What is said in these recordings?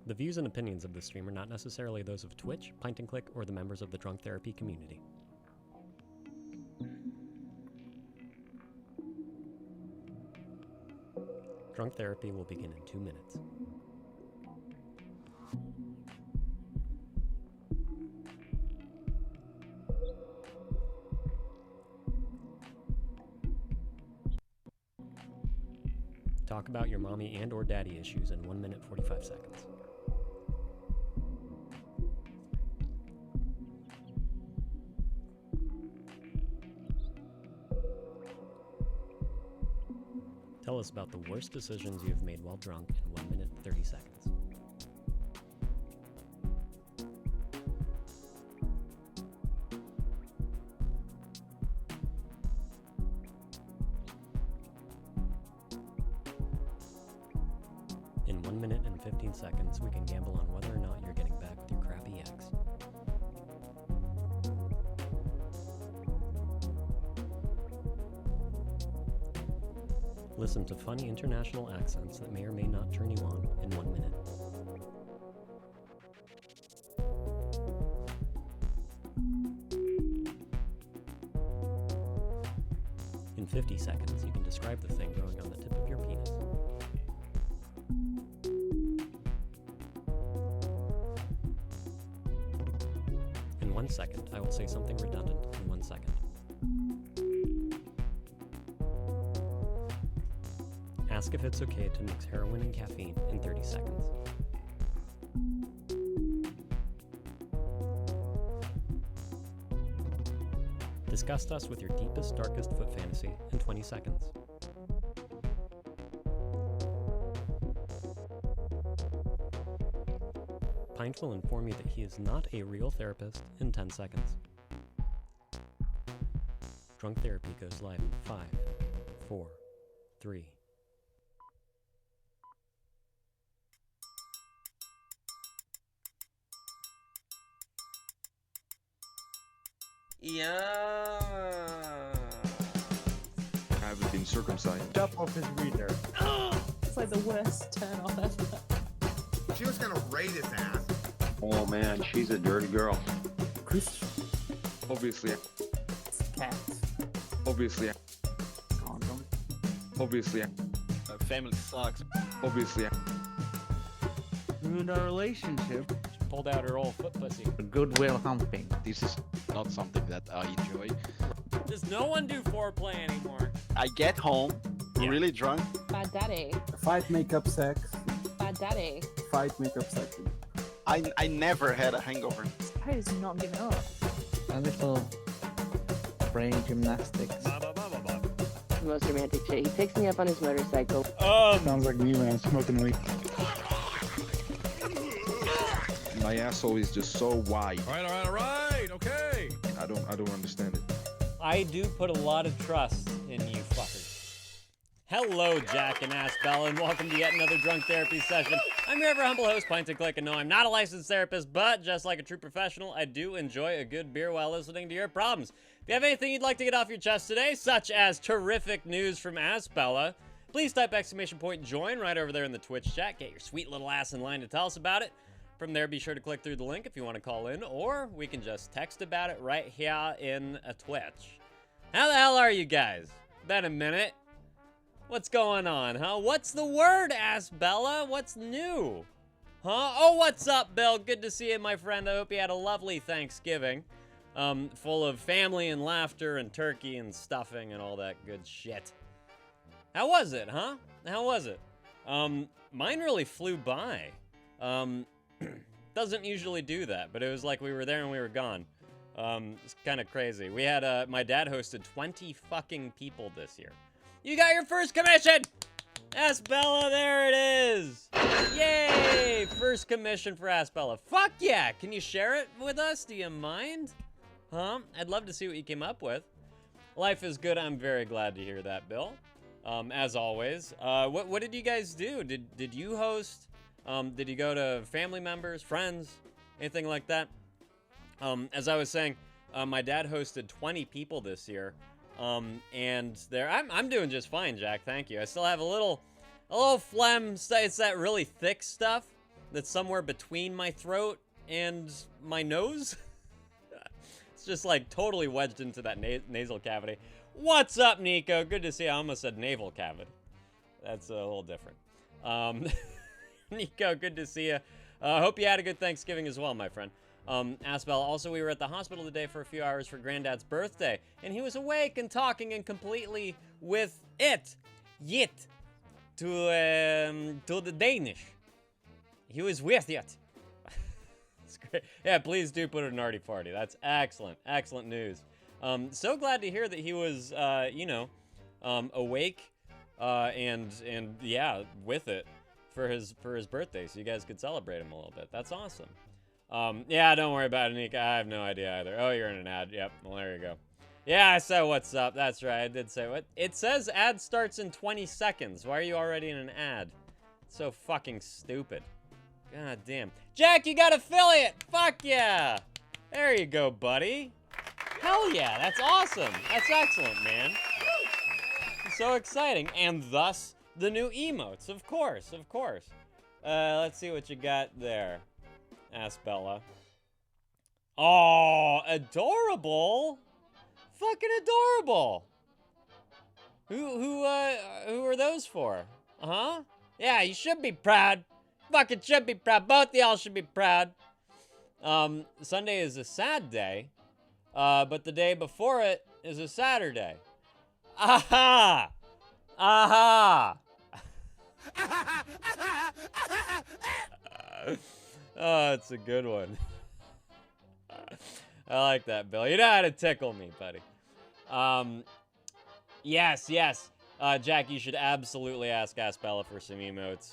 The views and opinions of this stream are not necessarily those of Twitch, Pint and Click, or the members of the Drunk Therapy community. Drunk Therapy will begin in 2 minutes. Talk about your mommy and or daddy issues in 1 minute 45 seconds. Tell us about the worst decisions you have made while drunk in 1 minute 30 seconds. In 1 minute and 15 seconds, we can gamble on whether or not you're getting back with your crappy ex. Listen to funny international accents that may or may not turn you on in 1 minute. In 50 seconds, you can describe the thing growing on the tip of your penis. In 1 second, I will say something redundant in 1 second. Ask if it's okay to mix heroin and caffeine in 30 seconds. Disgust us with your deepest, darkest foot fantasy in 20 seconds. Pint will inform you that he is not a real therapist in 10 seconds. Drunk Therapy goes live in 5, 4, 3. Yeah. I haven't been circumcised. Jump off his reader. It's like the worst turn off ever. She was gonna raid his ass. Oh man, she's a dirty girl. Christian. Obviously, Cat. obviously, Condom. obviously, Family sucks. obviously. Ruined our relationship. Pulled out her old foot pussy. Goodwill humping. This is not something that I enjoy. Does no one do foreplay anymore? I get home, Yeah. really drunk. Bad daddy. Fight, makeup, sex. Bad daddy. Fight, makeup, sex. I never had a hangover. He's not giving up. A little brain gymnastics. The most romantic shit. He picks me up on his motorcycle. Sounds like me when I'm smoking weed. My asshole is just so wide. All right, okay. I don't understand it. I do put a lot of trust in you fuckers. Hello, Jack and Aspel, and welcome to yet another Drunk Therapy session. I'm your ever humble host, Pint and Click, and no, I'm not a licensed therapist, but just like a true professional, I do enjoy a good beer while listening to your problems. If you have anything you'd like to get off your chest today, such as terrific news from Aspella, please type !join right over there in the Twitch chat. Get your sweet little ass in line to tell us about it. From there, be sure to click through the link if you want to call in, or we can just text about it right here in a Twitch. How the hell are you guys? Been a minute. What's going on, huh? What's the word, Ask Bella? What's new? Huh? Oh, what's up, Bill? Good to see you, my friend. I hope you had a lovely Thanksgiving. Full of family and laughter and turkey and stuffing and all that good shit. How was it, huh? How was it? Mine really flew by. Doesn't usually do that, but it was like we were there and we were gone. It's kind of crazy. We had, my dad hosted 20 fucking people this year. You got your first commission! Ask Bella, there it is! Yay! First commission for Ask Bella. Fuck yeah! Can you share it with us? Do you mind? Huh? I'd love to see what you came up with. Life is good. I'm very glad to hear that, Bill. As always. What did you guys do? Did you host? Did you go to family members, friends, anything like that? As I was saying, my dad hosted 20 people this year. And I'm doing just fine, Jack. Thank you. I still have a little phlegm. It's that really thick stuff that's somewhere between my throat and my nose. It's just like totally wedged into that nasal cavity. What's up, Nico? Good to see you. I almost said navel cavity. That's a little different. Nico, good to see you. Hope you had a good Thanksgiving as well, my friend. Aspel, also we were at the hospital today for a few hours for Granddad's birthday, and he was awake and talking and completely with it. Yet. To the Danish. He was with it. It's great. Yeah, please do put it in Artie Farty. That's excellent. Excellent news. So glad to hear that he was, awake, and yeah, with it for his birthday, so you guys could celebrate him a little bit. That's awesome. Yeah, don't worry about it, Nick. I have no idea either. Oh, you're in an ad. Yep. Well, there you go. Yeah, I said what's up. That's right. I did say what. It says ad starts in 20 seconds. Why are you already in an ad? It's so fucking stupid. God damn. Jack, you got affiliate. Fuck yeah. There you go, buddy. Hell yeah. That's awesome. That's excellent, man. So exciting. And thus, the new emotes. Of course. Of course. Let's see what you got there. Asked Bella. Oh, adorable. Fucking adorable. Who are those for? Huh? Yeah, you should be proud. Fucking should be proud. Both of y'all should be proud. Sunday is a sad day, but the day before it is a Saturday. Aha! Aha! Oh, it's a good one. I like that, Bill. You know how to tickle me, buddy. Yes. Jack, you should absolutely ask Bella for some emotes.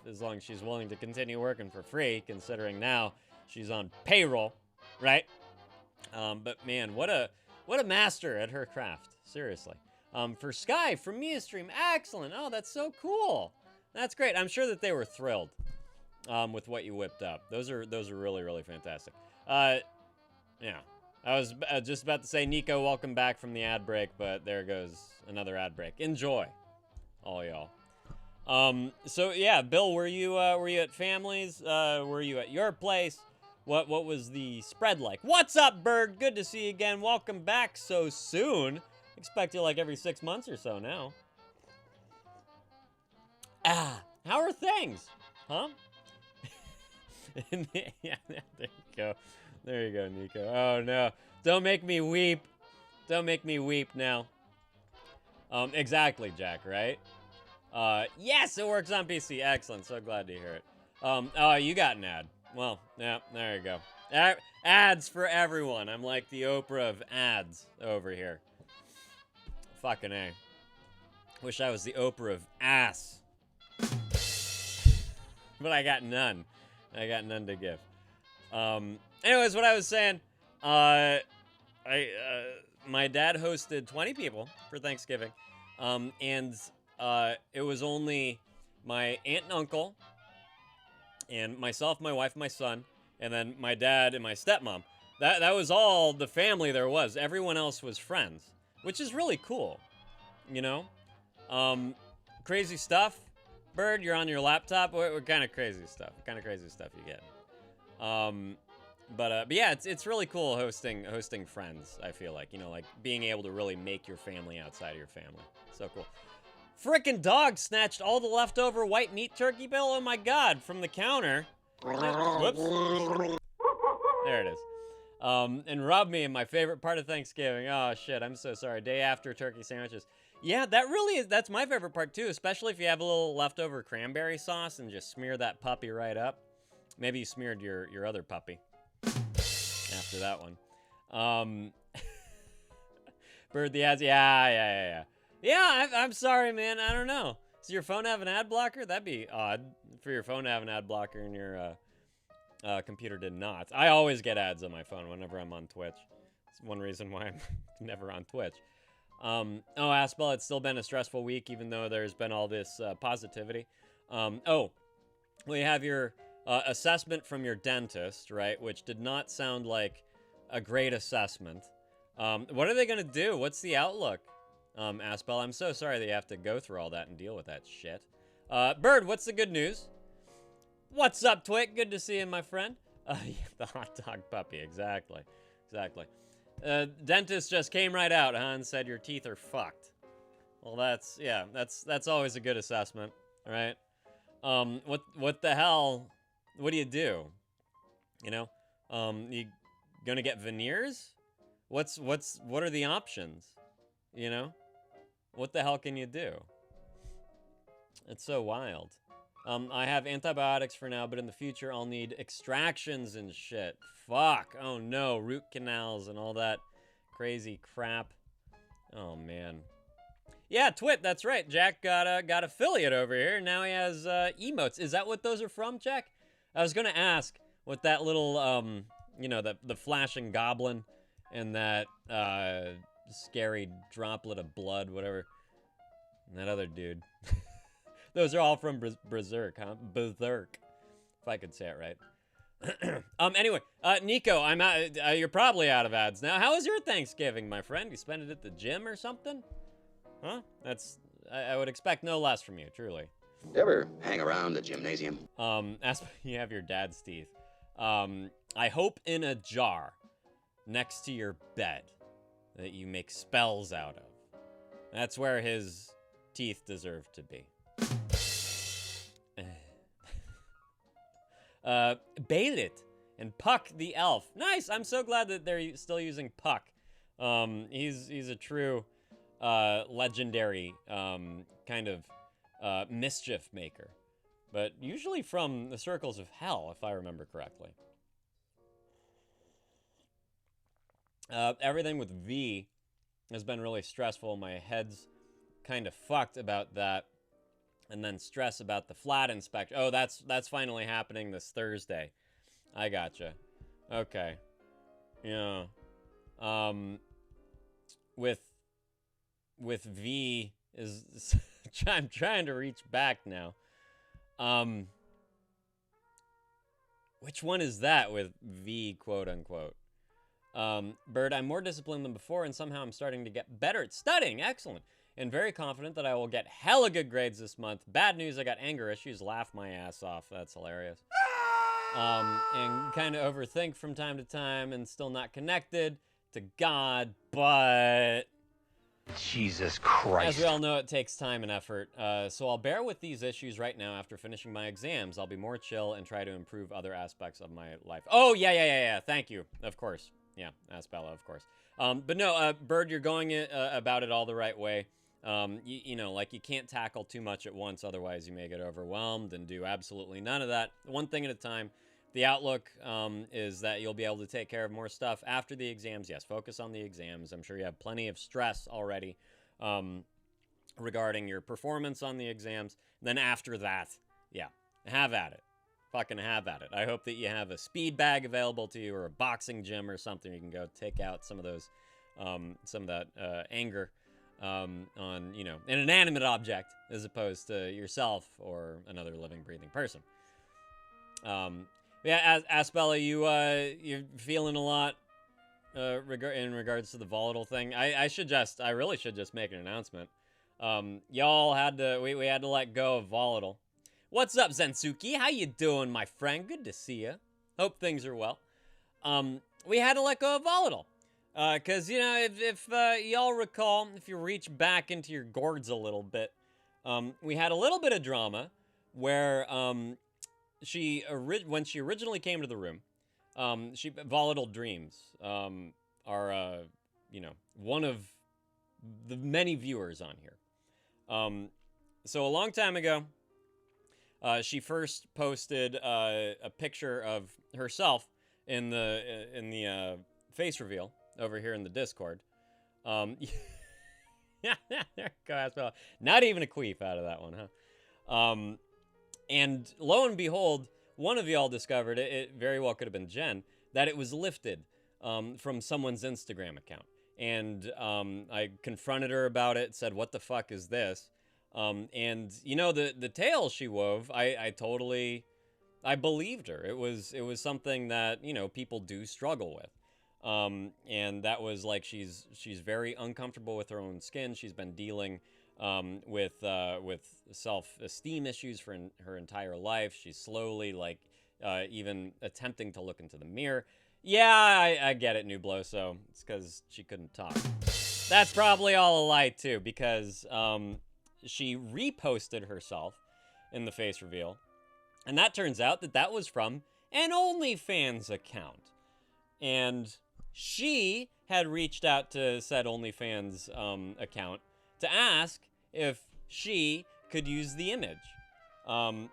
As long as she's willing to continue working for free, considering now she's on payroll, right? But man, what a master at her craft. Seriously. For Sky from Miastream, excellent. Oh, that's so cool. That's great. I'm sure that they were thrilled with what you whipped up. Those are really, really fantastic. Yeah. I was just about to say, Nico, welcome back from the ad break, but there goes another ad break. Enjoy, all y'all. So yeah, Bill, were you at families? Were you at your place? What was the spread like? What's up, Bird? Good to see you again. Welcome back so soon. Expect you like every 6 months or so now. How are things? Huh? Yeah, there you go. There you go, Nico. Oh, no. Don't make me weep. Don't make me weep now. Exactly, Jack, right? Yes, it works on PC. Excellent. So glad to hear it. Oh, you got an ad. Well, yeah, there you go. Ads for everyone. I'm like the Oprah of ads over here. Fucking A. Wish I was the Oprah of ass. But I got none. I got none to give. Anyways, what I was saying, my dad hosted 20 people for Thanksgiving, and it was only my aunt and uncle, and myself, my wife, my son, and then my dad and my stepmom. That was all the family there was. Everyone else was friends, which is really cool, you know? Crazy stuff. Bird, you're on your laptop. What kind of crazy stuff? What kind of crazy stuff you get? But yeah, it's really cool hosting friends, I feel like. You know, like being able to really make your family outside of your family. So cool. Frickin' dog snatched all the leftover white meat turkey, Bill. Oh my god, from the counter. Whoops. There it is. And robbed me in my favorite part of Thanksgiving. Oh shit, I'm so sorry. Day after turkey sandwiches. Yeah, that really is, that's my favorite part too, especially if you have a little leftover cranberry sauce and just smear that puppy right up. Maybe you smeared your other puppy after that one. Bird the ads, yeah. Yeah, I'm sorry, man, I don't know. Does your phone have an ad blocker? That'd be odd for your phone to have an ad blocker and your computer did not. I always get ads on my phone whenever I'm on Twitch. It's one reason why I'm never on Twitch. Oh, Aspel, it's still been a stressful week, even though there's been all this positivity. Oh, well, you have your assessment from your dentist, right? Which did not sound like a great assessment. What are they going to do? What's the outlook? Aspel, I'm so sorry that you have to go through all that and deal with that shit. Bird, what's the good news? What's up, Twit? Good to see you, my friend. The hot dog puppy, exactly. Exactly. Dentist just came right out, huh, and said your teeth are fucked. Well, that's always a good assessment, right? What the hell? What do you do? You know, you gonna get veneers? What are the options? You know, what the hell can you do? It's so wild. I have antibiotics for now, but in the future I'll need extractions and shit. Fuck. Oh no, root canals and all that crazy crap. Oh man. Yeah, Twit, that's right. Jack got affiliate over here. Now he has emotes. Is that what those are from, Jack? I was gonna ask what that little you know, the flashing goblin and that scary droplet of blood, whatever. And that other dude. Those are all from Berserk, huh? Berserk, if I could say it right. Anyway, Nico, I'm out. You're probably out of ads now. How was your Thanksgiving, my friend? You spent it at the gym or something? Huh? I would expect no less from you, truly. You ever hang around the gymnasium? As you have your dad's teeth. I hope in a jar next to your bed that you make spells out of. That's where his teeth deserve to be. Bailit and Puck the elf. Nice. I'm so glad that they're still using Puck. He's a true legendary kind of mischief maker, but usually from the circles of hell, if I remember correctly. Everything with V has been really stressful. My head's kind of fucked about that. And then stress about the flat inspection. Oh, that's finally happening this Thursday. I gotcha. Okay. Yeah. With V is I'm trying to reach back now. Which one is that with V, quote unquote? Bird, I'm more disciplined than before, and somehow I'm starting to get better at studying. Excellent. And very confident that I will get hella good grades this month. Bad news, I got anger issues. Laugh my ass off. That's hilarious. And kind of overthink from time to time and still not connected to God, but... Jesus Christ. As we all know, it takes time and effort. So I'll bear with these issues right now after finishing my exams. I'll be more chill and try to improve other aspects of my life. Oh, yeah. Thank you. Of course. Yeah, ask Bella, of course. But no, Bird, you're going about it all the right way. You know, like you can't tackle too much at once, otherwise you may get overwhelmed and do absolutely none of that. One thing at a time. The outlook is that you'll be able to take care of more stuff after the exams. Yes, focus on the exams. I'm sure you have plenty of stress already regarding your performance on the exams. Then after that, yeah, have at it. Fucking have at it. I hope that you have a speed bag available to you or a boxing gym or something. You can go take out some of those, some of that anger on, you know, an inanimate object as opposed to yourself or another living, breathing person. Yeah, Asbella, you're feeling a lot in regards to the volatile thing. I really should just make an announcement. Y'all had to, we had to let go of volatile. What's up, Zensuke? How you doing, my friend? Good to see you. Hope things are well. We had to let go of volatile. Because, you know, if y'all recall, if you reach back into your gourds a little bit, we had a little bit of drama where when she originally came to the room, Volatile Dreams are, you know, one of the many viewers on here. So a long time ago, she first posted a picture of herself in the face reveal over here in the Discord. Yeah, there you go. Not even a queef out of that one, huh? And lo and behold, one of y'all discovered it very well could have been Jen, that it was lifted from someone's Instagram account. And I confronted her about it, said, what the fuck is this? And, you know, the tale she wove, I believed her. It was something that, you know, people do struggle with. And that was like, she's very uncomfortable with her own skin. She's been dealing with self-esteem issues for her entire life. She's slowly like even attempting to look into the mirror. Yeah, I get it, Nubloso. It's because she couldn't talk. That's probably all a lie too, because she reposted herself in the face reveal, and that turns out that was from an OnlyFans account, and she had reached out to said OnlyFans account to ask if she could use the image. Lo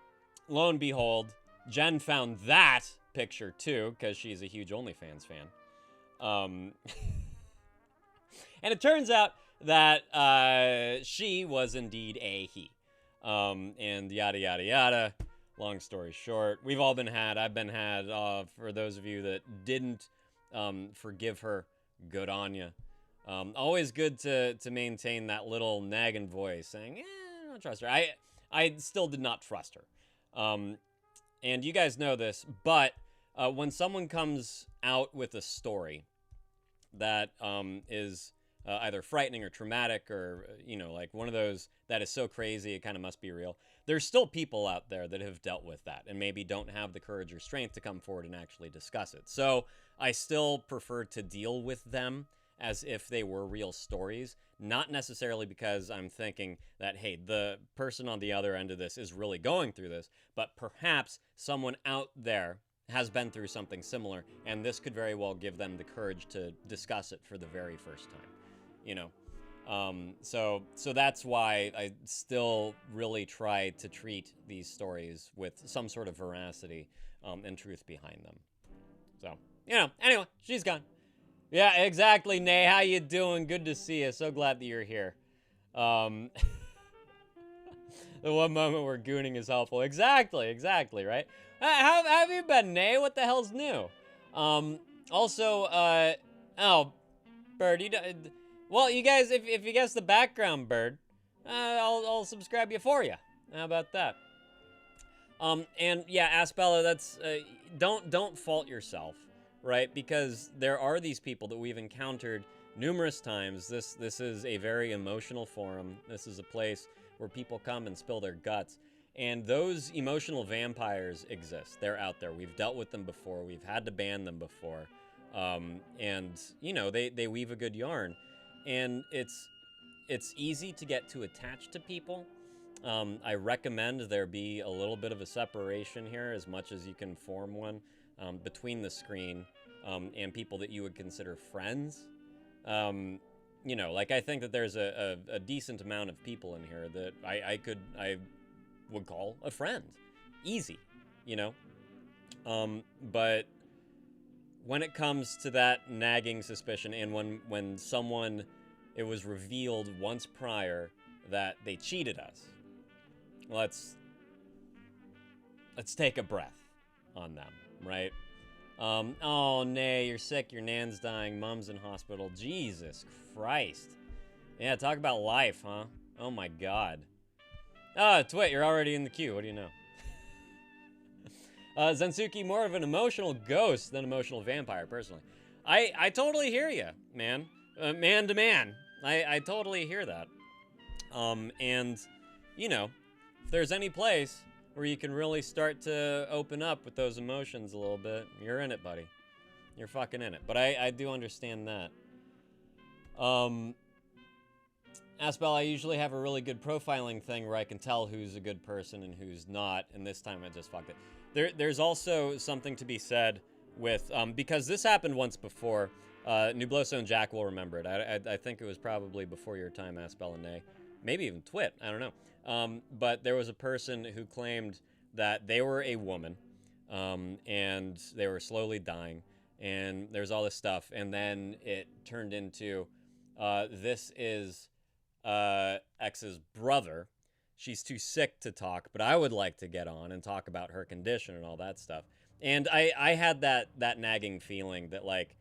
and behold, Jen found that picture too, because she's a huge OnlyFans fan. And it turns out that she was indeed a he. And yada, yada, yada. Long story short, we've all been had. I've been had. For those of you that didn't forgive her, good on you. Always good to maintain that little nagging voice saying, I don't trust her. I still did not trust her. And you guys know this, but when someone comes out with a story that is either frightening or traumatic or, like one of those that is so crazy it kind of must be real, there's still people out there that have dealt with that and maybe don't have the courage or strength to come forward and actually discuss it. So I still prefer to deal with them as if they were real stories, not necessarily because I'm thinking that, hey, the person on the other end of this is really going through this, but perhaps someone out there has been through something similar, and this could very well give them the courage to discuss it for the very first time, So that's why I still really try to treat these stories with some sort of veracity and truth behind them. So, anyway, she's gone. Yeah, exactly, Nay. How you doing? Good to see you. So glad that you're here. The one moment where gooning is helpful. Exactly, right? How have you been, Nay? What the hell's new? Also, Bird, well, you guys, if you guess the background, Bird, I'll subscribe you for you. How about that? And yeah, Aspella, that's don't fault yourself, right? Because there are these people that we've encountered numerous times. This is a very emotional forum. This is a place where people come and spill their guts. And those emotional vampires exist. They're out there. We've dealt with them before. We've had to ban them before. And, they weave a good yarn. And it's easy to get too attached to people. I recommend there be a little bit of a separation here, as much as you can form one, between the screen and people that you would consider friends. I think that there's a decent amount of people in here that I would call a friend. Easy, But when it comes to that nagging suspicion, and when someone, it was revealed once prior that they cheated us, let's take a breath on them, right? Oh, Nay, you're sick, your nan's dying, mom's in hospital. Jesus Christ. Yeah, talk about life, huh? Oh my God. Twit, you're already in the queue. What do you know? Zensuke, more of an emotional ghost than emotional vampire, personally. I totally hear you, man. Man to man. I totally hear that. And, if there's any place where you can really start to open up with those emotions a little bit, you're in it, buddy. You're fucking in it. But I do understand that. Aspel, I usually have a really good profiling thing where I can tell who's a good person and who's not, and this time I just fucked it. There's also something to be said with, because this happened once before. Nubloso and Jack will remember it. I think it was probably before your time, Aspel and Nay. Maybe even Twit, I don't know. But there was a person who claimed that they were a woman, and they were slowly dying, and there's all this stuff, and then it turned into, this is X's brother. She's too sick to talk, but I would like to get on and talk about her condition and all that stuff. And I had that nagging feeling that, like,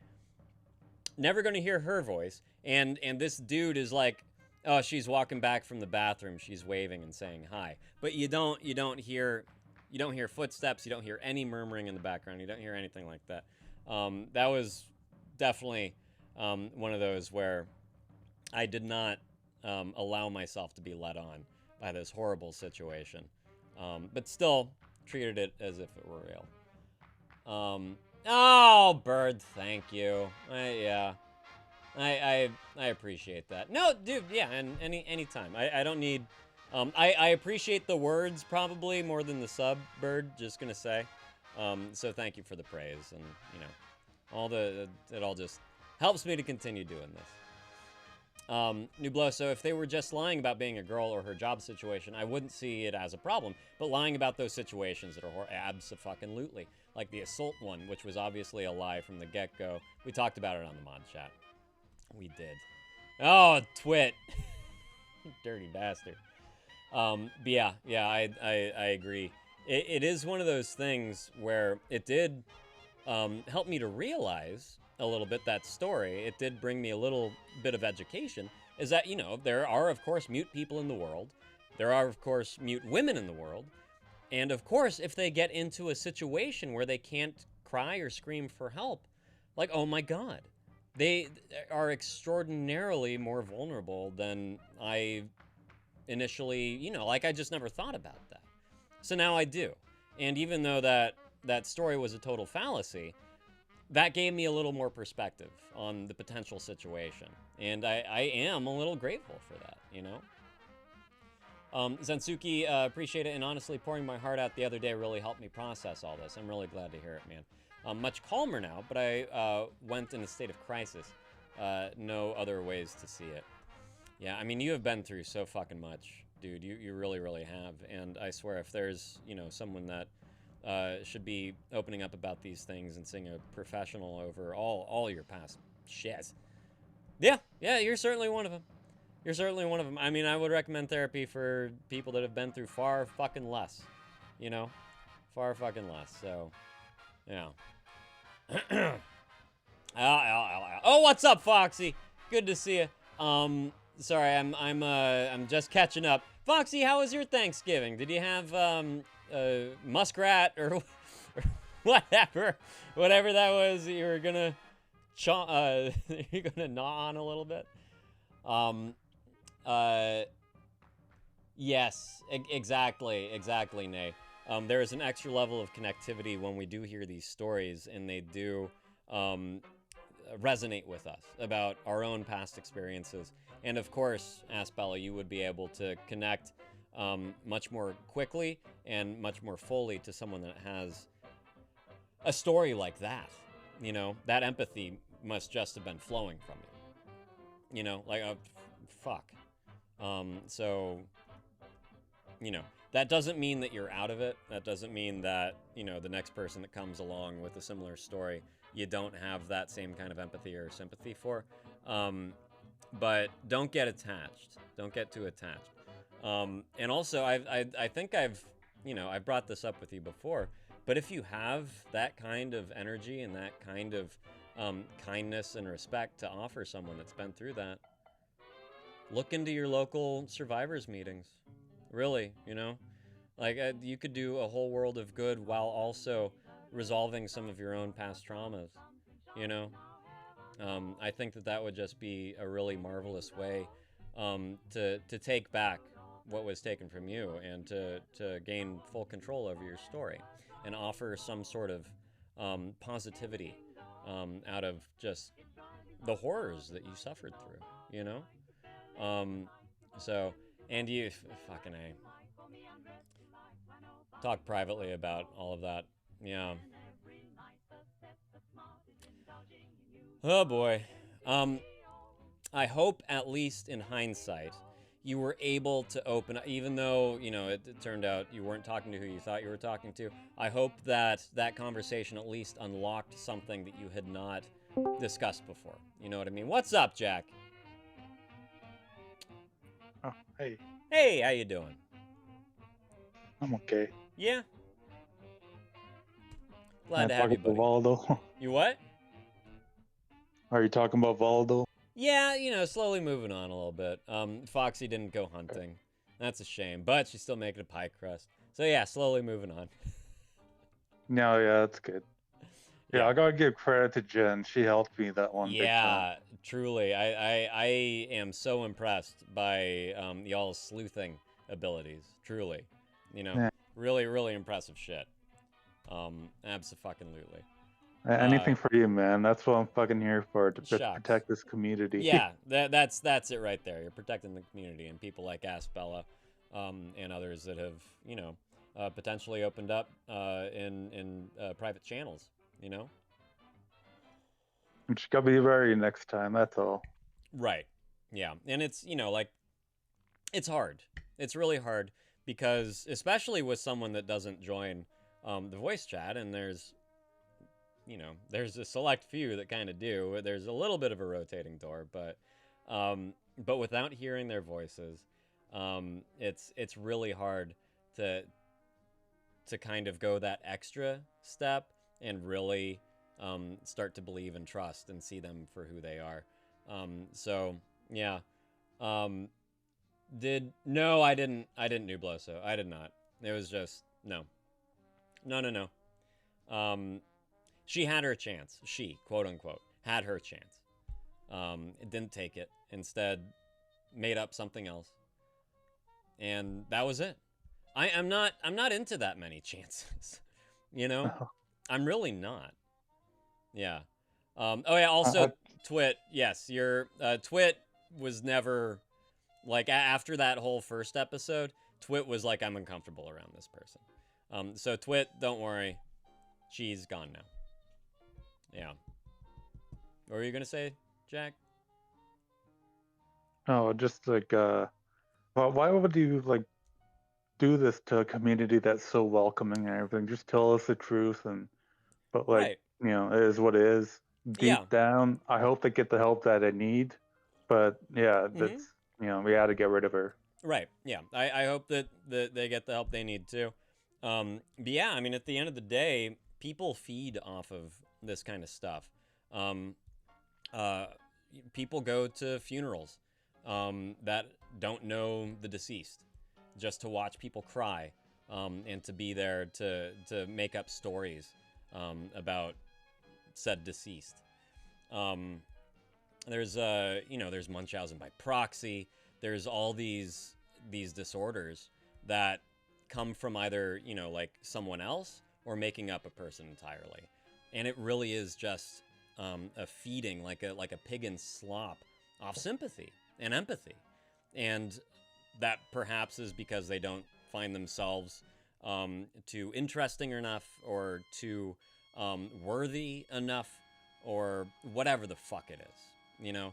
never going to hear her voice, and this dude is like, oh, she's walking back from the bathroom, she's waving and saying hi, but you don't hear footsteps, you don't hear any murmuring in the background, you don't hear anything like that. That was definitely one of those where I did not allow myself to be led on by this horrible situation, but still treated it as if it were real. Oh, Bird, thank you. I appreciate that. No, dude, yeah, and anytime. I don't need. I appreciate the words probably more than the sub, Bird. Just gonna say. So thank you for the praise, and you know, it all just helps me to continue doing this. Nublo, so if they were just lying about being a girl or her job situation, I wouldn't see it as a problem. But lying about those situations that are abso-fucking-lutely, like the assault one, which was obviously a lie from the get-go. We talked about it on the mod chat. We did. Oh, Twit. Dirty bastard. But yeah, I agree. It is one of those things where it did help me to realize a little bit that story. It did bring me a little bit of education, is that, you know, there are, of course, mute people in the world. There are, of course, mute women in the world. And, of course, if they get into a situation where they can't cry or scream for help, like, oh my God, they are extraordinarily more vulnerable than I initially, you know, like I just never thought about that. So now I do. And even though that story was a total fallacy, that gave me a little more perspective on the potential situation. And I am a little grateful for that, you know? Zensuke, appreciate it. And honestly, pouring my heart out the other day really helped me process all this. I'm really glad to hear it, man. I'm much calmer now, but I went in a state of crisis. No other ways to see it. Yeah, I mean, you have been through so fucking much, dude. You really, really have. And I swear, if there's, you know, someone that should be opening up about these things and seeing a professional over all your past shit. Yeah, you're certainly one of them. You're certainly one of them. I mean, I would recommend therapy for people that have been through far fucking less, you know? Far fucking less, so, yeah. Oh, what's up, Foxy? Good to see you. Sorry, I'm just catching up. Foxy, how was your Thanksgiving? Did you have, muskrat or whatever that was that you were gonna you're gonna gnaw on a little bit? Yes, exactly, Nay. There is an extra level of connectivity when we do hear these stories, and they do resonate with us about our own past experiences. And of course, Aspella, you would be able to connect much more quickly and much more fully to someone that has a story like that. You know, that empathy must just have been flowing from you. You know, like, fuck. So, you know, that doesn't mean that you're out of it. That doesn't mean that, you know, the next person that comes along with a similar story, you don't have that same kind of empathy or sympathy for. But don't get attached. Don't get too attached. And also, I think I've brought this up with you before, but if you have that kind of energy and that kind of kindness and respect to offer someone that's been through that, look into your local survivors meetings. Really, you know? Like, you could do a whole world of good while also resolving some of your own past traumas, you know? I think that would just be a really marvelous way to take back what was taken from you and to gain full control over your story and offer some sort of positivity out of just the horrors that you suffered through, you know? So, and you fucking A. Talk privately about all of that. Yeah. Oh boy. I hope, at least in hindsight, you were able to open up, even though, you know, it turned out you weren't talking to who you thought you were talking to. I hope that conversation at least unlocked something that you had not discussed before. You know what I mean? What's up, Jack? Oh, hey. Hey, how you doing? I'm okay. Yeah? Glad to have you, buddy. Valdo. You what? Are you talking about Valdo? Yeah, you know, slowly moving on a little bit. Foxy didn't go hunting. That's a shame, but she's still making a pie crust. So yeah, slowly moving on. No, yeah, that's good. Yeah, I gotta give credit to Jen. She helped me that one. big time. Yeah, truly. I am so impressed by y'all's sleuthing abilities. Truly. You know, Yeah. really, really impressive shit. Abso-fucking-lutely. Anything for you, man. That's what I'm fucking here for, to Shucks. protect this community. Yeah, that's it right there. You're protecting the community and people like Aspella, and others that have, you know, potentially opened up in private channels, you know? Just gotta be wary next time, that's all. Right. Yeah. And it's, you know, like, it's hard. It's really hard because, especially with someone that doesn't join the voice chat, and there's, you know, there's a select few that kind of do. There's a little bit of a rotating door, but without hearing their voices, it's really hard to kind of go that extra step and really start to believe and trust and see them for who they are. So yeah. No, I didn't Nubloso. I did not. It was just no. She had her chance. She, quote unquote, had her chance. Didn't take it. Instead, made up something else. And that was it. I'm not into that many chances. You know? I'm really not. Yeah. Oh yeah, also Twit, yes, your Twit was never like after that whole first episode, Twit was like, I'm uncomfortable around this person. So Twit, don't worry. She's gone now. Yeah. What were you gonna say, Jack? Oh, just like, well, why would you, like, do this to a community that's so welcoming and everything? Just tell us the truth, but like, Right. you know, it is what it is. Deep down, I hope they get the help that they need, but yeah, that's, you know, we had to get rid of her. Right. Yeah. I hope that they get the help they need too. But yeah, I mean, at the end of the day, people feed off of this kind of stuff. People go to funerals that don't know the deceased just to watch people cry, and to be there to make up stories about said deceased. There's you know, there's Munchausen by proxy. There's all these disorders that come from either, you know, like someone else or making up a person entirely. And it really is just a feeding, like a pig in slop, off sympathy and empathy. And that perhaps is because they don't find themselves too interesting enough or too worthy enough or whatever the fuck it is, you know?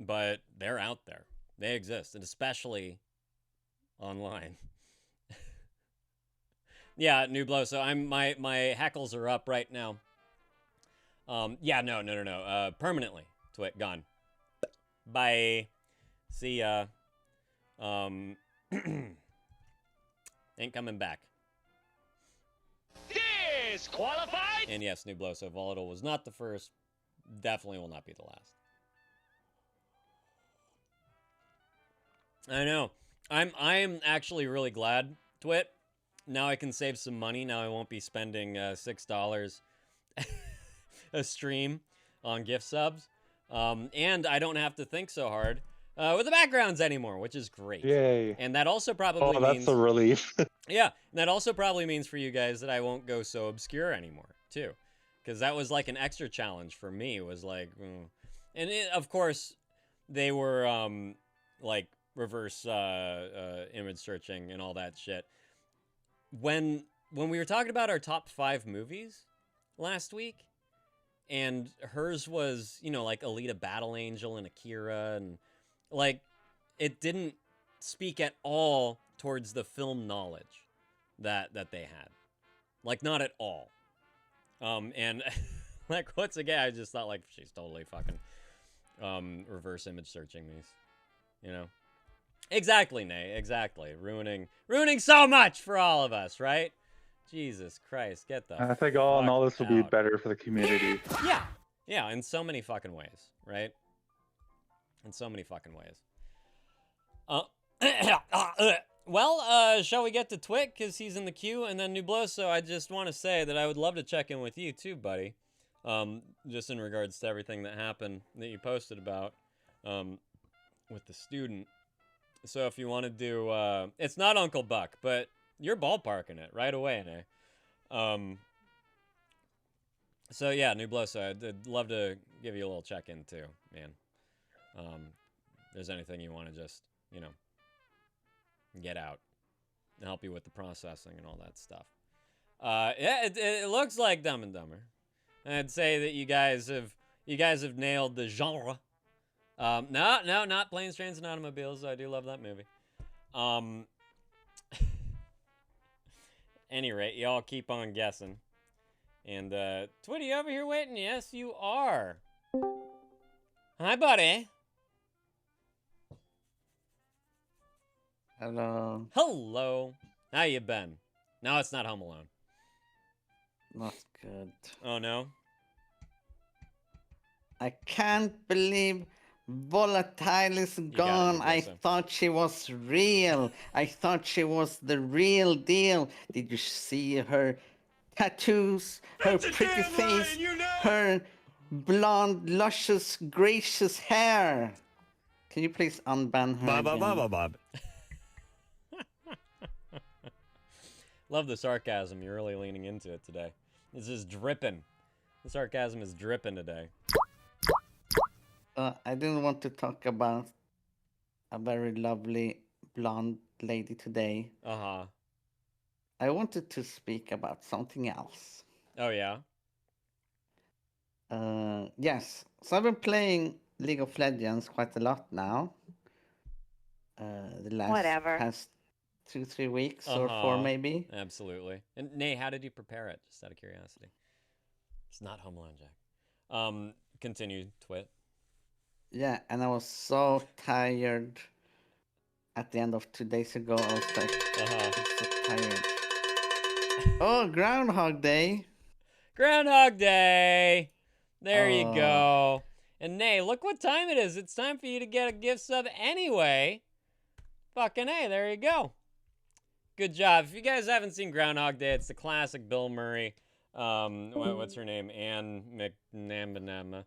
But they're out there. They exist, and especially online. Yeah, Nublo, so my heckles are up right now. Yeah, no. Permanently. Twit, gone. Bye. See ya. Ain't coming back. Disqualified! And yes, Nublo, so Volatile was not the first. Definitely will not be the last. I know. I'm actually really glad, Twit. Now I can save some money. Now I won't be spending $6 a stream on gift subs. And I don't have to think so hard with the backgrounds anymore, which is great. Yay. And that also probably means... that's a relief. Yeah, that also probably means for you guys that I won't go so obscure anymore, too. Because that was like an extra challenge for me. It was like... And of course, they were like reverse image searching and all that shit. When we were talking about our top 5 movies last week, and hers was, you know, like Alita Battle Angel and Akira, and like it didn't speak at all towards the film knowledge that they had, like not at all. And like once again, I just thought like she's totally fucking reverse image searching these, you know. Exactly, Nay. Exactly. Ruining so much for all of us, right? Jesus Christ, get the I think all in all, this will be out. better for the community. Yeah, in so many fucking ways, right? In so many fucking ways. Well, shall we get to Twit because he's in the queue, and then Nubloso? I just want to say that I would love to check in with you too, buddy. Just in regards to everything that happened that you posted about, with the student. So if you want to do, it's not Uncle Buck, but you're ballparking it right away, eh? So yeah, Nubloso, I'd love to give you a little check-in too, man. If there's anything you want to just, you know, get out and help you with the processing and all that stuff. Yeah, it looks like Dumb and Dumber. I'd say that you guys have nailed the genre. No, not Planes, Trains, and Automobiles. I do love that movie. Any rate, y'all keep on guessing. And, Twitty, you over here waiting? Yes, you are. Hi, buddy. Hello. Hello. How you been? No, it's not Home Alone. Not good. Oh, no? I can't believe Volatile is gone. I thought she was real. I thought she was the real deal. Did you see her tattoos, her pretty face, her blonde, luscious, gracious hair? Can you please unban her again? Love the sarcasm. You're really leaning into it today. This is dripping. The sarcasm is dripping today. I didn't want to talk about a very lovely blonde lady today. Uh-huh. I wanted to speak about something else. Oh, yeah? Yes. So I've been playing League of Legends quite a lot now. The last past 2-3 weeks or 4 maybe. Absolutely. And Nay, how did you prepare it? Just out of curiosity. It's not Home Alone, Jack. Continue, Twit. Yeah, and I was so tired at the end of 2 days ago. I was like, I'm so tired. Oh, Groundhog Day. Groundhog Day. There you go. And Nay, look what time it is. It's time for you to get a gift sub anyway. Fucking A, there you go. Good job. If you guys haven't seen Groundhog Day, it's the classic Bill Murray. What's her name? Anne McNambanama.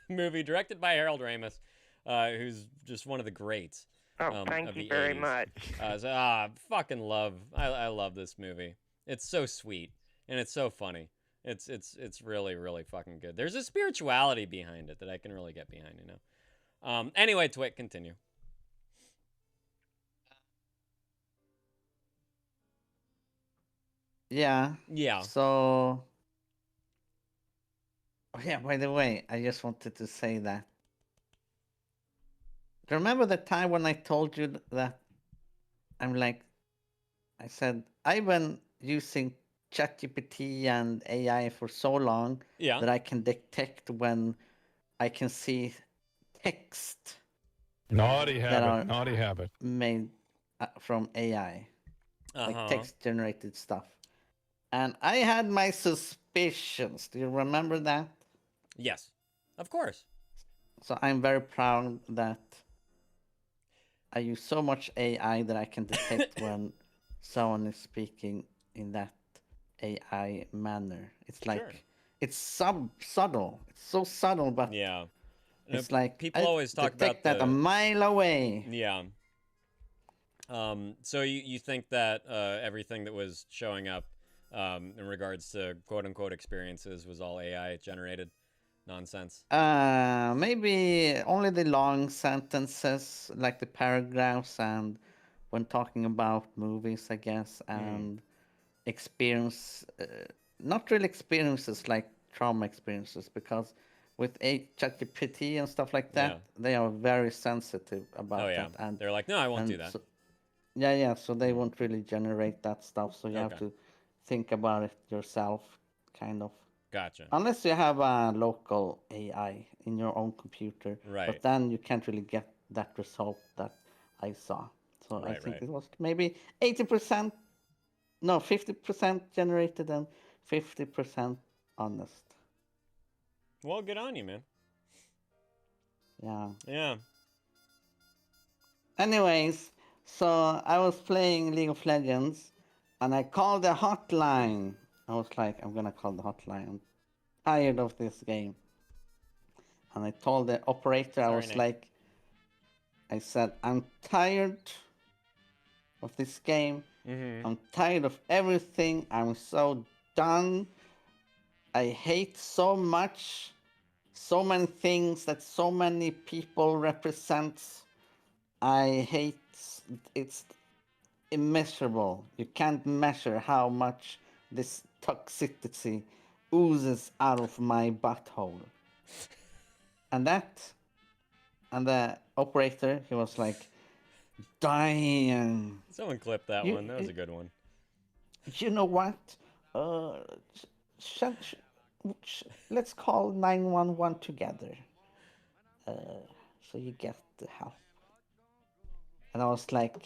Movie directed by Harold Ramis, who's just one of the greats. Thank you very much. Fucking love. I love this movie. It's so sweet and it's so funny. It's really, really fucking good. There's a spirituality behind it that I can really get behind, you know. Anyway, Twit, continue. Yeah. Yeah. So, yeah, by the way, I just wanted to say that. Remember the time when I told you that I said, I've been using ChatGPT and AI for so long that I can detect when I can see text. Naughty habit. Made from AI. Like text generated stuff. And I had my suspicions. Do you remember that? Yes, of course. So I'm very proud that I use so much AI that I can detect when someone is speaking in that AI manner. It's like it's subtle. It's so subtle, but it's like people always talk about that a mile away. Yeah. So you think that everything that was showing up in regards to quote unquote experiences was all AI generated nonsense? Maybe only the long sentences, like the paragraphs, and when talking about movies, I guess, and experience, not really experiences like trauma experiences, because with ChatGPT and stuff like that, they are very sensitive about that. And they're like, no, I won't do that. So, so they won't really generate that stuff. So you have to think about it yourself, kind of. Gotcha. Unless you have a local AI in your own computer. Right. But then you can't really get that result that I saw. So I think it was maybe 80%, no, 50% generated and 50% honest. Well, good on you, man. Yeah. Yeah. Anyways, So I was playing League of Legends, and I called the hotline. I was like, I'm gonna call the hotline. I'm tired of this game. And I told the operator, I Sorry, was Nick. like, I said, I'm tired of this game. Mm-hmm. I'm tired of everything. I'm so done. I hate so much, so many things that so many people represent. I hate it's immeasurable. You can't measure how much this toxicity oozes out of my butthole. And the operator, he was like, dying. Someone clipped that one. That was a good one. You know what? Let's call 911 together. So you get the help. And I was like,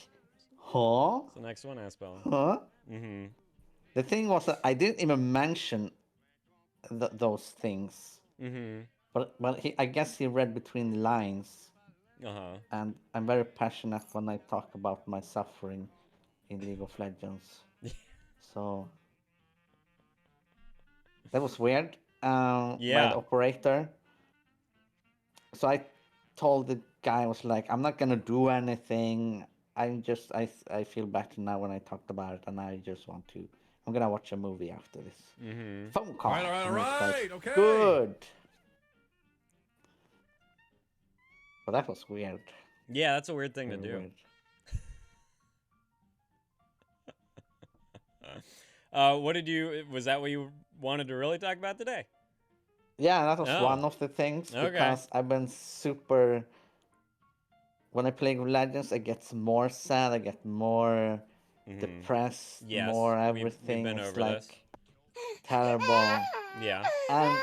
huh? It's the next one, Aspel. Huh? Mm-hmm. The thing was that I didn't even mention those things. Mm-hmm. But I guess he read between the lines. Uh-huh. And I'm very passionate when I talk about my suffering in League of Legends. So that was weird. By the operator. So I told the guy, I was like, I'm not gonna do anything. I feel better now when I talked about it, and I just want to. I'm gonna watch a movie after this. Mm-hmm. Phone call. All And it's like, right, okay. good. But that was weird. Yeah, that's a weird thing to Very do. weird. Was that what you wanted to really talk about today? Yeah, that was Oh. one of the things, Okay. because I've been super. When I play League of Legends, I get more sad, I get more depressed, Yes, more we've everything. been It's over like this. terrible. Yeah. And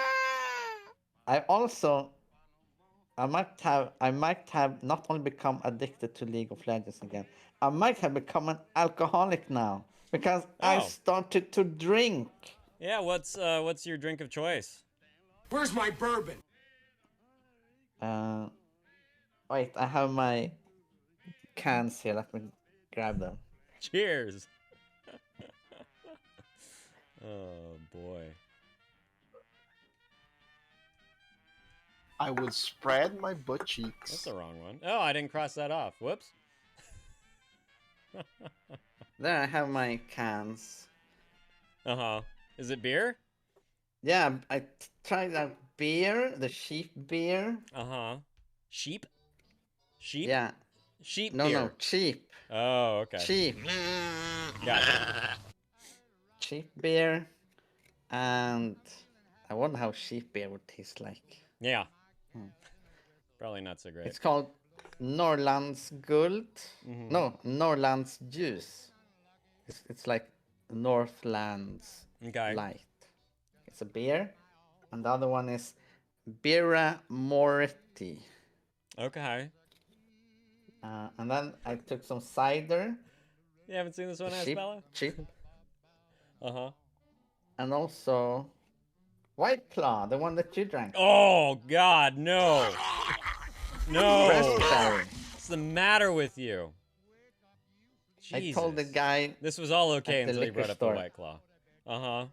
I also, I might have not only become addicted to League of Legends again, I might have become an alcoholic now, because I Oh. started to drink. Yeah, what's your drink of choice? Where's my bourbon? Wait, I have my cans here. Let me grab them. Cheers. Oh boy. I would spread my butt That's cheeks. the wrong one. Oh, I didn't cross that off. Whoops. There I have my cans. Uh-huh. Is it beer? Yeah, I tried that beer, the sheep beer. Uh-huh. Sheep? Sheep? Yeah. Sheep No, beer. no, cheap. Oh, okay. Cheap. Gotcha. Cheap beer. And I wonder how sheep beer would taste like. Yeah. Probably not so great. It's called Norrlands Guld. Mhm. No, Norrlands Juice. It's like Northlands Okay. Light. It's a beer. And the other one is Birra Moretti. Okay. And then I took some cider. You haven't seen this one, Cheap. Aspella? Cheap. Uh-huh. And also White Claw, the one that you drank. Oh, God, no. No. Raspberry. What's the matter with you? I told the Jesus. guy This was all okay at the until you liquor brought up the store. White Claw. Uh-huh.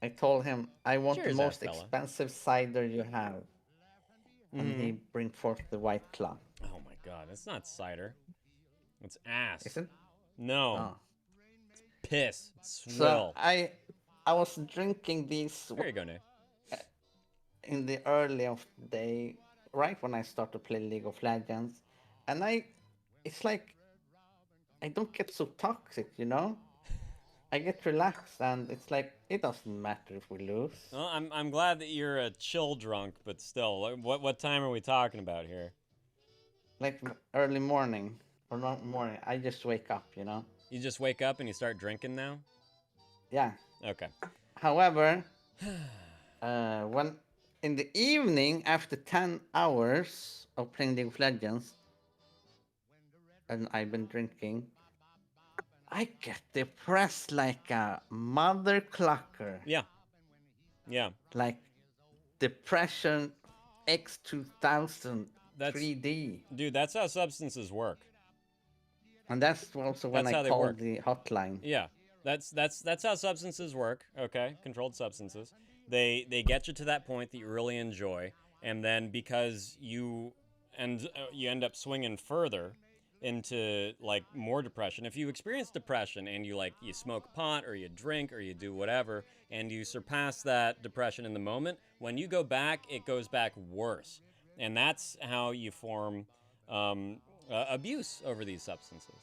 I told him I want Cheers, the most Aspella. expensive cider you have. And he Mhm. bring forth the White Claw. Oh, my God. It's not cider. It's ass. Is it? No. Oh. It's piss. It's So swill. I was drinking these There you go, Nick. in the early of the day, right when I started to play League of Legends, and it's like I don't get so toxic, you know. I get relaxed, and it's like it doesn't matter if we lose. Well, I'm glad that you're a chill drunk, but still, what time are we talking about here? Like early morning or not morning, I just wake up, you know. You just wake up and you start drinking now? Yeah. Okay. However, when in the evening after 10 hours of playing League of Legends, and I've been drinking, I get depressed like a mother clucker. Yeah. Yeah. Like depression X2000 That's 3D. Dude, that's how substances work. And that's also when That's how I they called work. the hotline. Yeah, that's how substances work. Okay, controlled substances. They get you to that point that you really enjoy, and then because you end up swinging further into like more depression. If you experience depression and you smoke pot or you drink or you do whatever, and you surpass that depression in the moment, when you go back, it goes back worse, and that's how you form abuse over these substances.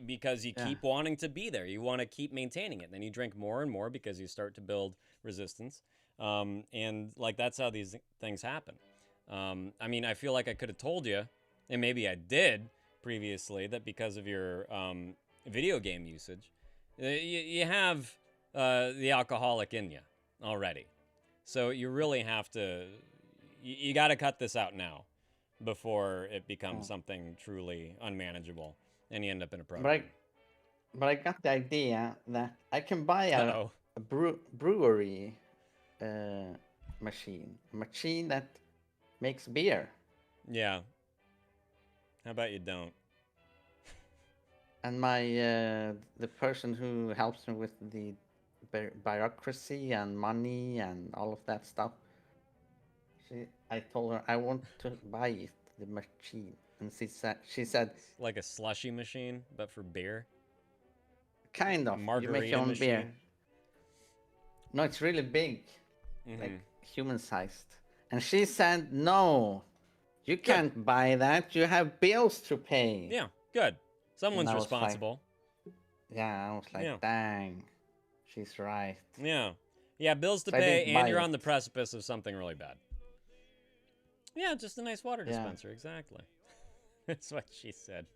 Because you keep wanting to be there. You want to keep maintaining it. Then you drink more and more because you start to build resistance. And like that's how these things happen. I mean, I feel like I could have told you, and maybe I did previously, that because of your video game usage, you have the alcoholic in you already. So you really have to, you got to cut this out now before it becomes something truly unmanageable and you end up in a program. But I got the idea that I can buy a brewery machine. A machine that makes beer. Yeah. How about you don't? And my the person who helps me with the bureaucracy and money and all of that stuff, I told her I want to buy it, the machine. And she said like a slushy machine, but for beer. Kind of. Margarita you make your own machine. beer. No, it's really big, Mm-hmm. like human-sized. And she said, "No, you can't buy that. You have bills to pay." Yeah, good. Someone's And I was like- responsible. Yeah, I was like, Yeah. "Dang, she's right." Yeah. Yeah, bills to So I pay, didn't and buy you're it. on the precipice of something really bad. Yeah, just a nice water Yeah. dispenser, exactly. That's what she said.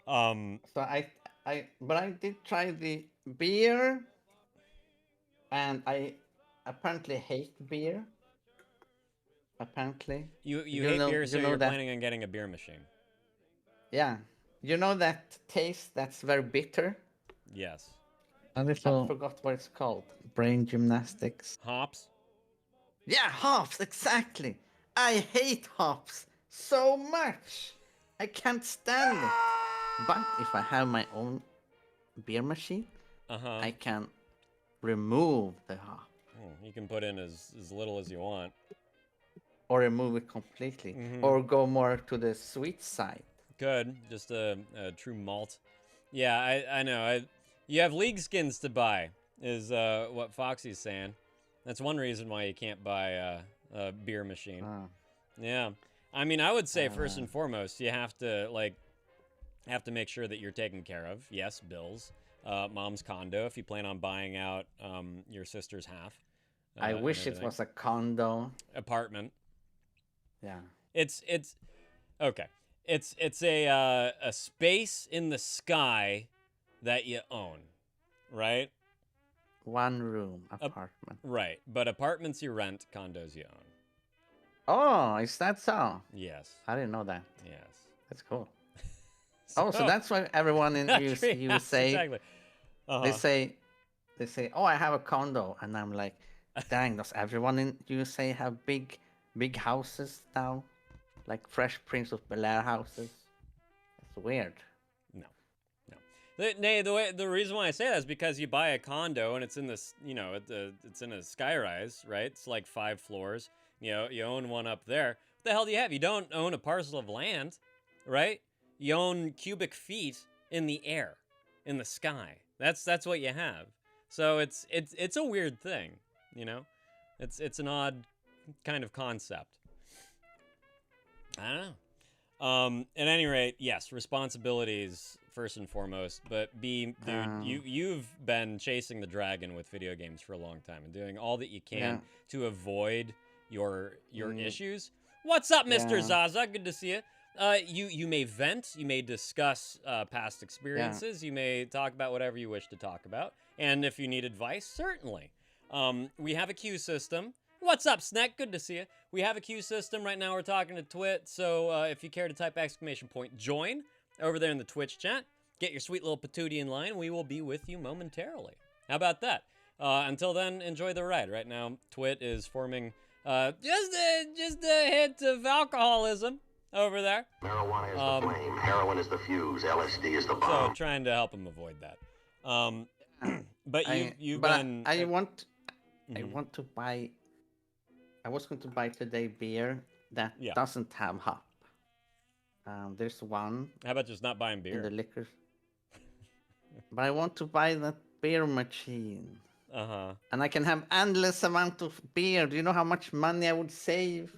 So but I did try the beer, and I apparently hate beer. Apparently. You You hate know- beer, you so know you're that- planning on getting a beer machine. Yeah. You know that taste that's very bitter? Yes. I forgot what it's called. Brain gymnastics. Hops? Yeah, hops, exactly. I hate hops so much. I can't stand it. But if I have my own beer machine, Uh-huh. I can remove the hop You can put in as little as you want. or remove it completely Mhm. or go more to the sweet side. Good. Just a true malt. Yeah, I know. You have league skins to buy, is what Foxy's saying. That's one reason why you can't buy a beer machine. Ah. Yeah. I mean, I would say first and foremost, you have to make sure that you're taken care of. Yes, bills. Mom's condo if you plan on buying out your sister's half. I and wish it everything. was a condo. Apartment. Yeah. It's okay. It's a space in the sky that you own, right? One room apartment. Right. But apartments you rent, condos you own. Oh, is that so? Yes. I didn't know that. Yes. That's cool. Oh, so that's why everyone in USA Exactly. they say, "Oh, I have a condo," and I'm like, "Dang, does everyone in USA have big houses now, like Fresh Prince of Bel-Air houses?" That's weird. The reason why I say that is because you buy a condo and it's in this, it's in a skyrise, right? It's like 5 floors. You own one up there. What the hell do you have? You don't own a parcel of land, right? You own cubic feet in the air, in the sky. That's what you have. So it's a weird thing, It's an odd kind of concept. I don't know. At any rate, yes, responsibilities first and foremost, but dude, you've been chasing the dragon with video games for a long time and doing all that you can to avoid your issues. What's up, Mr. Zaza? Good to see you. You may vent, you may discuss past experiences, you may talk about whatever you wish to talk about, and if you need advice, certainly. We have a queue system. What's up, Snack? Good to see you. We have a queue system. Right now we're talking to Twit, so if you care to type !join over there in the Twitch chat, get your sweet little patootie in line, we will be with you momentarily. How about that? Until then, enjoy the ride. Right now, Twit is forming just a hint of alcoholism. over there. Marijuana is the flame, heroin is the fuse, LSD is the bomb. So trying to help him avoid that. But you've but been. I want Mhm. to buy. I was going to buy today beer that Yeah. doesn't have hop. There's one How about just not buying in the beer? liquor. But I want to buy that beer machine. And I can have endless amount of beer. Do you know how much money I would save?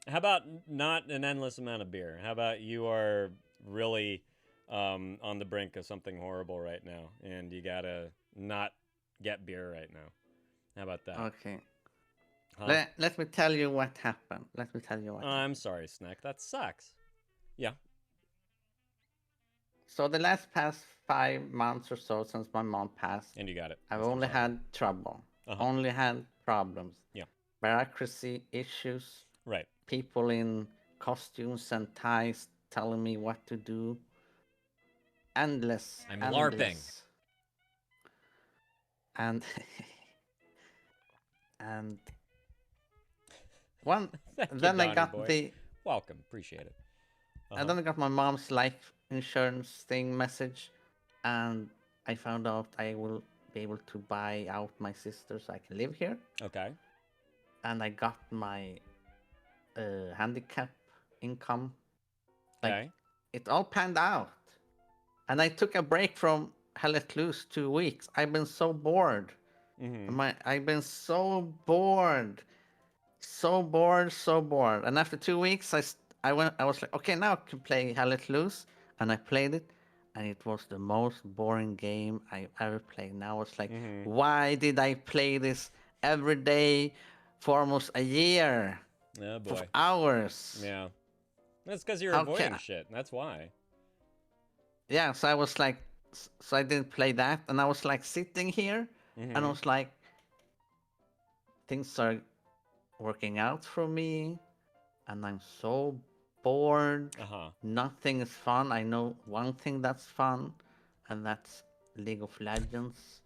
How about not an endless amount of beer? How about you are really on the brink of something horrible right now, and you gotta not get beer right now? How about that? Okay. Huh? Let me tell you what happened. Let me tell you what happened. I'm sorry, Snack. That sucks. Yeah. So the last past 5 months or so since my mom passed, And you got it. I've Mr. only Song. had trouble. Only had problems. Yeah. Bureaucracy issues. Right. People in costumes and ties telling me what to do. Endless. I'm endless. And and one Thank you, then I Donny got boy. the Welcome. Appreciate it. and then I got my mom's life insurance thing message, and I found out I will be able to buy out my sister so I can live here. Okay. And I got my handicap income. Like, Okay. it all panned out. And I took a break from Hell Let Loose 2 weeks. I've been so bored. Mm-hmm. I've been so bored. So bored, so bored. And after 2 weeks, I was like, okay, now I can play Hell Let Loose. And I played it. And it was the most boring game I ever played. And I was like, why did I play this every day for almost a year? Oh For boy. hours. Yeah. That's because you're How avoiding ca- shit. That's why. Yeah, so I was like, so I didn't play that. And I was like sitting here. And I Mhm. was like, things are working out for me. And I'm so bored. Uh-huh. Nothing is fun. I know one thing that's fun. And that's League of Legends.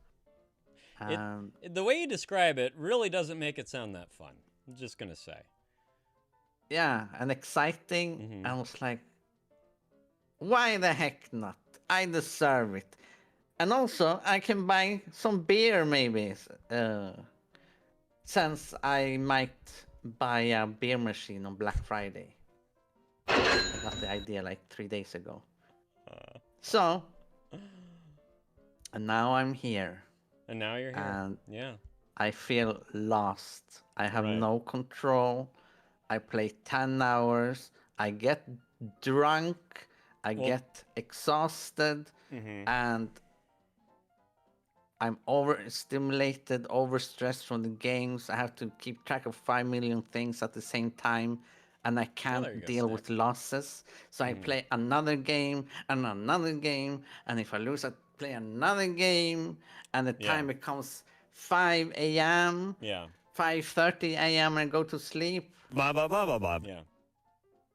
And The way you describe it really doesn't make it sound that fun. I'm just gonna say. yeah, and exciting. I was like, why the heck not? I deserve it. And also, I can buy some beer maybe. Since I might buy a beer machine on Black Friday. I got the idea like 3 days ago. So, and now I'm here. And now you're here. And yeah. I feel lost. I have Right. no control. I play 10 hours. I get drunk. I Well- get exhausted. And I'm overstimulated, overstressed from the games. I have to keep track of 5 million things at the same time. And I there can't you go, deal Snack. with losses. So I play another game and another game. And if I lose, I play another game. And the Yeah. time becomes 5 a.m. Yeah. 5:30 a.m. and go to sleep. Yeah.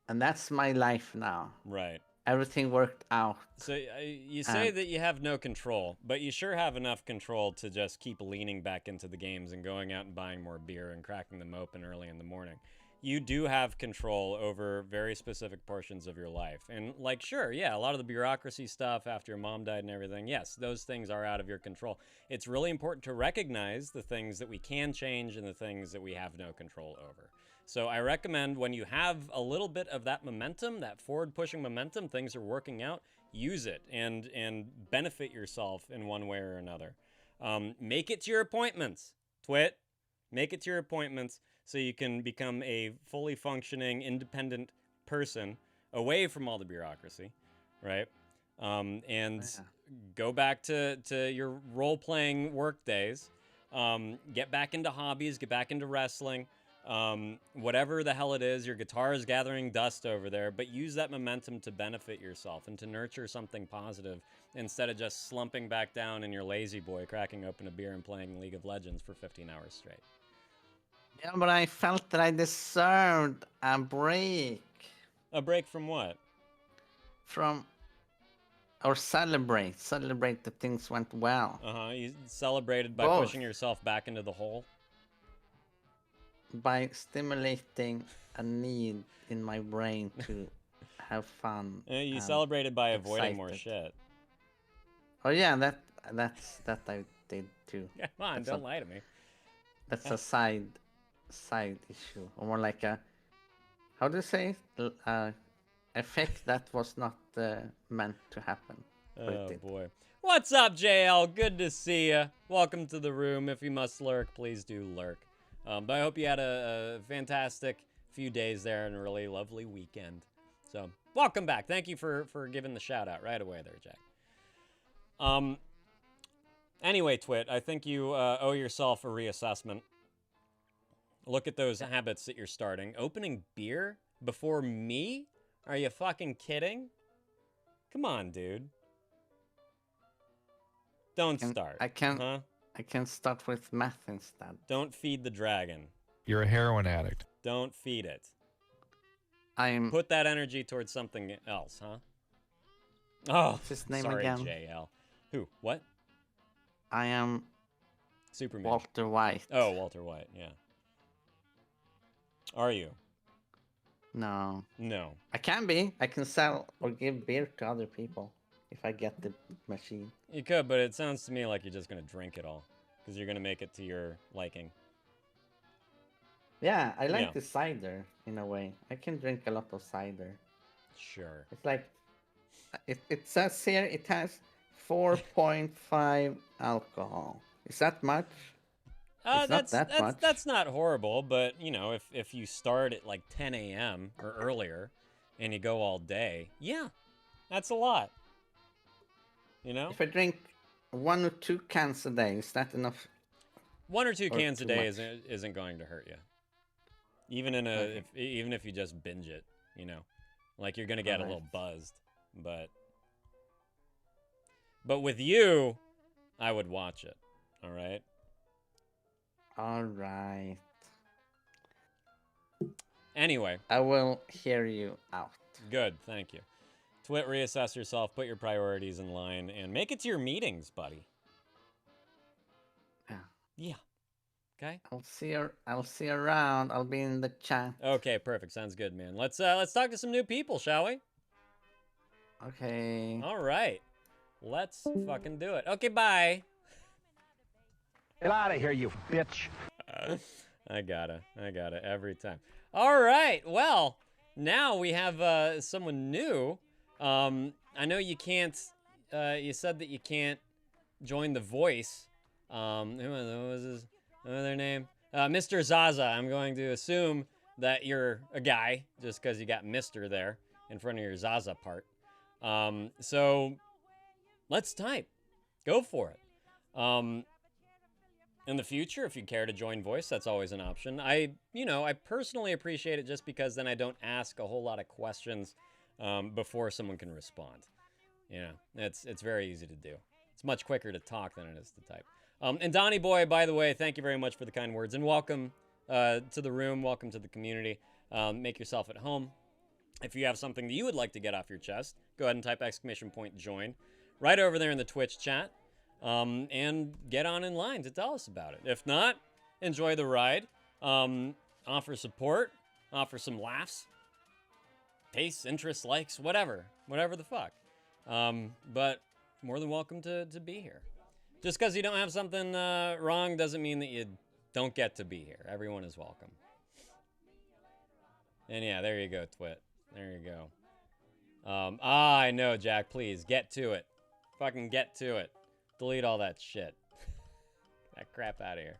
And that's my life now. Right. Everything worked out. So you say that you have no control, but you sure have enough control to just keep leaning back into the games and going out and buying more beer and cracking them open early in the morning. You do have control over very specific portions of your life. And like, sure, yeah, a lot of the bureaucracy stuff after your mom died and everything, yes, those things are out of your control. It's really important to recognize the things that we can change and the things that we have no control over. So I recommend when you have a little bit of that momentum, that forward-pushing momentum, things are working out, use it and benefit yourself in one way or another. Make it to your appointments, Twit. Make it to your appointments so you can become a fully functioning, independent person away from all the bureaucracy, right? And go back to your role-playing work days. Get back into hobbies, get back into wrestling. Whatever the hell it is, your guitar is gathering dust over there, but use that momentum to benefit yourself and to nurture something positive instead of just slumping back down in your lazy boy, cracking open a beer and playing League of Legends for 15 hours straight. Yeah, but I felt that I deserved a break. A break from what? From, or celebrate that things went well. You celebrated by Both. pushing yourself back into the hole? By stimulating a need in my brain to have fun. You and celebrated by avoiding more excited. shit. Oh yeah, that's that I did too. Come on, That's don't a- lie to me. That's a side issue, or more like a, how do you say it? Effect that was not meant to happen. but it Oh did. boy. What's up, JL? Good to see ya. Welcome to the room. If you must lurk, please do lurk. But I hope you had a fantastic few days there and a really lovely weekend. So, welcome back. Thank you for giving the shout out right away there, Jack. Anyway, Twit, I think you owe yourself a reassessment. Look at those habits that you're starting. Opening beer before me? Are you fucking kidding? Come on, dude. Don't start. I can Huh? I can start with math instead. Don't feed the dragon. You're a heroin addict. Don't feed it. I'm. Put that energy towards something else, huh? Oh, What's his name sorry, again? JL. Who? What? I am Superman. Walter White. Oh, Walter White, yeah. Are you? No. No. I can be. I can sell or give beer to other people if I get the machine. You could, but it sounds to me like you're just going to drink it all. Because you're going to make it to your liking. Yeah, I like Yeah. the cider in a way. I can drink a lot of cider. Sure. It's like it says here it has 4.5 alcohol. Is that much? It's not that much. That's not horrible, but, you know, if you start at like 10 a.m. or earlier and you go all day, yeah, that's a lot. You know? If I drink 1 or 2 cans a day, is that enough? 1 or 2 or cans a too day much? isn't going to hurt you. Even in even if you just binge it, you know, like you're gonna get a little buzzed, but with you, I would watch it. All right. All right. Anyway, I will hear you out. good. Thank you. Twit, reassess yourself, put your priorities in line, and make it to your meetings, buddy. Yeah. Yeah. Okay. I'll see you around. I'll be in the chat. Okay. Perfect. Sounds good, man. Let's talk to some new people, shall we? Okay. All right. Let's fucking do it. Okay. Bye. Get out of here, you bitch. I gotta every time. All right, well, now we have someone new. I know you can't. You said that you can't join The Voice. Who was their name? Mr. Zaza. I'm going to assume that you're a guy just because you got Mr. there in front of your Zaza part. So let's type. Go for it. In the future, if you care to join voice, that's always an option. I personally appreciate it just because then I don't ask a whole lot of questions before someone can respond. You know, it's very easy to do. It's much quicker to talk than it is to type. And Donnie Boy, by the way, thank you very much for the kind words and welcome to the room. Welcome to the community. Make yourself at home. If you have something that you would like to get off your chest, go ahead and type !join right over there in the Twitch chat. And get on in line to tell us about it. If not, enjoy the ride. Offer support. Offer some laughs. Tastes, interests, likes, whatever. Whatever the fuck. But more than welcome to be here. Just because you don't have something wrong doesn't mean that you don't get to be here. Everyone is welcome. And yeah, there you go, Twit. There you go. I know, Jack. Please, get to it. Fucking get to it. Delete all that shit. That crap out of here.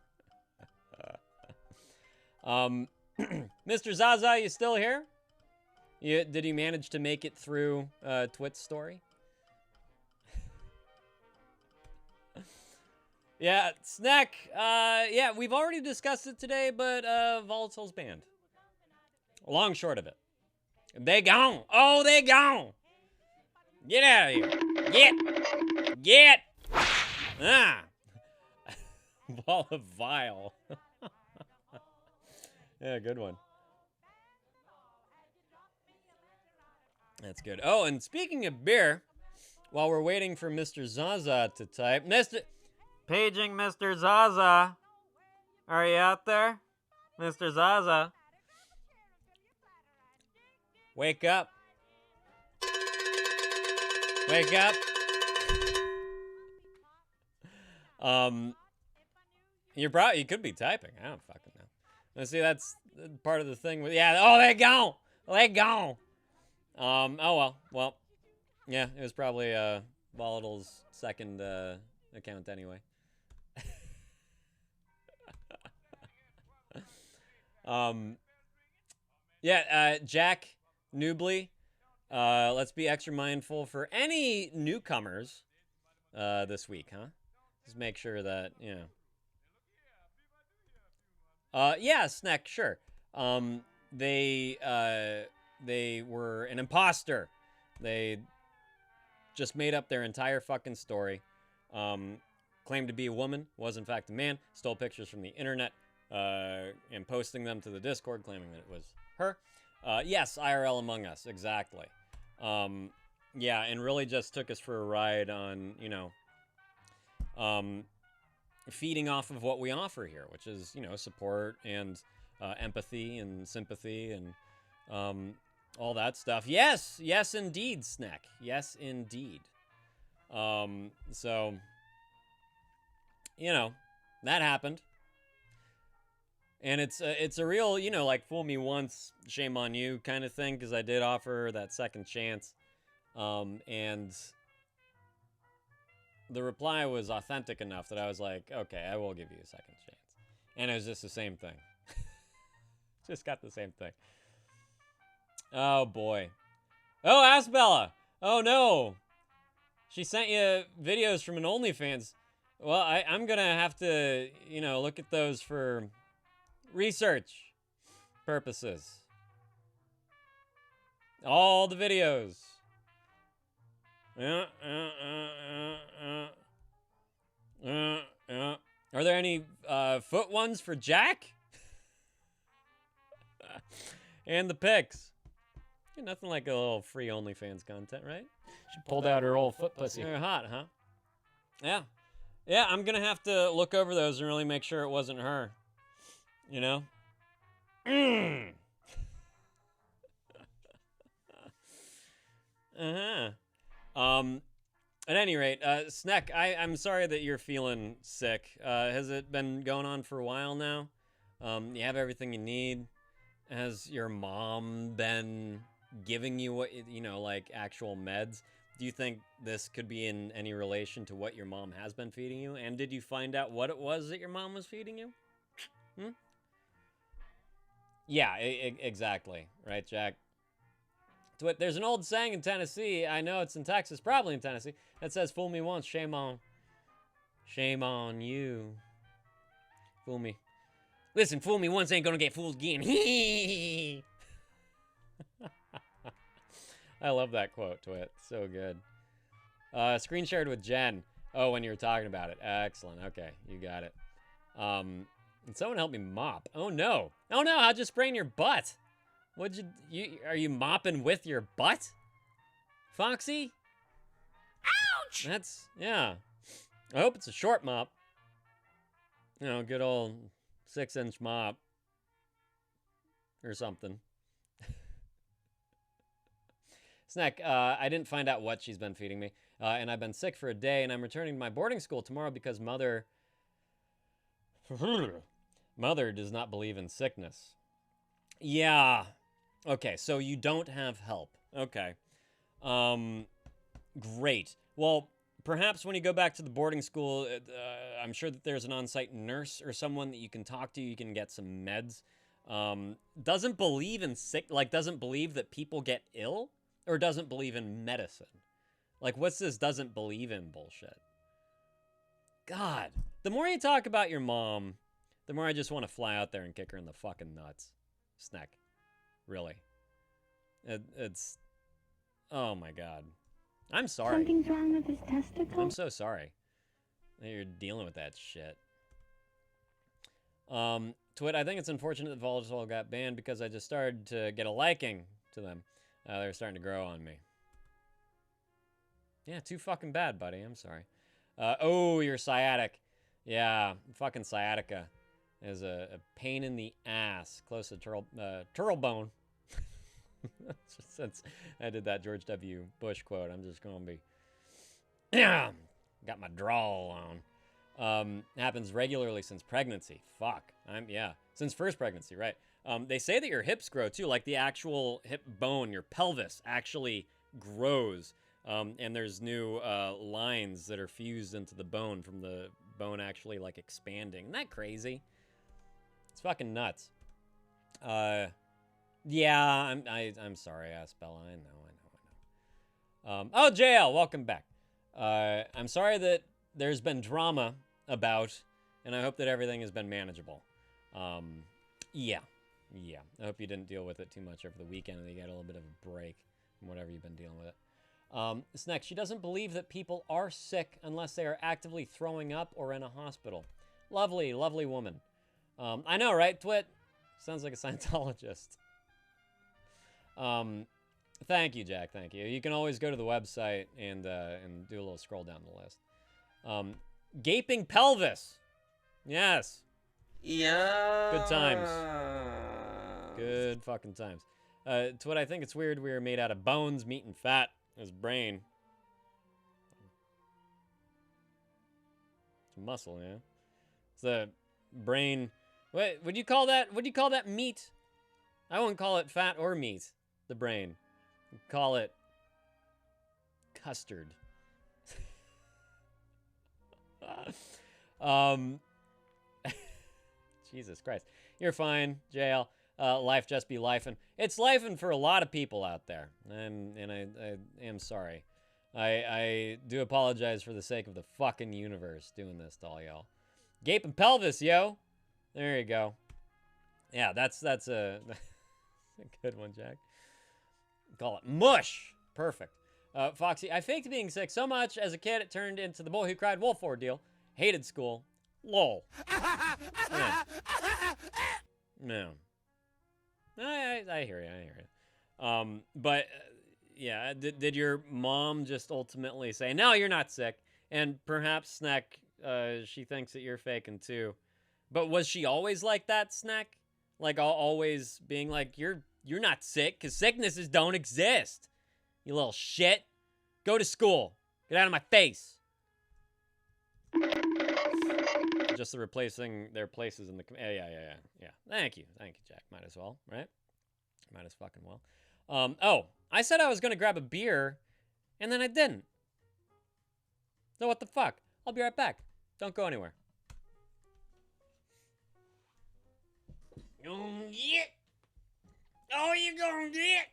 Mr. Zaza, you still here? Did you manage to make it through Twit's story? Yeah, Snack. Yeah, we've already discussed it today, but Volatile's banned. Long short of it. They gone. Oh, they gone. Get out of here. Get. Ah. Ball of Vile. Yeah, good one. That's good. Oh, and speaking of beer, while we're waiting for Mr. Zaza to type, Paging Mr. Zaza. Are you out there? Mr. Zaza. Wake up. Wake up. You could be typing. I don't fucking know. Let's see, that's part of the thing with, yeah, oh, they're gone. They're gone. Oh, well. Yeah, it was probably Volatile's second account anyway. Jack Newbly, let's be extra mindful for any newcomers this week, huh? Just make sure that, you know. Yeah, Snack, sure. They were an imposter. They just made up their entire fucking story. Claimed to be a woman, was in fact a man, stole pictures from the internet, and posting them to the Discord, claiming that it was her. Yes, IRL Among Us, exactly. Yeah, and really just took us for a ride on, you know, feeding off of what we offer here, which is, you know, support and empathy and sympathy and all that stuff. Yes, indeed, Snack. Yes, indeed. So, you know, that happened. And it's a real, you know, like, fool me once, shame on you kind of thing, because I did offer that second chance. And the reply was authentic enough that I was like, okay, I will give you a second chance. And it was just the same thing. Just got the same thing. Oh, boy. Oh, ask Bella. Oh, no. She sent you videos from an OnlyFans. Well, I'm going to have to, you know, look at those for research purposes. All the videos. Are there any foot ones for Jack? And the pics. Nothing like a little free OnlyFans content, right? She pulled out her old foot pussy. They're hot, huh? Yeah. Yeah, I'm gonna have to look over those and really make sure it wasn't her. You know? At any rate, Sneck, I'm sorry that you're feeling sick. Has it been going on for a while now? You have everything you need? Has your mom been giving you what, you know, like actual meds? Do you think this could be in any relation to what your mom has been feeding you? And did you find out what it was that your mom was feeding you? Yeah, exactly. Right, Jack? There's an old saying in Tennessee, I know it's in Texas, probably in Tennessee, that says, fool me once, shame on you. Fool me. Listen, fool me once ain't gonna get fooled again. I love that quote, Twit. So good. Screen shared with Jen. Oh, when you were talking about it. Excellent. Okay, you got it. And someone help me mop. Oh, no. Oh, no, how'd you sprain your butt? Are you mopping with your butt? Foxy? Ouch! Yeah. I hope it's a short mop. You know, good old 6-inch mop. Or something. Snack, I didn't find out what she's been feeding me. And I've been sick for a day, and I'm returning to my boarding school tomorrow because Mother does not believe in sickness. Yeah. Okay, so you don't have help. Okay. Great. Well, perhaps when you go back to the boarding school, I'm sure that there's an on-site nurse or someone that you can talk to. You can get some meds. Doesn't believe in doesn't believe that people get ill, or doesn't believe in medicine. Like, what's this doesn't believe in bullshit? God, the more you talk about your mom, the more I just want to fly out there and kick her in the fucking nuts. Snack. Really. It's... Oh my God. I'm sorry. Something's wrong with his testicle? I'm so sorry that you're dealing with that shit. Twit, I think it's unfortunate that Volatile got banned because I just started to get a liking to them. They're starting to grow on me. Yeah, too fucking bad, buddy. I'm sorry. Oh, you're sciatic. Yeah, fucking sciatica is a pain in the ass, close to turtle bone. Since I did that George W. Bush quote, I'm just going to be Got my drawl on. Happens regularly since pregnancy. Fuck. Since first pregnancy, right? They say that your hips grow too, like the actual hip bone, your pelvis actually grows. And there's new lines that are fused into the bone from the bone actually like expanding. Isn't that crazy? It's fucking nuts. Yeah, I'm sorry, Asbella. I know. Oh, JL, welcome back. I'm sorry that there's been drama about, and I hope that everything has been manageable. Yeah. I hope you didn't deal with it too much over the weekend and you got a little bit of a break from whatever you've been dealing with it. This next, she doesn't believe that people are sick unless they are actively throwing up or in a hospital. Lovely, lovely woman. I know, right, Twit? Sounds like a Scientologist. Thank you, Jack. Thank you. You can always go to the website and do a little scroll down the list. Gaping pelvis. Yes. Yeah. Good times. Good fucking times. To what I think it's weird we are made out of bones, meat, and fat. His brain. It's muscle, yeah. It's the brain. What would you call that? Would you call that meat? I wouldn't call it fat or meat. The brain. You'd call it custard. Jesus Christ. You're fine, JL. Life just be lifing. It's lifing for a lot of people out there. And I am sorry. I do apologize for the sake of the fucking universe doing this to all y'all. Gaping pelvis, yo. There you go. Yeah, that's a good one, Jack. Call it mush. Perfect. Foxy, I faked being sick so much as a kid it turned into the boy who cried wolf ordeal. Hated school. Lol. No. I hear you. But yeah, did your mom just ultimately say, no, you're not sick? And perhaps, Snack, she thinks that you're faking too. But was she always like that, Snack? Like always being like, you're not sick, because sicknesses don't exist. You little shit. Go to school. Get out of my face. Just the replacing their places in the... Yeah. Thank you, Jack. Might as well, right? Might as fucking well. Oh, I said I was going to grab a beer, and then I didn't. So what the fuck? I'll be right back. Don't go anywhere. Gonna get... Oh, you gonna get...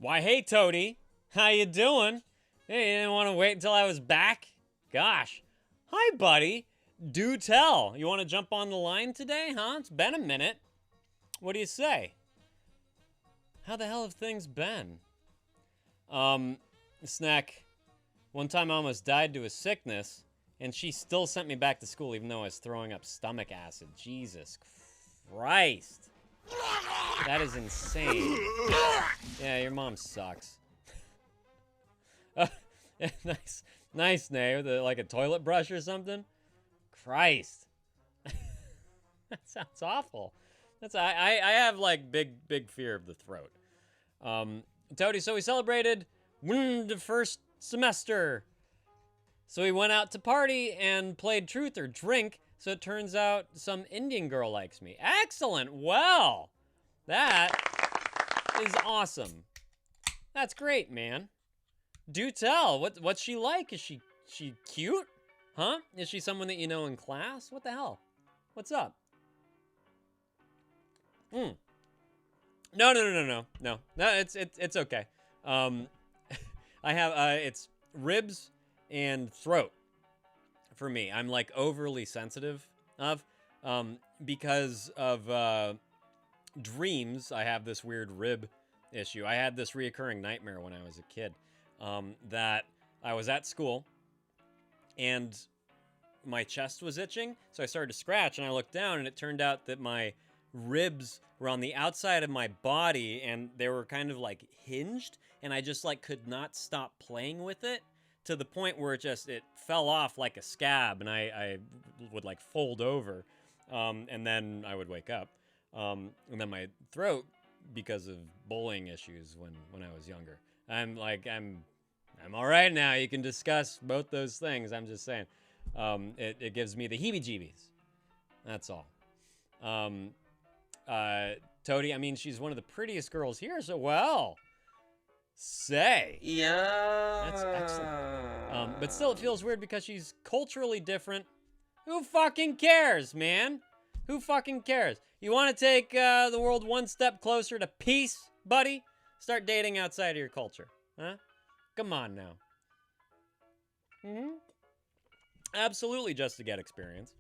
Why, hey, Toady. How you doing? Hey, you didn't want to wait until I was back? Gosh. Hi, buddy. Do tell. You want to jump on the line today, huh? It's been a minute. What do you say? How the hell have things been? Snack. One time I almost died to a sickness, and she still sent me back to school even though I was throwing up stomach acid. Jesus Christ. That is insane. Yeah, your mom sucks. Nice, nice, Nay, with like a toilet brush or something. Christ. That sounds awful. I have like big fear of the throat. Toady, so we celebrated the first semester. So we went out to party and played truth or drink. So it turns out some Indian girl likes me. Excellent. Well, that is awesome. That's great, man. Do tell. What's she like? Is she cute? Huh? Is she someone that you know in class? What the hell? What's up? No. No, it's okay. I have it's ribs and throat for me. I'm like overly sensitive because of dreams. I have this weird rib issue. I had this reoccurring nightmare when I was a kid that I was at school and my chest was itching, so I started to scratch and I looked down and it turned out that my ribs were on the outside of my body and they were kind of like hinged, and I just like could not stop playing with it to the point where it fell off like a scab, and I would like fold over, and then I would wake up, and then my throat, because of bullying issues when I was younger, I'm all right now. You can discuss both those things. I'm just saying, it gives me the heebie-jeebies. That's all. Toady, I mean, she's one of the prettiest girls here, so well, say. Yeah. That's excellent. But still, it feels weird because she's culturally different. Who fucking cares, man? Who fucking cares? You want to take the world one step closer to peace, buddy? Start dating outside of your culture, huh? Come on now. Absolutely, just to get experience.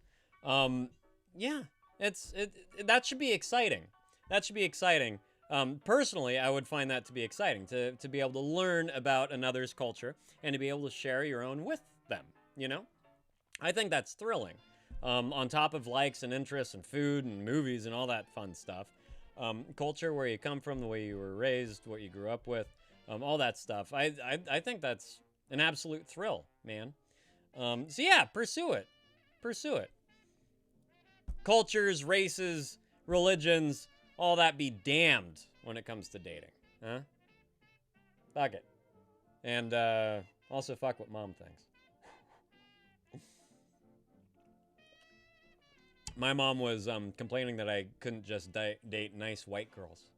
Yeah. That should be exciting. That should be exciting. Personally, I would find that to be exciting, to be able to learn about another's culture and to be able to share your own with them, you know? I think that's thrilling. On top of likes and interests and food and movies and all that fun stuff. Culture, where you come from, the way you were raised, what you grew up with, all that stuff. I think that's an absolute thrill, man. So yeah, pursue it. Pursue it. Cultures, races, religions, all that be damned when it comes to dating, huh? Fuck it. And also fuck what mom thinks. My mom was complaining that I couldn't just date nice white girls.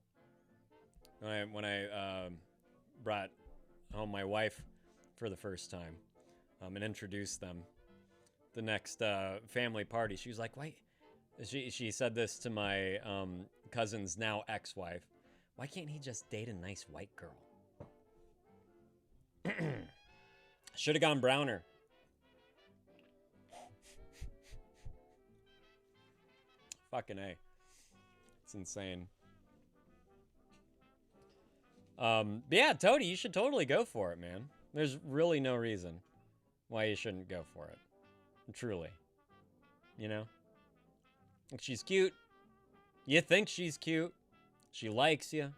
When I brought home my wife for the first time and introduced them the next family party, she was like, wait. She said this to my cousin's now ex-wife. Why can't he just date a nice white girl? Should have gone browner. Fucking A. It's insane. But yeah, Toady, you should totally go for it, man. There's really no reason why you shouldn't go for it. Truly. You know? She's cute. You think she's cute. She likes you.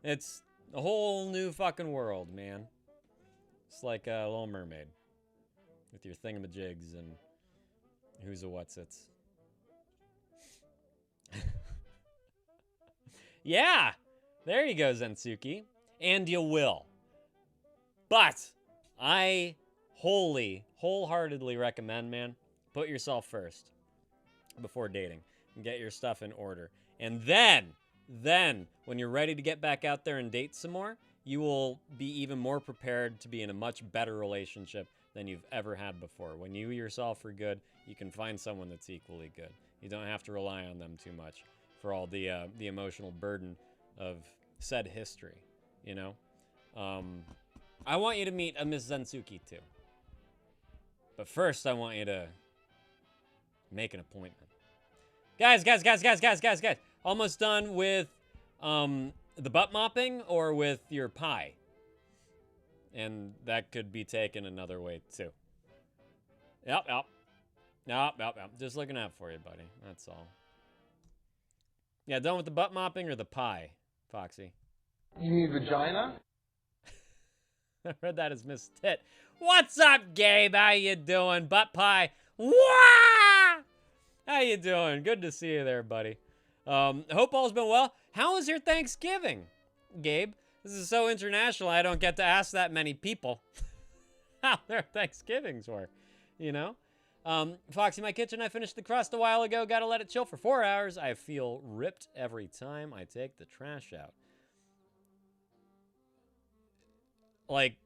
It's a whole new fucking world, man. It's like a Little Mermaid. With your thingamajigs and who's a what's-its. Yeah! There you go, Zensuke. And you will. But I wholeheartedly recommend, man, put yourself first before dating and get your stuff in order. And then when you're ready to get back out there and date some more, you will be even more prepared to be in a much better relationship than you've ever had before. When you yourself are good, you can find someone that's equally good. You don't have to rely on them too much for all the emotional burden of said history, you know? I want you to meet a Miss Zensuki too. But first, I want you to make an appointment. Guys. Almost done with the butt mopping or with your pie. And that could be taken another way too. Yep. Just looking out for you, buddy. That's all. Yeah, done with the butt mopping or the pie, Foxy? You need vagina? I read that as Miss Tit. What's up, Gabe? How you doing? Butt pie. Wah! How you doing? Good to see you there, buddy. Hope all's been well. How was your Thanksgiving, Gabe? This is so international, I don't get to ask that many people how their Thanksgivings were, you know? Foxy, my kitchen, I finished the crust a while ago. Gotta let it chill for 4 hours. I feel ripped every time I take the trash out. Like,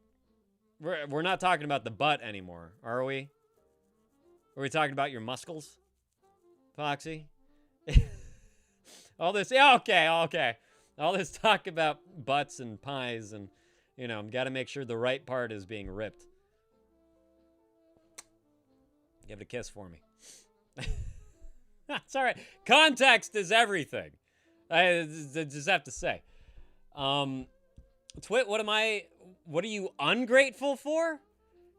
we're not talking about the butt anymore, are we? Are we talking about your muscles, Foxy? All this, yeah, okay. All this talk about butts and pies and, you know, got to make sure the right part is being ripped. Give it a kiss for me. That's all right. Context is everything. I just have to say. Twit, what are you ungrateful for?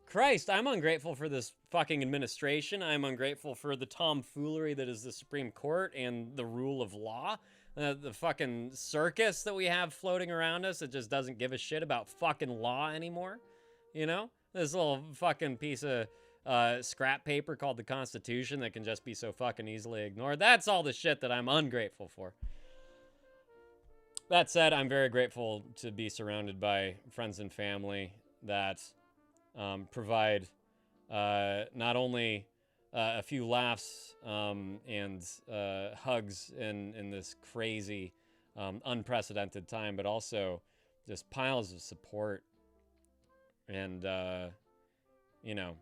Christ, I'm ungrateful for this fucking administration. I'm ungrateful for the tomfoolery that is the Supreme Court and the rule of law. The fucking circus that we have floating around us that just doesn't give a shit about fucking law anymore. You know? This little fucking piece of scrap paper called the Constitution that can just be so fucking easily ignored. That's all the shit that I'm ungrateful for. That said, I'm very grateful to be surrounded by friends and family that provide not only a few laughs and hugs in this crazy, unprecedented time, but also just piles of support. And, you know,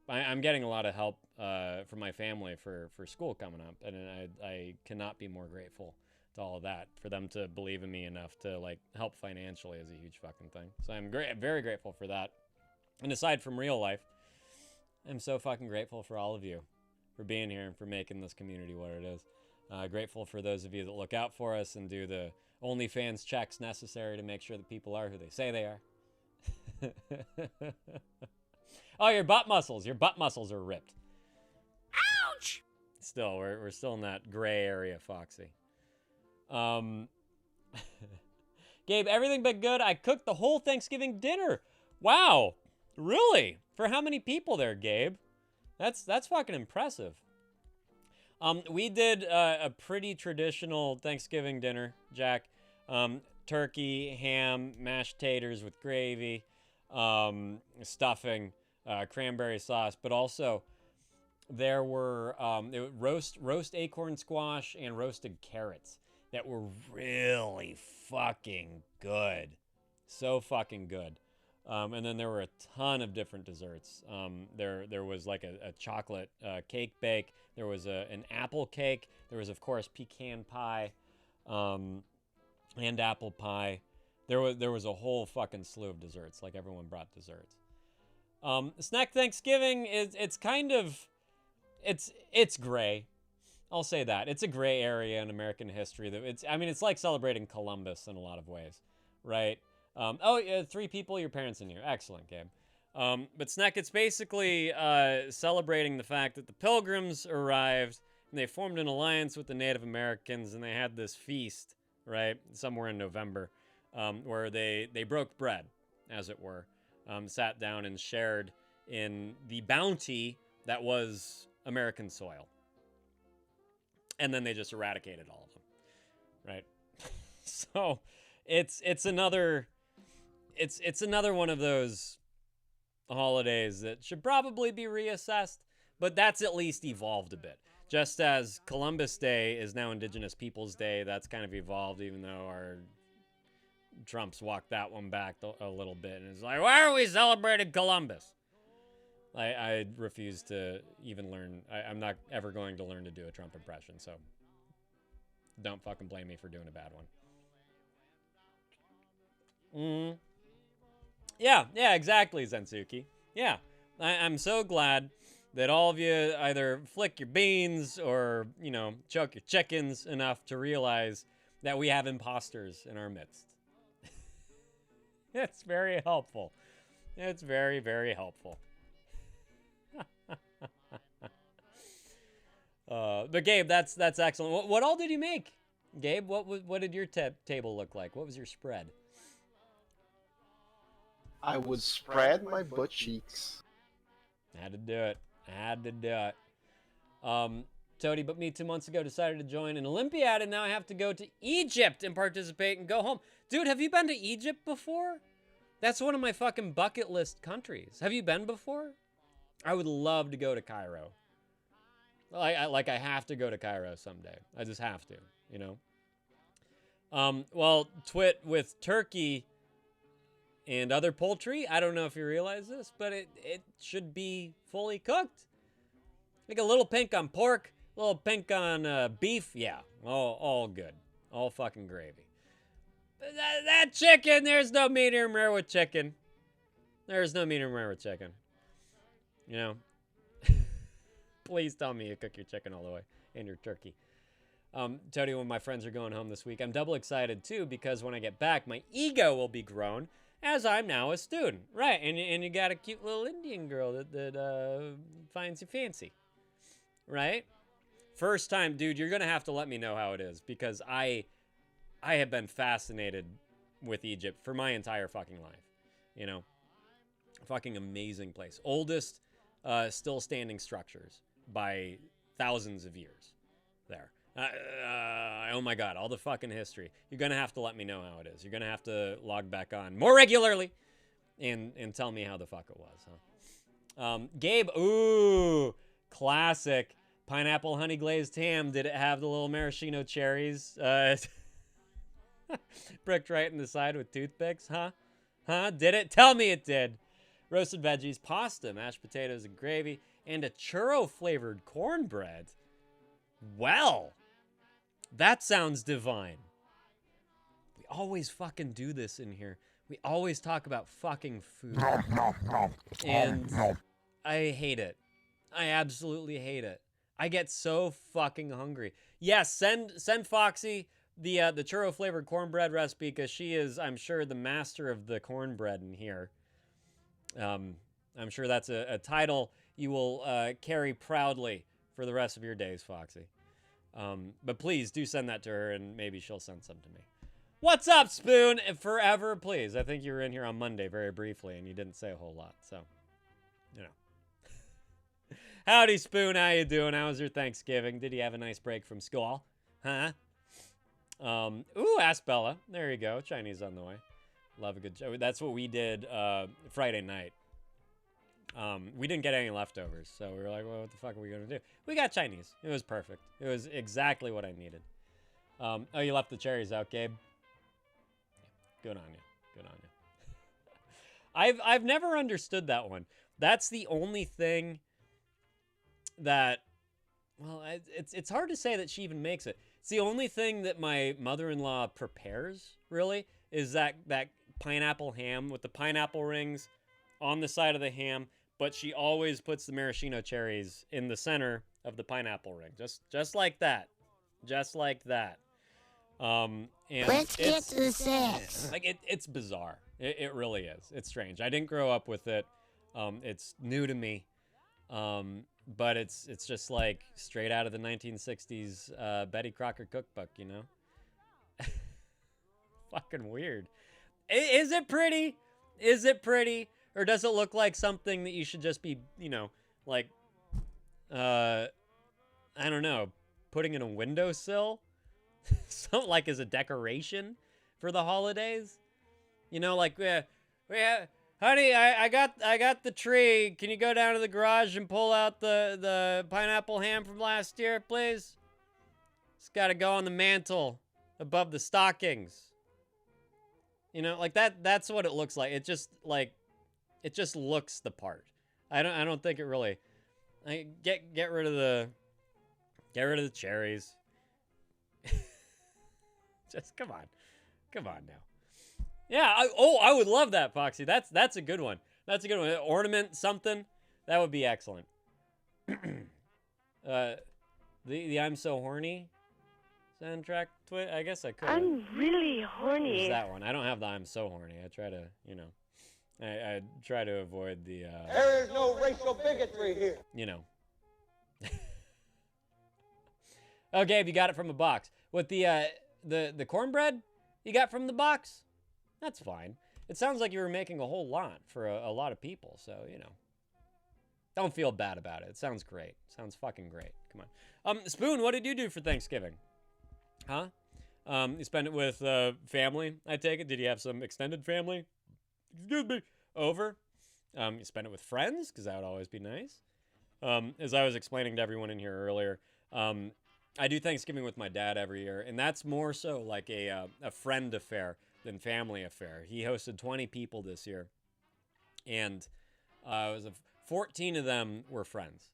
I'm getting a lot of help from my family for school coming up, and I cannot be more grateful to all of that. For them to believe in me enough to, like, help financially is a huge fucking thing. So I'm very grateful for that. And aside from real life, I'm so fucking grateful for all of you for being here and for making this community what it is. Grateful for those of you that look out for us and do the OnlyFans checks necessary to make sure that people are who they say they are. Oh, your butt muscles. Your butt muscles are ripped. Ouch! Still, we're still in that gray area, Foxy. Gabe, everything but good. I cooked the whole Thanksgiving dinner. Wow. Really? For how many people there, Gabe? That's fucking impressive. We did a pretty traditional Thanksgiving dinner, Jack. Turkey, ham, mashed taters with gravy, stuffing, cranberry sauce, but also there were roast acorn squash and roasted carrots that were really fucking good. So fucking good. And then there were a ton of different desserts. There was like a chocolate cake bake. There was an apple cake. There was, of course, pecan pie and apple pie. There was a whole fucking slew of desserts. Like, everyone brought desserts. Snack Thanksgiving it's kind of it's gray. I'll say that. It's a gray area in American history. It's like celebrating Columbus in a lot of ways, right? Yeah, 3 people, your parents in here. Excellent, Gabe. But Snack, it's basically celebrating the fact that the Pilgrims arrived and they formed an alliance with the Native Americans, and they had this feast, right, somewhere in November, where they broke bread, as it were, sat down and shared in the bounty that was American soil. And then they just eradicated all of them, right? So it's another one of those holidays that should probably be reassessed, but that's at least evolved a bit. Just as Columbus Day is now Indigenous Peoples Day, that's kind of evolved, even though our Trump's walked that one back a little bit. And it's like, why are we celebrating Columbus? I refuse to even learn. I'm not ever going to learn to do a Trump impression, so don't fucking blame me for doing a bad one. Yeah, exactly, Zensuki. Yeah, I'm so glad that all of you either flick your beans or, you know, choke your chickens enough to realize that we have imposters in our midst. It's very helpful. It's very, very helpful. But Gabe, that's excellent. What all did you make, Gabe? What did your table look like? What was your spread? I would spread my butt cheeks. Had to do it. Toady, but me 2 months ago decided to join an Olympiad, and now I have to go to Egypt and participate and go home. Dude, have you been to Egypt before? That's one of my fucking bucket list countries. Have you been before? I would love to go to Cairo. I have to go to Cairo someday. I just have to, you know? Well, twit with turkey and other poultry, I don't know if you realize this, but it should be fully cooked. Like a little pink on pork, a little pink on beef. Yeah, all good. All fucking gravy. But that chicken, there's no medium rare with chicken. There's no medium rare with chicken. You know? Please tell me you cook your chicken all the way and your turkey. Toady, when my friends are going home this week, I'm double excited too because when I get back, my ego will be grown as I'm now a student. Right, and you got a cute little Indian girl that finds you fancy. Right? First time, dude, you're going to have to let me know how it is because I have been fascinated with Egypt for my entire fucking life. You know? Fucking amazing place. Oldest still standing structures by thousands of years there. Oh my God, all the fucking history. You're going to have to let me know how it is. You're going to have to log back on more regularly and tell me how the fuck it was, huh? Gabe, ooh, classic. Pineapple honey glazed ham. Did it have the little maraschino cherries? Bricked right in the side with toothpicks, huh? Huh? Did it? Tell me it did. Roasted veggies, pasta, mashed potatoes and gravy, and a churro-flavored cornbread. Well, that sounds divine. We always fucking do this in here. We always talk about fucking food. And I hate it. I absolutely hate it. I get so fucking hungry. Yes, send Foxy the churro-flavored cornbread recipe because she is, I'm sure, the master of the cornbread in here. I'm sure that's a title you will carry proudly for the rest of your days, Foxy. But please do send that to her, and maybe she'll send some to me. What's up, Spoon? Forever, please. I think you were in here on Monday very briefly, and you didn't say a whole lot, so, you know. Howdy, Spoon. How you doing? How was your Thanksgiving? Did you have a nice break from school? Huh? Ooh, ask Bella. There you go. Chinese on the way. Love a good show. That's what we did Friday night. We didn't get any leftovers, so we were like, well, what the fuck are we going to do? We got Chinese. It was perfect. It was exactly what I needed. Oh, you left the cherries out, Gabe? Good on you. Good on you. I've never understood that one. That's the only thing that, well, it's hard to say that she even makes it. It's the only thing that my mother-in-law prepares, really, is that pineapple ham with the pineapple rings on the side of the ham, but she always puts the maraschino cherries in the center of the pineapple ring. Just like that. Just like that. And let's get to the sex. Like it's bizarre. It really is. It's strange. I didn't grow up with it. It's new to me. But it's just like straight out of the 1960s Betty Crocker cookbook, you know? Fucking weird. Is it pretty? Is it pretty? Or does it look like something that you should just be, you know, like, I don't know, putting in a windowsill? Something like as a decoration for the holidays? You know, like, honey, I got the tree. Can you go down to the garage and pull out the pineapple ham from last year, please? It's got to go on the mantle above the stockings. You know, like that's what it looks like. It just looks the part. I don't think it really. Get rid of the cherries. Just come on now. Yeah. I would love that, Foxy. That's a good one. That's a good one. Ornament something. That would be excellent. The I'm So Horny soundtrack. I guess I could. I'm really horny. There's that one. I don't have the I'm So Horny. I try to, I try to avoid the. There is no racial bigotry here. Oh, Gabe, you got it from a box. With the cornbread you got from the box, that's fine. It sounds like you were making a whole lot for a lot of people, so don't feel bad about it. It sounds great. Sounds fucking great. Come on. Spoon, what did you do for Thanksgiving? Huh? You spent it with family, I take it? Did you have some extended family? Excuse me. Over? You spent it with friends, because that would always be nice. As I was explaining to everyone in here earlier, I do Thanksgiving with my dad every year, and that's more so like a friend affair than family affair. He hosted 20 people this year, and it was 14 of them were friends.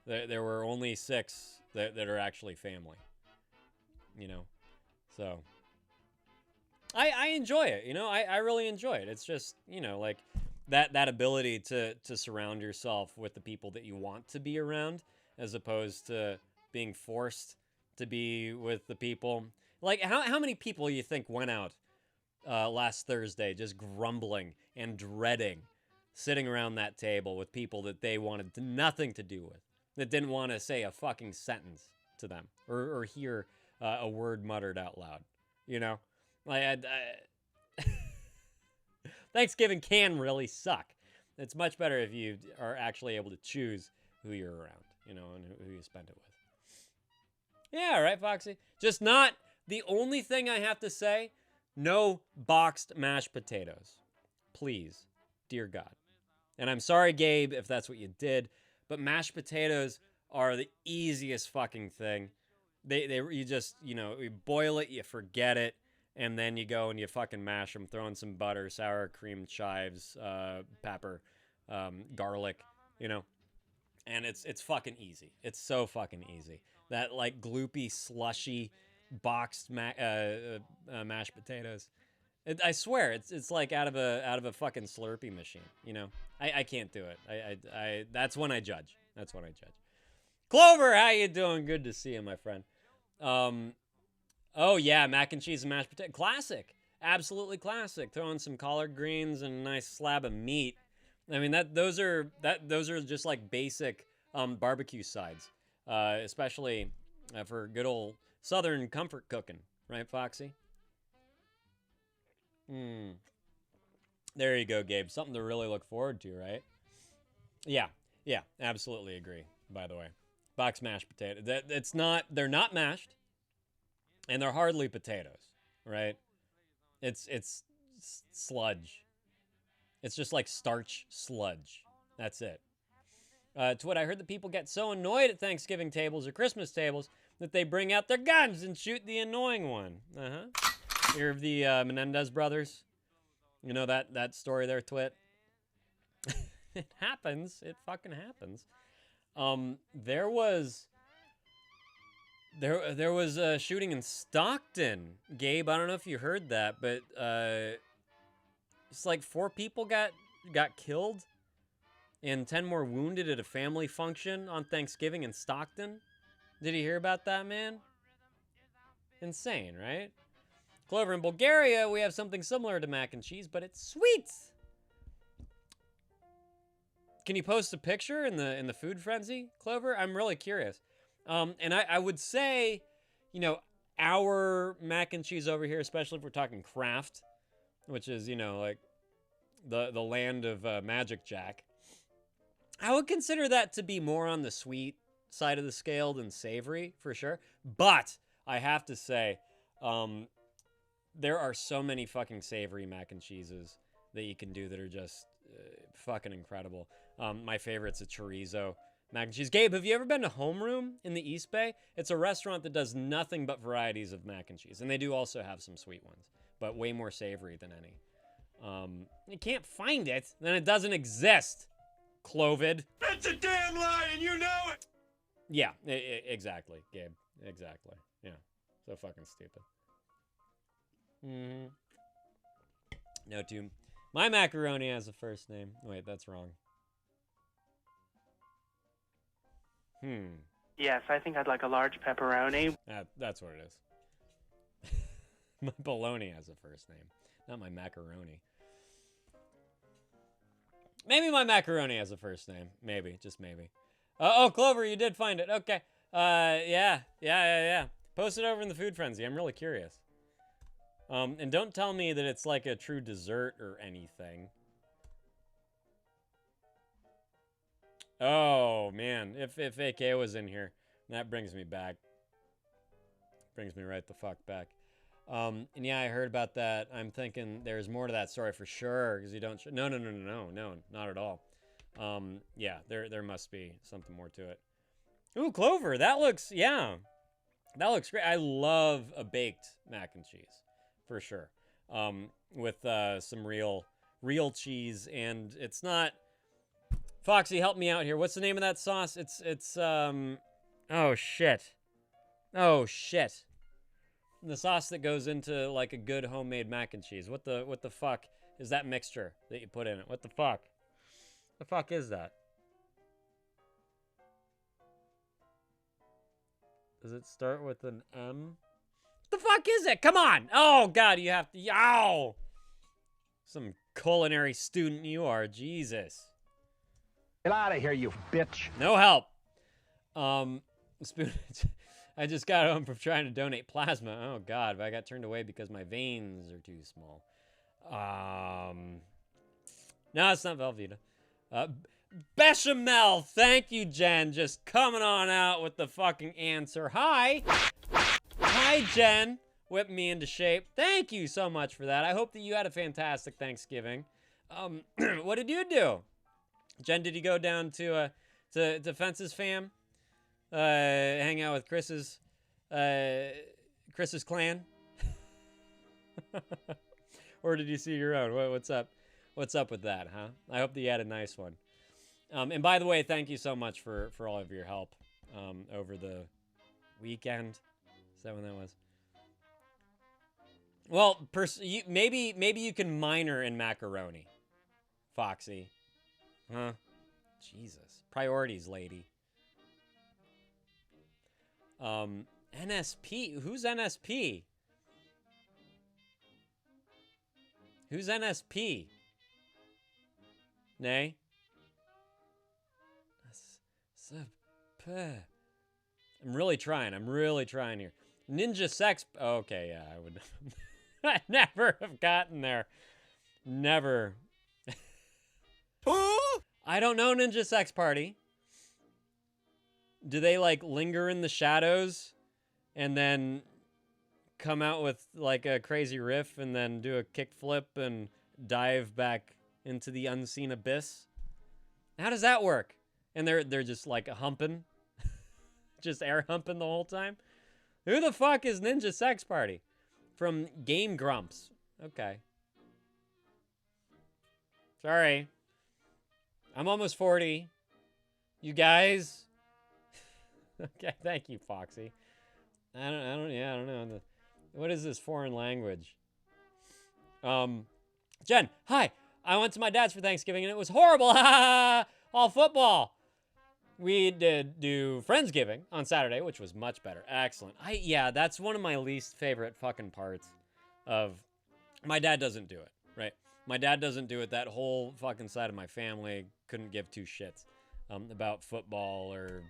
There were only 6 that are actually family. So I enjoy it. I really enjoy it. It's just like that ability to surround yourself with the people that you want to be around, as opposed to being forced to be with the people. Like how many people you think went out last Thursday just grumbling and dreading sitting around that table with people that they wanted nothing to do with, that didn't want to say a fucking sentence to them or hear a word muttered out loud. Like Thanksgiving can really suck. It's much better if you are actually able to choose who you're around, and who you spend it with. Yeah, right, Foxy? Just not the only thing I have to say, no boxed mashed potatoes. Please, dear God. And I'm sorry, Gabe, if that's what you did, but mashed potatoes are the easiest fucking thing. You just, you boil it, you forget it, and then you go and you fucking mash them, throw in some butter, sour cream, chives, pepper, garlic, and it's fucking easy. It's so fucking easy. That like gloopy, slushy, boxed mashed potatoes. I swear, it's like out of a fucking Slurpee machine. I can't do it. I that's when I judge. That's when I judge. Clover, how you doing? Good to see you, my friend. Oh yeah, mac and cheese and mashed potato, classic, absolutely classic. Throw in some collard greens and a nice slab of meat. I mean those are just like basic barbecue sides, especially for good old Southern comfort cooking, right, Foxy? There you go, Gabe. Something to really look forward to, right? Yeah, absolutely agree. By the way, box mashed potato. They're not mashed, and they're hardly potatoes, right? It's sludge. It's just like starch sludge. That's it. Twit, I heard that people get so annoyed at Thanksgiving tables or Christmas tables that they bring out their guns and shoot the annoying one. Hear of the Menendez brothers? You know that story there, Twit? It happens. It fucking happens. There was a shooting in Stockton. Gabe, I don't know if you heard that, but it's like 4 people got killed and 10 more wounded at a family function on Thanksgiving in Stockton. Did you hear about that, man? Insane, right? Clover, in Bulgaria, we have something similar to mac and cheese, but it's sweet. Can you post a picture in the food frenzy, Clover? I'm really curious. And I would say, our mac and cheese over here, especially if we're talking Kraft, which is, like the land of Magic Jack, I would consider that to be more on the sweet side of the scale than savory, for sure. But I have to say, there are so many fucking savory mac and cheeses that you can do that are just fucking incredible. My favorite's a chorizo mac and cheese. Gabe, have you ever been to Homeroom in the East Bay? It's a restaurant that does nothing but varieties of mac and cheese. And they do also have some sweet ones, but way more savory than any. You can't find it, then it doesn't exist, Clovid. That's a damn lie, and you know it! Yeah, exactly, Gabe. Exactly. Yeah. So fucking stupid. No, too. My macaroni has a first name. Wait, that's wrong. Yes, I think I'd like a large pepperoni. That's what it is. My bologna has a first name, not my macaroni. Maybe my macaroni has a first name. Maybe, just maybe. Oh, Clover, you did find it. Okay. Yeah. Post it over in the Food Frenzy. I'm really curious. And don't tell me that it's like a true dessert or anything. Oh, man. If AK was in here, that brings me back. Brings me right the fuck back. And yeah, I heard about that. I'm thinking there's more to that story for sure, because you don't... No, not at all. Yeah, there must be something more to it. Ooh, Clover, that looks... Yeah. That looks great. I love a baked mac and cheese, for sure. With some real cheese, and it's not... Foxy, help me out here. What's the name of that sauce? It's oh shit. The sauce that goes into like a good homemade mac and cheese. What the fuck is that mixture that you put in it? What the fuck? The fuck is that? Does it start with an M? What the fuck is it? Come on! Oh god, you have to. Yow! Some culinary student you are, Jesus. Get out of here, you bitch. No help. Spoon. I just got home from trying to donate plasma. Oh god, but I got turned away because my veins are too small. No, it's not Velveeta. Bechamel. Thank you, Jen. Just coming on out with the fucking answer. Hi, Jen. Whip me into shape. Thank you so much for that. I hope that you had a fantastic Thanksgiving. What did you do? Jen, did you go down to Fences fam? Hang out with Chris's clan? Or did you see your own? What's up? What's up with that, huh? I hope that you had a nice one. And by the way, thank you so much for all of your help over the weekend. Is that when that was? Well, maybe you can minor in macaroni, Foxy. Huh? Jesus. Priorities, lady. NSP? Who's NSP? Who's NSP? Nay? I'm really trying here. Ninja sex... Okay, yeah, I would... I'd never have gotten there. Never. I don't know Ninja Sex Party. Do they, like, linger in the shadows and then come out with, like, a crazy riff and then do a kickflip and dive back into the unseen abyss? How does that work? And they're just, like, humping? Just air humping the whole time? Who the fuck is Ninja Sex Party? From Game Grumps. Okay. Sorry. I'm almost 40. You guys? Okay, thank you, Foxy. I don't know. What is this foreign language? Jen, hi. I went to my dad's for Thanksgiving and it was horrible. All football. We did do Friendsgiving on Saturday, which was much better. Excellent. Yeah, that's one of my least favorite fucking parts of... My dad doesn't do it, right? My dad doesn't do it. That whole fucking side of my family couldn't give two shits about football or,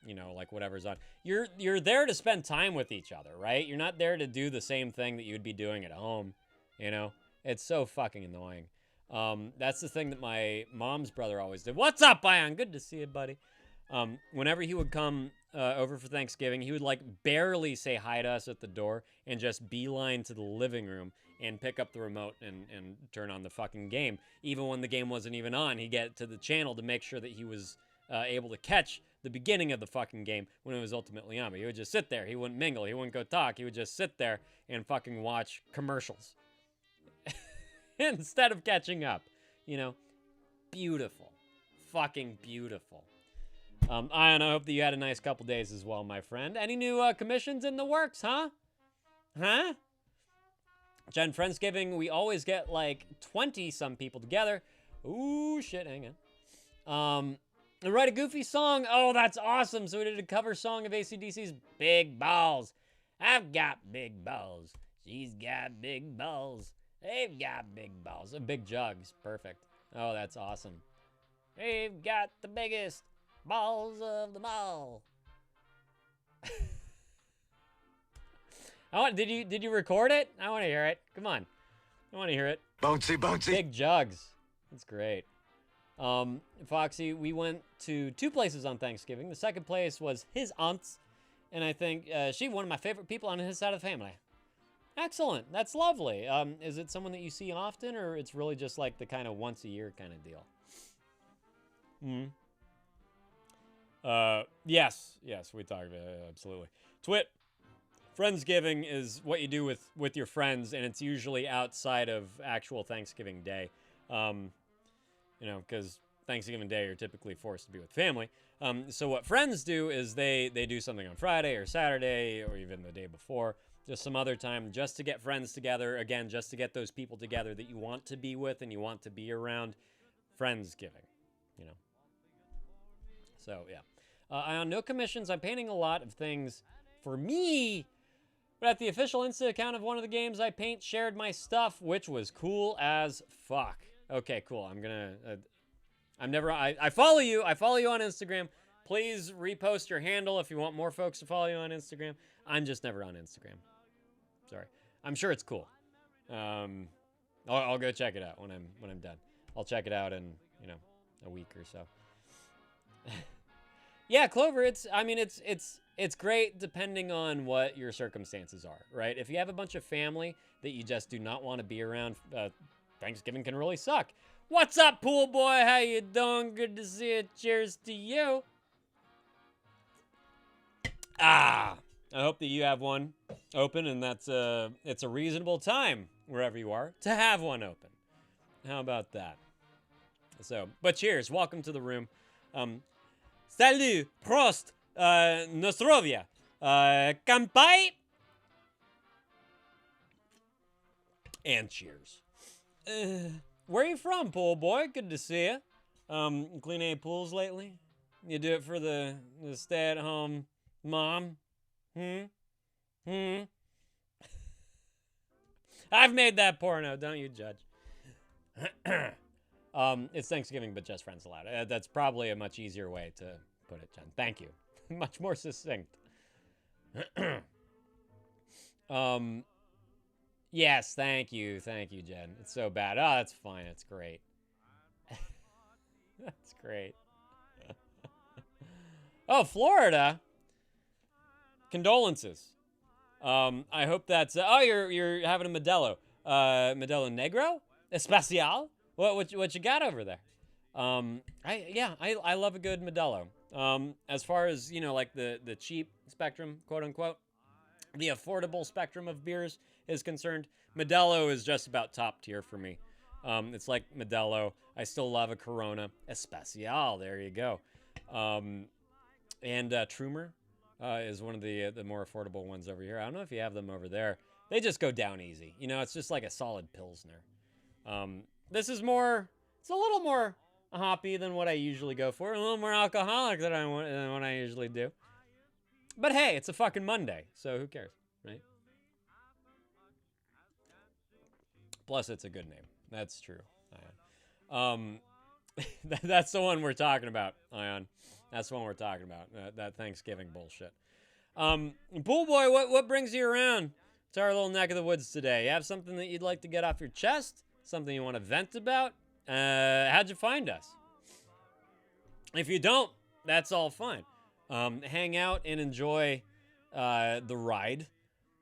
you know, like whatever's on. You're there to spend time with each other, right? You're not there to do the same thing that you'd be doing at home, you know? It's so fucking annoying. That's the thing that my mom's brother always did. What's up, Ion? Good to see you, buddy. Whenever he would come over for Thanksgiving, he would like barely say hi to us at the door and just beeline to the living room and pick up the remote and turn on the fucking game. Even when the game wasn't even on, he'd get to the channel to make sure that he was able to catch the beginning of the fucking game when it was ultimately on. But he would just sit there. He wouldn't mingle. He wouldn't go talk. He would just sit there and fucking watch commercials instead of catching up. You know? Beautiful. Fucking beautiful. Ion, I hope that you had a nice couple days as well, my friend. Any new commissions in the works, huh? Huh? Jen, Friendsgiving, we always get like 20-some people together. Ooh, shit, hang on. And write a goofy song. Oh, that's awesome. So we did a cover song of AC/DC's Big Balls. I've got big balls. She's got big balls. They've got big balls. Big jugs. Perfect. Oh, that's awesome. They've got the biggest balls of them all. Did you record it? I want to hear it. Come on. I want to hear it. Bouncy, bouncy. Big jugs. That's great. Foxy, we went to 2 places on Thanksgiving. The second place was his aunt's, and I think she's one of my favorite people on his side of the family. Excellent. That's lovely. Is it someone that you see often, or it's really just like the kind of once a year kind of deal? Yes, we talked about it, absolutely. Twit, Friendsgiving is what you do with your friends, and it's usually outside of actual Thanksgiving Day. You know, because Thanksgiving Day you're typically forced to be with family. So what friends do is they do something on Friday or Saturday or even the day before, just some other time, just to get friends together. Again, just to get those people together that you want to be with and you want to be around. Friendsgiving, you know. So, yeah. On no commissions, I'm painting a lot of things for me. But at the official Insta account of one of the games I paint, shared my stuff, which was cool as fuck. Okay, cool. I'm gonna... I follow you. I follow you on Instagram. Please repost your handle if you want more folks to follow you on Instagram. I'm just never on Instagram. Sorry. I'm sure it's cool. I'll go check it out when I'm done. I'll check it out in, you know, a week or so. Yeah, Clover, it's great depending on what your circumstances are, right? If you have a bunch of family that you just do not want to be around, Thanksgiving can really suck. What's up, pool boy? How you doing? Good to see you. Cheers to you. I hope that you have one open, and it's a reasonable time wherever you are to have one open. How about that? So, but cheers. Welcome to the room. Salut, Prost, Nostrovia, Kampai, and cheers. Where are you from, pool boy? Good to see you. Clean any pools lately? You do it for the stay-at-home mom? I've made that porno, don't you judge. It's Thanksgiving, but just friends allowed. That's probably a much easier way to put it, Jen. Thank you. Much more succinct. Yes, thank you, Jen. It's so bad. Oh, that's fine. It's great. That's great. Oh, Florida. Condolences. I hope that's. Oh, you're having a Modelo. Modelo Negro, Especial. What you got over there? I love a good Modelo. As far as, you know, like the cheap spectrum, quote unquote, the affordable spectrum of beers is concerned, Modelo is just about top tier for me. It's like Modelo. I still love a Corona Especial. There you go. And Trumer is one of the more affordable ones over here. I don't know if you have them over there. They just go down easy. You know, it's just like a solid Pilsner. This is more, it's a little more hoppy than what I usually go for. A little more alcoholic than what I usually do. But hey, it's a fucking Monday, so who cares, right? Plus, it's a good name. That's true, Ion. That's the one we're talking about, Ion. That's the one we're talking about, that Thanksgiving bullshit. Pool boy, what brings you around to our little neck of the woods today? You have something that you'd like to get off your chest? Something you want to vent about? How'd you find us? If you don't, that's all fine. Hang out and enjoy the ride.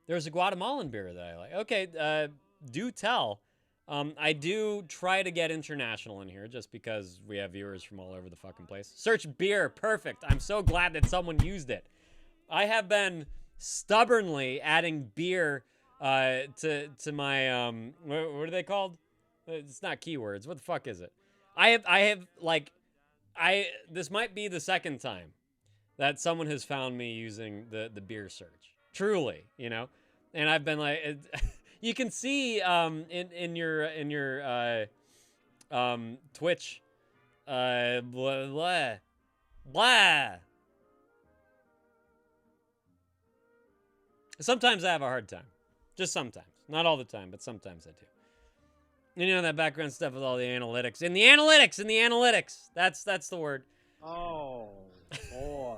There's a Guatemalan beer that I like. Okay, do tell. I do try to get international in here just because we have viewers from all over the fucking place. Search beer. Perfect. I'm so glad that someone used it. I have been stubbornly adding beer to my what are they called? It's not keywords. What the fuck is it? This might be the second time that someone has found me using the beer search. Truly, you know? And I've been like, You can see in your Twitch blah blah blah. Sometimes I have a hard time. Just sometimes. Not all the time, but sometimes I do. You know that background stuff with all the analytics. In the analytics. That's the word. Oh, boy.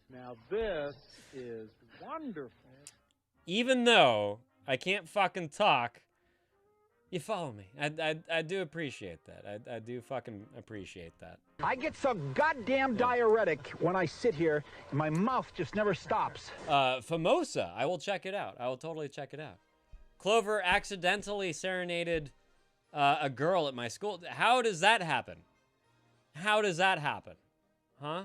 Now this is wonderful. Even though I can't fucking talk, you follow me. I do appreciate that. I do fucking appreciate that. I get so goddamn diuretic when I sit here, and my mouth just never stops. Famosa. I will check it out. I will totally check it out. Clover accidentally serenaded a girl at my school. How does that happen? How does that happen? Huh?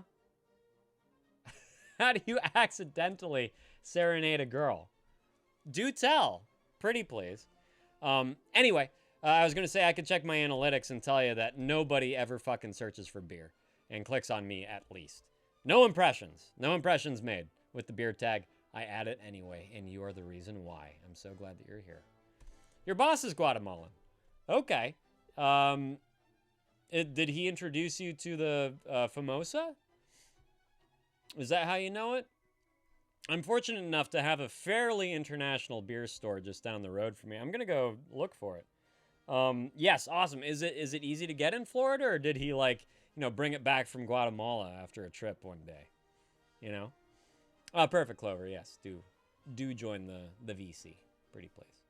How do you accidentally serenade a girl? Do tell. Pretty please. Anyway, I was going to say I could check my analytics and tell you that nobody ever fucking searches for beer and clicks on me at least. No impressions. No impressions made with the beer tag. I add it anyway, and you are the reason why. I'm so glad that you're here. Your boss is Guatemalan. Okay. Did he introduce you to the Famosa? Is that how you know it? I'm fortunate enough to have a fairly international beer store just down the road from me. I'm going to go look for it. Yes, awesome. Is it easy to get in Florida, or did he, like, you know, bring it back from Guatemala after a trip one day? You know? Perfect, Clover. Yes, do join the VC. Pretty please.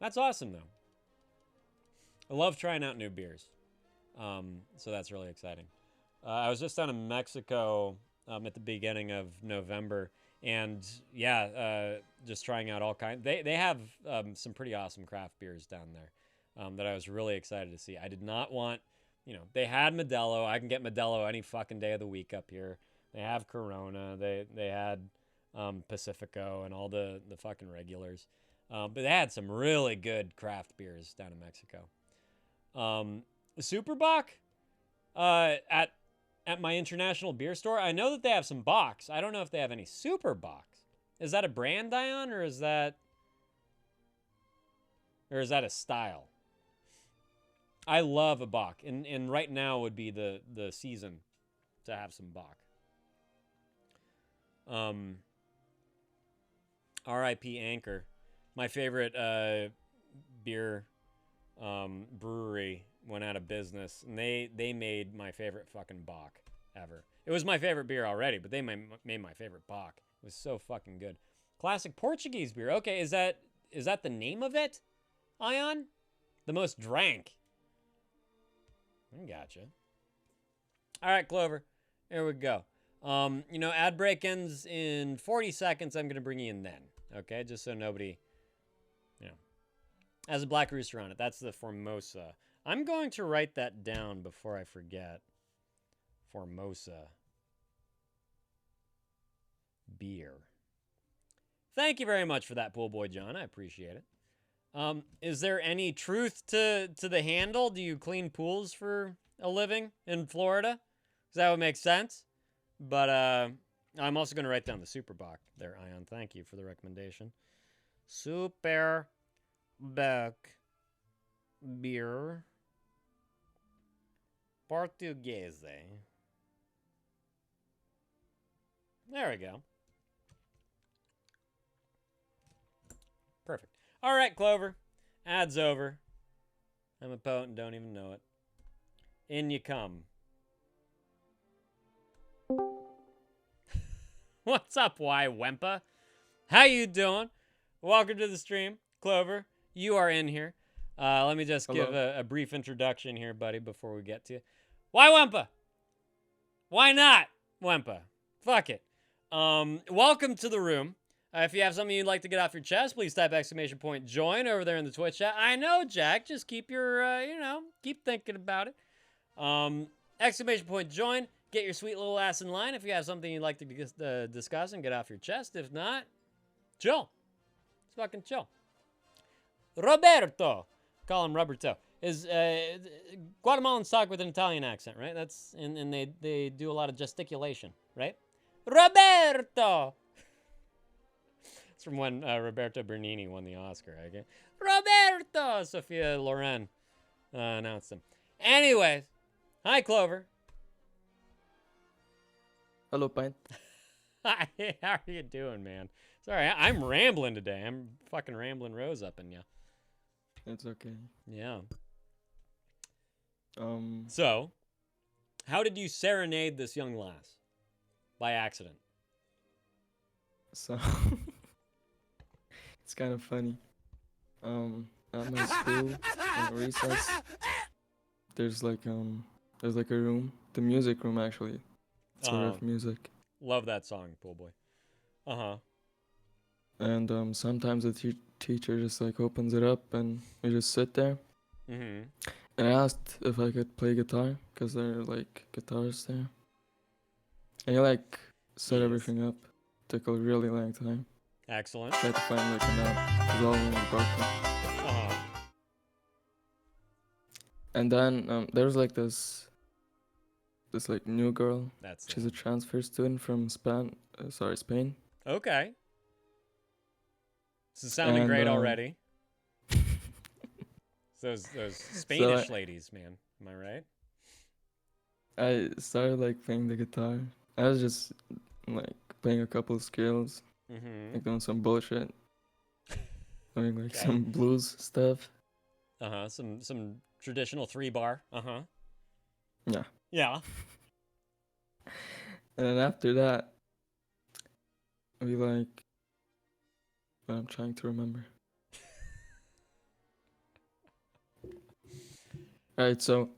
That's awesome, though. I love trying out new beers. So that's really exciting. I was just down in Mexico at the beginning of November, and yeah, just trying out all kinds. They have some pretty awesome craft beers down there that I was really excited to see. I did not want, you know, they had Modelo. I can get Modelo any fucking day of the week up here. They have Corona. They had Pacifico and all the fucking regulars. But they had some really good craft beers down in Mexico. Superbock at my international beer store. I know that they have some Bocks. I don't know if they have any Super Bocks. Is that a brand, Dion, or is that a style? I love a Bock, and right now would be the season to have some Bock. R.I.P. Anchor. My favorite beer brewery went out of business, and they made my favorite fucking Bock ever. It was my favorite beer already, but they made my favorite Bock. It was so fucking good. Classic Portuguese beer. Okay, is that the name of it, Ion? The most drank. I gotcha. All right, Clover. Here we go. You know, ad break ends in 40 seconds. I'm going to bring you in then. Okay, just so nobody, you know, has a black rooster on it. That's the Formosa. I'm going to write that down before I forget. Formosa beer. Thank you very much for that, Pool Boy John. I appreciate it. Is there any truth to the handle? Do you clean pools for a living in Florida? Because that would make sense. But I'm also going to write down the Superbock there, Ion. Thank you for the recommendation. Superbock beer. Portuguese. There we go. Perfect. All right, Clover. Ad's over. I'm a poet and don't even know it. In you come. What's up, Wempa? How you doing? Welcome to the stream, Clover. You are in here. Let me just give a brief introduction here, buddy, before we get to you. Why Wempa? Why not Wempa? Fuck it. Welcome to the room. If you have something you'd like to get off your chest, please type !join over there in the Twitch chat. I know, Jack. Just keep your, keep thinking about it. !join. Get your sweet little ass in line if you have something you'd like to discuss and get off your chest. If not, chill. It's fucking chill. Roberto. Call him Rubber Toe. Is Guatemalans talk with an Italian accent, right? That's and they do a lot of gesticulation, right? Roberto. It's from when Roberto Bernini won the Oscar. Okay? Roberto! Sophia Loren announced him. Anyways, hi, Clover. Hello, Pint. Hi, how are you doing, man? Sorry, I'm rambling today. I'm fucking rambling Rose up in ya. It's okay. Yeah. So, how did you serenade this young lass? By accident. So it's kind of funny. At my school, in recess, there's like a room, the music room actually. Sort of music. Love that song, Pool Boy. Uh-huh. And sometimes the teacher just like opens it up and we just sit there. Mm-hmm. And I asked if I could play guitar because there are like guitars there. And he like set everything up. Took a really long time. Excellent. Tried to find like an app. It was all really broken. Uh-huh. And then there was like this like new girl. She's a transfer student from Spain. Okay. This is sounding great already. Those Spanish ladies, man. Am I right? I started like playing the guitar. I was just like playing a couple of scales, like doing some bullshit, doing like some blues stuff. Some traditional 3-bar. Yeah. Yeah. And then after that, we like. I'm trying to remember. Alright, so.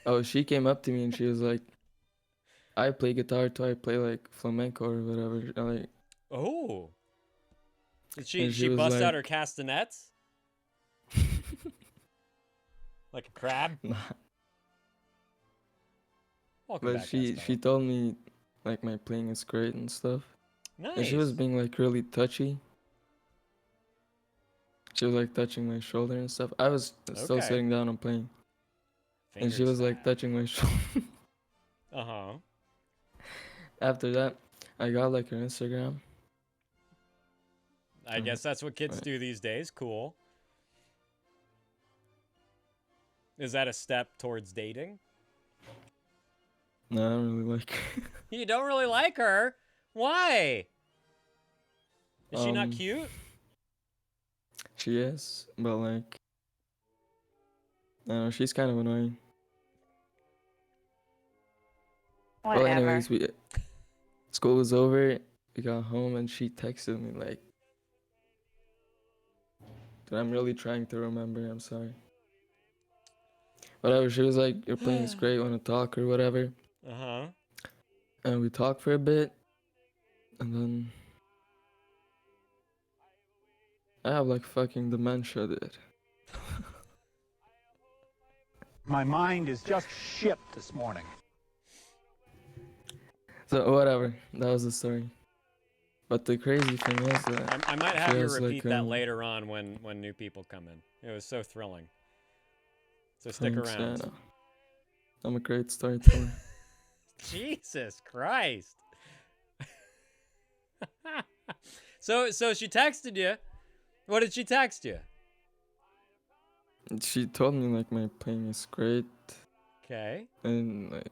Oh, she came up to me and she was like, I play guitar too, I play like flamenco or whatever. Like, oh. Did she was bust like, out her castanets? Like a crab? Nah. Welcome But back, she told me like my playing is great and stuff. Nice. And she was being like really touchy. She was like touching my shoulder and stuff. I was still sitting down and playing. And she was like touching my shoulder. Uh-huh. After that, I got like her Instagram. I guess that's what kids do these days. Cool. Is that a step towards dating? No, I don't really like her. You don't really like her? Why? Is she not cute? She is, but like, I don't know, she's kind of annoying. Whatever. Well, anyways, school was over, we got home, and she texted me like, dude, I'm really trying to remember, I'm sorry. Whatever, she was like, your playing is great, want to talk or whatever. Uh-huh. And we talked for a bit, and then I have like fucking dementia, dude. My mind is just shit this morning. So whatever, that was the story. But the crazy thing is that I might have she you has, repeat like, that later on when new people come in. It was so thrilling. So stick thanks, around. Anna. I'm a great storyteller. Jesus Christ. So she texted you. What did she text you? She told me like my playing is great. Okay. And like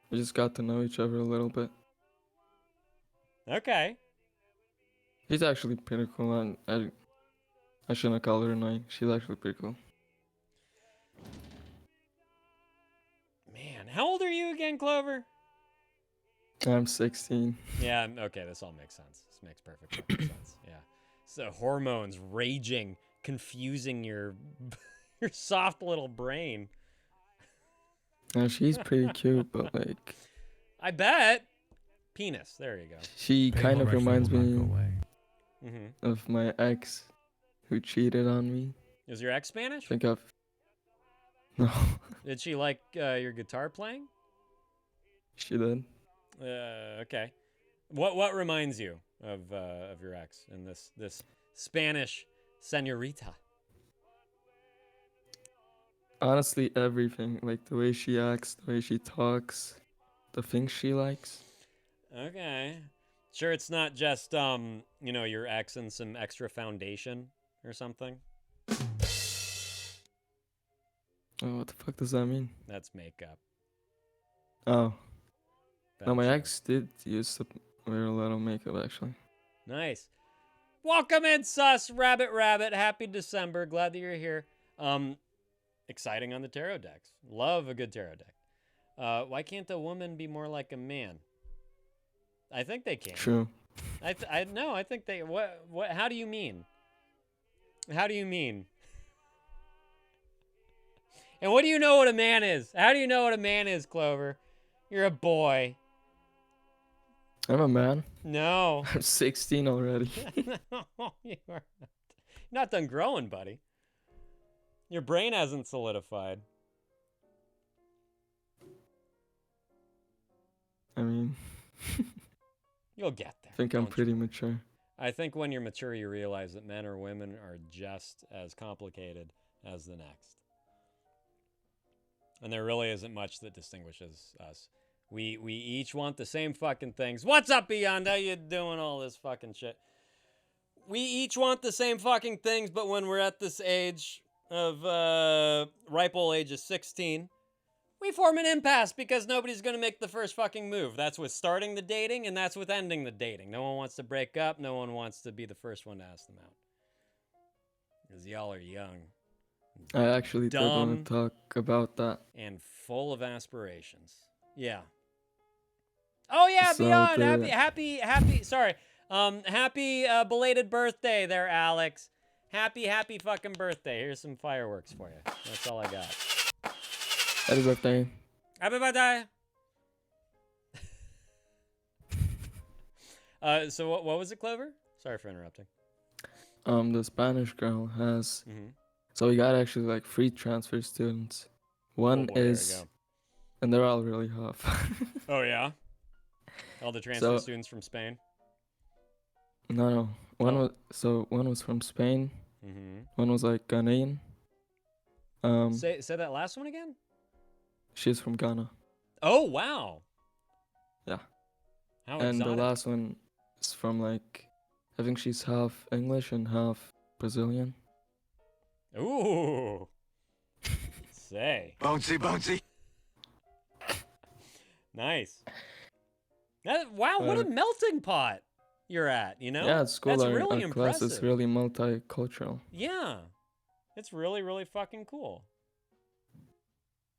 we just got to know each other a little bit. Okay. She's actually pretty cool. I shouldn't call her annoying. She's actually pretty cool. Man, how old are you again, Clover? I'm 16. Yeah, okay, this all makes sense. This makes perfect sense. Yeah. So hormones raging, confusing your soft little brain. Now she's pretty cute, but like I bet. Penis. There you go. she kind of reminds me Mm-hmm. of my ex who cheated on me. Is your ex Spanish? I think I've no. Did she like your guitar playing? She did. Okay. What reminds you of your ex and this Spanish señorita? Honestly, everything. Like the way she acts, the way she talks. the things she likes. Okay. Sure, it's not just your ex and some extra foundation or something. Oh, what the fuck does that mean? That's makeup. Oh. No, my Gotcha. ex did used to wear a little makeup actually. Nice. Welcome in, Sus Rabbit. Happy December. Glad that you're here. Exciting on the tarot decks. Love a good tarot deck. Why can't a woman be more like a man? I think they can. True. I think they. What? How do you mean? How do you mean? And what do you know what a man is? How do you know what a man is, Clover? You're a boy. I'm a man. No. I'm 16 already. No, you are not done growing, buddy. Your brain hasn't solidified. I mean, You'll get there. I think I'm don't you? pretty mature. I think when you're mature, you realize that men or women are just as complicated as the next. And there really isn't much that distinguishes us. We each want the same fucking things. What's up, Beyond? How you doing all this fucking shit? We each want the same fucking things, but when we're at this age of ripe old age of 16, we form an impasse because nobody's going to make the first fucking move. That's with starting the dating, and that's with ending the dating. No one wants to break up. No one wants to be the first one to ask them out. Because y'all are young. I actually did want to talk about that. And full of aspirations. Yeah. Oh yeah, So Beyond. the- Happy belated birthday there, Alex. Happy fucking birthday. Here's some fireworks for you. That's all I got. Happy birthday. Happy birthday. So what was it, Clover? Sorry for interrupting. The Spanish girl has. Mm-hmm. So we got actually like 3 transfer students. One boy, there we is, go. and they're all really tough. Oh yeah. All the transfer students from Spain. No. One was from Spain. Mm-hmm. One was like Ghanaian. Say that last one again. She's from Ghana. Oh wow. Yeah. How And exotic. the last one is from like, I think she's half English and half Brazilian. Ooh. Say. Bouncy. Nice. Wow, what a melting pot you're at, you know? Yeah, it's cool. That's Our really class impressive. is really multicultural. Yeah. It's really, really fucking cool.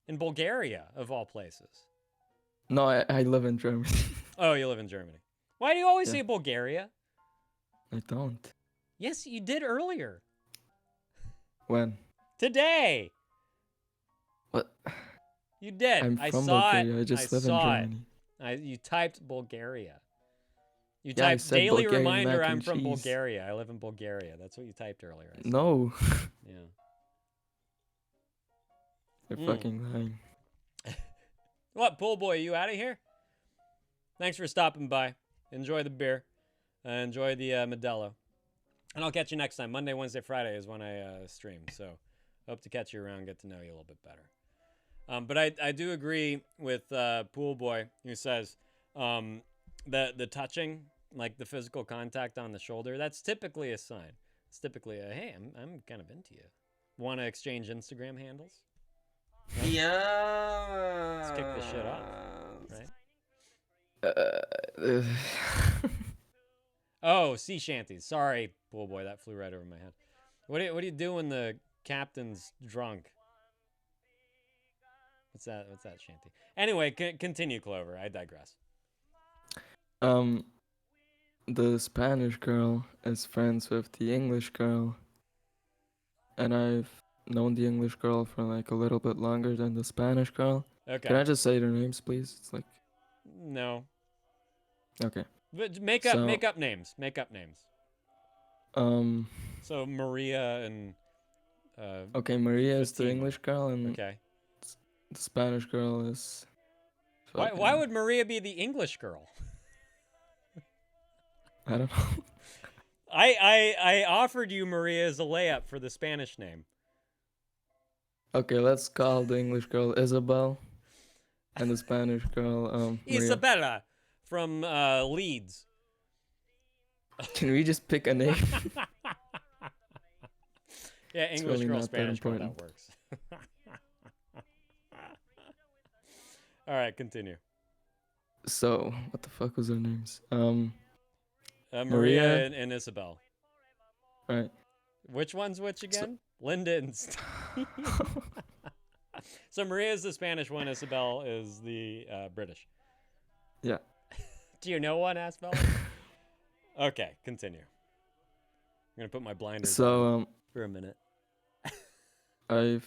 In Bulgaria, of all places. No, I live in Germany. Oh, you live in Germany. Why do you always Yeah. say Bulgaria? I don't. Yes, you did earlier. When? Today. What? You did. I'm I from saw Bulgaria. it. I just live in saw Germany. it. You typed Bulgaria. You Yeah, I typed said daily Bulgarian reminder mac I'm and from cheese. Bulgaria. I live in Bulgaria. That's what you typed earlier. I saw. No. Yeah. You're Mm. fucking lying. What, pool boy, you out of here? Thanks for stopping by. Enjoy the beer. Enjoy the Modelo. And I'll catch you next time. Monday, Wednesday, Friday is when I stream. So hope to catch you around, get to know you a little bit better. But I do agree with Pool Boy, who says the touching, like the physical contact on the shoulder, that's typically a sign. It's typically a, hey, I'm kind of into you. Want to exchange Instagram handles? Right? Yeah. Let's kick this shit off, right? Oh, sea shanties. Sorry, Pool Boy, that flew right over my head. What do you do when the captain's drunk? What's that shanty? Anyway, continue, Clover. I digress. The Spanish girl is friends with the English girl, and I've known the English girl for like a little bit longer than the Spanish girl. Okay. Can I just say their names, please? It's like, No. okay. But make up names. Make up names. So Maria and. Okay, Maria is the 15. English girl, and Okay. the Spanish girl is. Why would Maria be the English girl? I don't know. I offered you Maria as a layup for the Spanish name. Okay, let's call the English girl Isabel. and the Spanish girl, Maria. Isabella from Leeds. Can we just pick a name? Yeah, It's English really girl, not that Spanish girl, that important. works. All right, continue. So, what the fuck was their names? Maria Maria. and Isabel. Right. Which one's which again? Linda and Steve. So Maria is the Spanish one. Isabel is the British. Yeah. Do you know one, Asbel? Okay, continue. I'm gonna put my blinders on So, for a minute. I've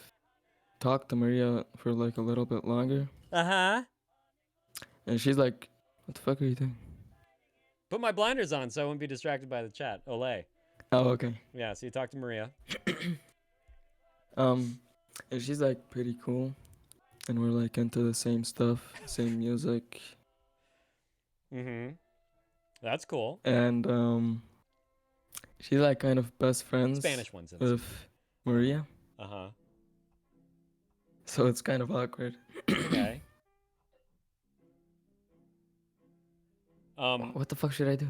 talked to Maria for like a little bit longer, Uh-huh. and she's like, "What the fuck are you doing?" Put my blinders on so I won't be distracted by the chat. Olay. Oh, okay. Yeah, so you talked to Maria. And she's like pretty cool, and we're like into the same stuff, same music, Mm-hmm. That's cool. and she's like kind of best friends Spanish ones in with Maria, Uh-huh. so it's kind of awkward. Okay. What the fuck should I do?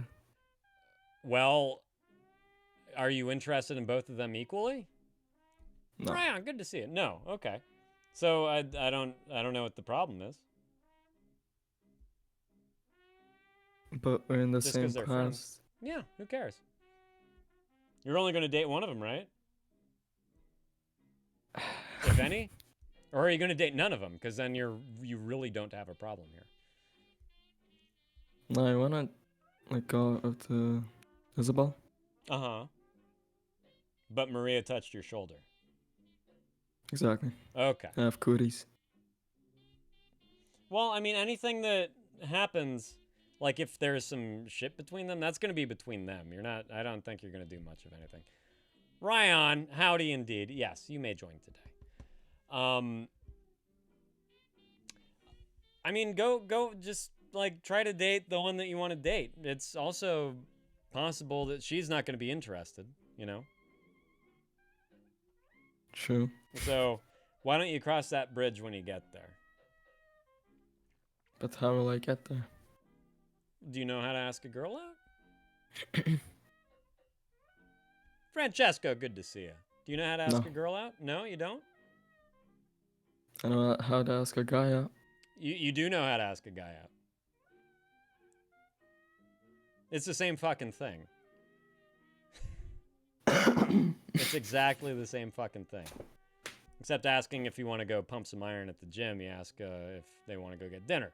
Well, are you interested in both of them equally? No. Ryan, good to see you. No, okay. So I don't know what the problem is. But we're in the Just same 'cause they're class. friends. Yeah, who cares? You're only going to date one of them, right? If any? Or are you going to date none of them? Because then you really don't have a problem here. No, I wanna like go up to Isabel. Uh-huh. But Maria touched your shoulder. Exactly. Okay. I have cooties. Well, I mean, anything that happens, like if there's some shit between them, that's going to be between them. I don't think you're going to do much of anything. Ryan, howdy indeed. Yes, you may join today. I mean, go just like try to date the one that you want to date. It's also possible that she's not going to be interested, you know? True. So why don't you cross that bridge when you get there? But how will I get there? Do you know how to ask a girl out? Francesco, good to see you. Do you know how to ask No. a girl out? No, you don't? I know how to ask a guy out. You do know how to ask a guy out. It's the same fucking thing. It's exactly the same fucking thing. Except asking if you want to go pump some iron at the gym, you ask if they want to go get dinner.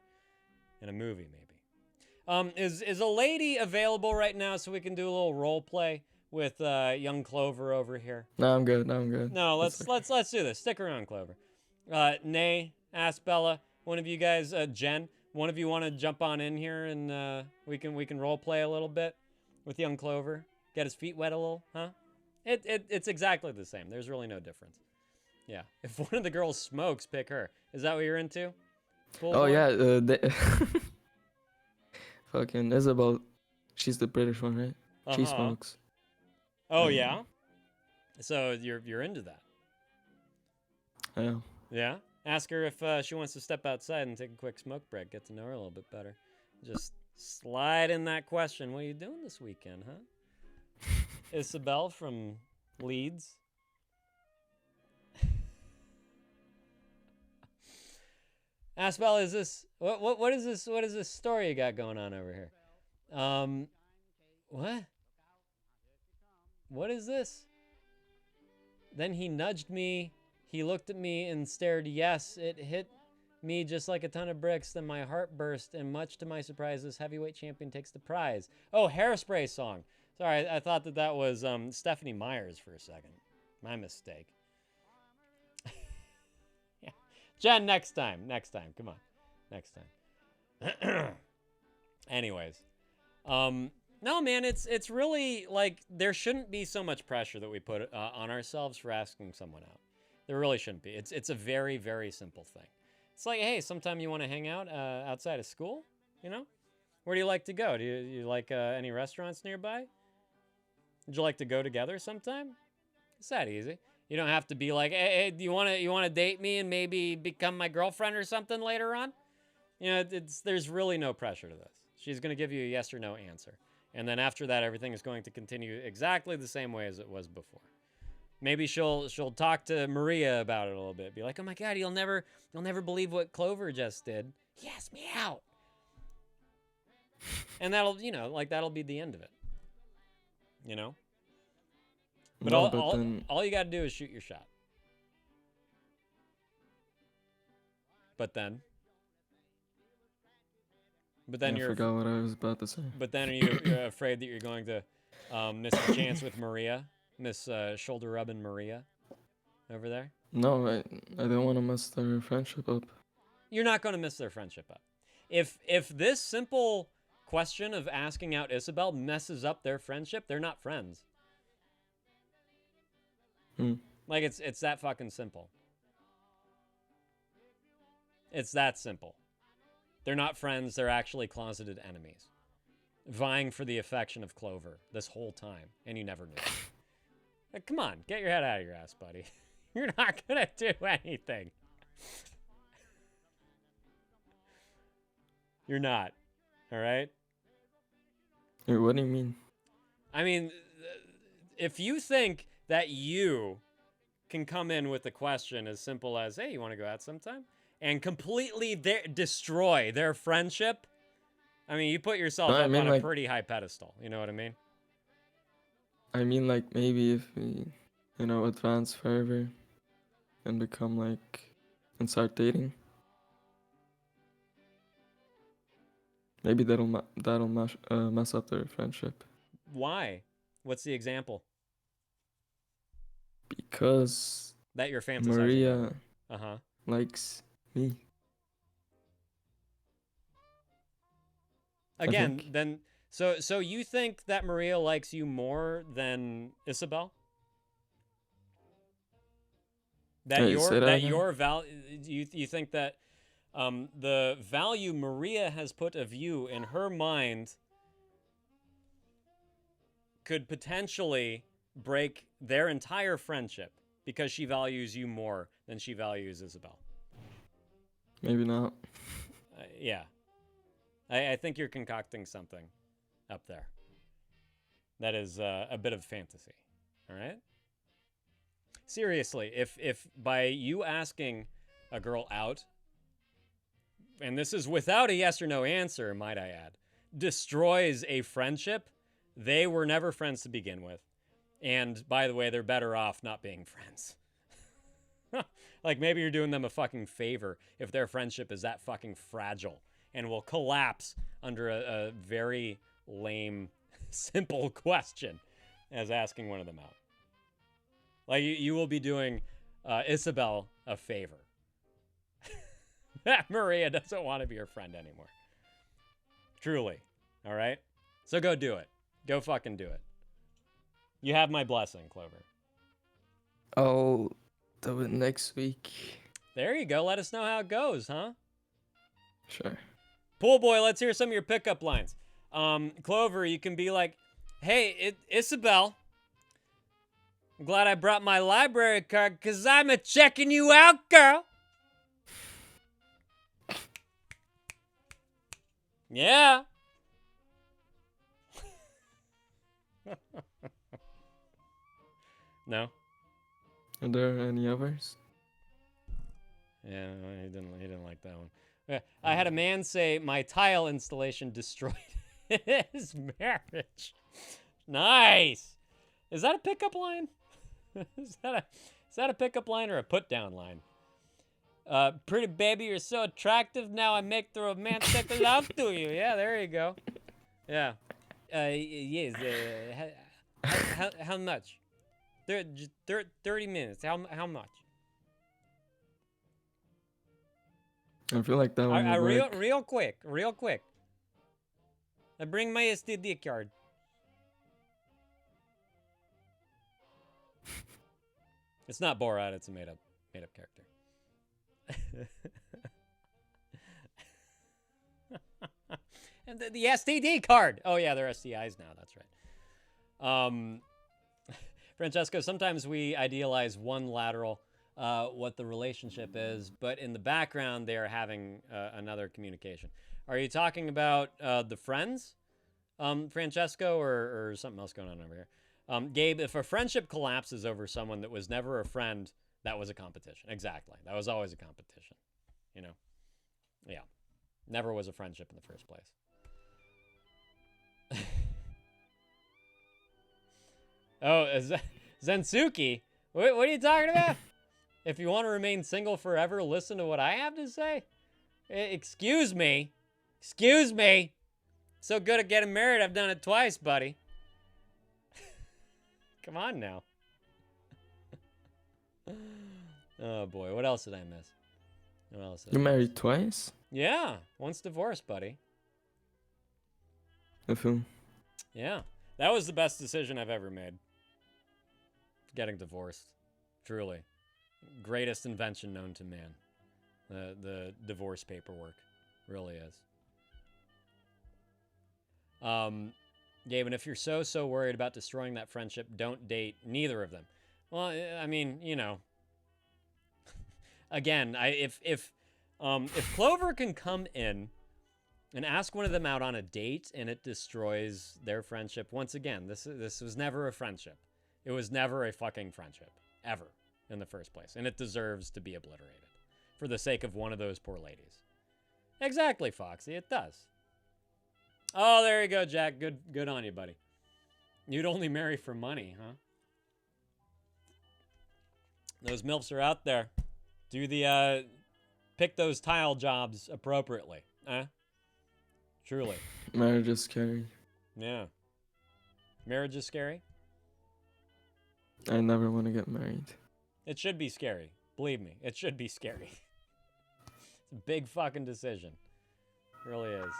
And a movie, maybe. Is a lady available right now so we can do a little role play with young Clover over here? No, I'm good. No, let's do this. Stick around, Clover. Nay, Ask Bella, one of you guys, Jen, one of you want to jump on in here and we can role play a little bit with young Clover? Get his feet wet a little, huh? It's exactly the same. There's really no difference. Yeah. If one of the girls smokes, pick her. Is that what you're into? Oh yeah, fucking Isabel, she's the British one, right? She Uh-huh. smokes. Oh yeah. So you're into that. Yeah. Yeah. Ask her if she wants to step outside and take a quick smoke break. Get to know her a little bit better. Just slide in that question. What are you doing this weekend, huh? Isabel from Leeds. Asbel, is this what is this story you got going on over here? What? What is this? Then he nudged me. He looked at me and stared. Yes, it hit me just like a ton of bricks. Then my heart burst, and much to my surprise, this heavyweight champion takes the prize. Oh, Hairspray song. Sorry, I thought that was Stephanie Myers for a second. My mistake. Yeah. Jen, next time. Come on. Next time. Anyways. No, man, it's really like there shouldn't be so much pressure that we put on ourselves for asking someone out. There really shouldn't be. It's a very, very simple thing. It's like, hey, sometime you want to hang out outside of school, you know? Where do you like to go? Do you like any restaurants nearby? Would you like to go together sometime? It's that easy. You don't have to be like, hey, do you want to date me and maybe become my girlfriend or something later on? You know, there's really no pressure to this. She's going to give you a yes or no answer. And then after that, everything is going to continue exactly the same way as it was before. Maybe she'll talk to Maria about it a little bit. Be like, oh my God, you'll never believe what Clover just did. He asked me out. And that'll, you know, like that'll be the end of it. You know? But, No, all you got to do is shoot your shot. But then I forgot what I was about to say. But then you're afraid that you're going to miss a chance with Maria, miss shoulder rubbing Maria over there? No, I don't want to mess their friendship up. You're not going to miss their friendship up. If this simple question of asking out Isabel messes up their friendship, they're not friends. Like it's that fucking simple. It's that simple. They're not friends, they're actually closeted enemies. Vying for the affection of Clover this whole time, and you never knew. Like, come on, get your head out of your ass, buddy. You're not gonna do anything. You're not. All right? Wait, what do you mean? I mean, if you think that you can come in with a question as simple as, hey, you want to go out sometime? And completely destroy their friendship, I mean, you put yourself up on a pretty high pedestal. You know what I mean? I mean, like, maybe if we, you know, advance further and become, like, and start dating. Maybe that'll mess up their friendship. Why? What's the example? Because that you're fantasizing Maria likes me. Again, then so you think that Maria likes you more than Isabel? You think that the value Maria has put of you in her mind could potentially break their entire friendship because she values you more than she values Isabel? Maybe not. Yeah. I think you're concocting something up there. That is a bit of fantasy. All right? Seriously, if by you asking a girl out, and this is without a yes or no answer, might I add, destroys a friendship, they were never friends to begin with. And by the way, they're better off not being friends. Like maybe you're doing them a fucking favor if their friendship is that fucking fragile and will collapse under a very lame, simple question as asking one of them out. Like you will be doing Isabel a favor. That Maria doesn't want to be your friend anymore. Truly. All right? So go do it. Go fucking do it. You have my blessing, Clover. I'll do it next week. There you go. Let us know how it goes, huh? Sure. Pool boy, let's hear some of your pickup lines. Clover, you can be like, hey, Isabel, I'm glad I brought my library card because I'm checking you out, girl. Yeah. No? Are there any others? Yeah, he didn't like that one. I had a man say my tile installation destroyed his marriage. Nice. Is that a pickup line? Is that a pickup line or a put down line? Pretty baby, you're so attractive. Now I make the romantic love to you. Yeah, there you go. Yeah. Yes. How much? 30 minutes. How much? I feel like that one would work. Real quick. I bring my STD card. It's not Borat. It's a made up character. And the STD card. Oh yeah, they're STIs now. That's right. Francesco, sometimes we idealize one lateral what the relationship is, but in the background they are having another communication. Are you talking about the friends, Francesco, or something else going on over here? Gabe, if a friendship collapses over someone that was never a friend, that was a competition. Exactly. That was always a competition. You know? Yeah. Never was a friendship in the first place. Oh, Zensuke? What are you talking about? If you want to remain single forever, listen to what I have to say? Excuse me. Excuse me. So good at getting married, I've done it twice, buddy. Come on now. Oh boy, what else did I miss? What else did You I married miss? twice? Yeah, once divorced, buddy. Of whom? Yeah, that was the best decision I've ever made. Getting divorced. Truly. Greatest invention known to man. The divorce paperwork. Really is. Gabe, and if you're so worried about destroying that friendship, don't date neither of them. Well, I mean, you know. Again, if Clover can come in and ask one of them out on a date and it destroys their friendship, once again, this was never a friendship. It was never a fucking friendship. Ever. In the first place. And it deserves to be obliterated. For the sake of one of those poor ladies. Exactly, Foxy. It does. Oh, there you go, Jack. Good on you, buddy. You'd only marry for money, huh? Those MILFs are out there. Do the, pick those tile jobs appropriately. Truly. Marriage is scary. Yeah. Marriage is scary? I never want to get married. It should be scary. Believe me, it should be scary. It's a big fucking decision. It really is.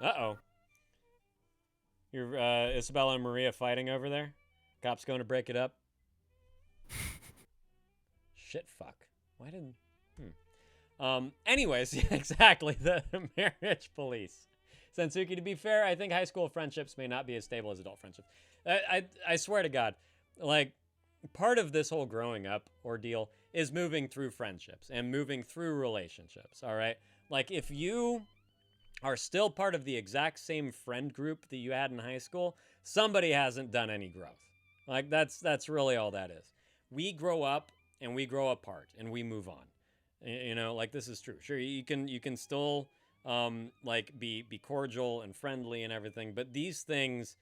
Uh-oh. You're, Isabella and Maria fighting over there? Cops going to break it up? Shit, fuck. Why didn't... anyways, yeah, exactly, the marriage police. Sensuke, to be fair, I think high school friendships may not be as stable as adult friendships. I swear to God, like, part of this whole growing up ordeal is moving through friendships and moving through relationships, all right? Like, if you are still part of the exact same friend group that you had in high school, somebody hasn't done any growth. Like, that's really all that is. We grow up and we grow apart and we move on. You know, like, this is true. Sure, you can still like be cordial and friendly and everything, but these things,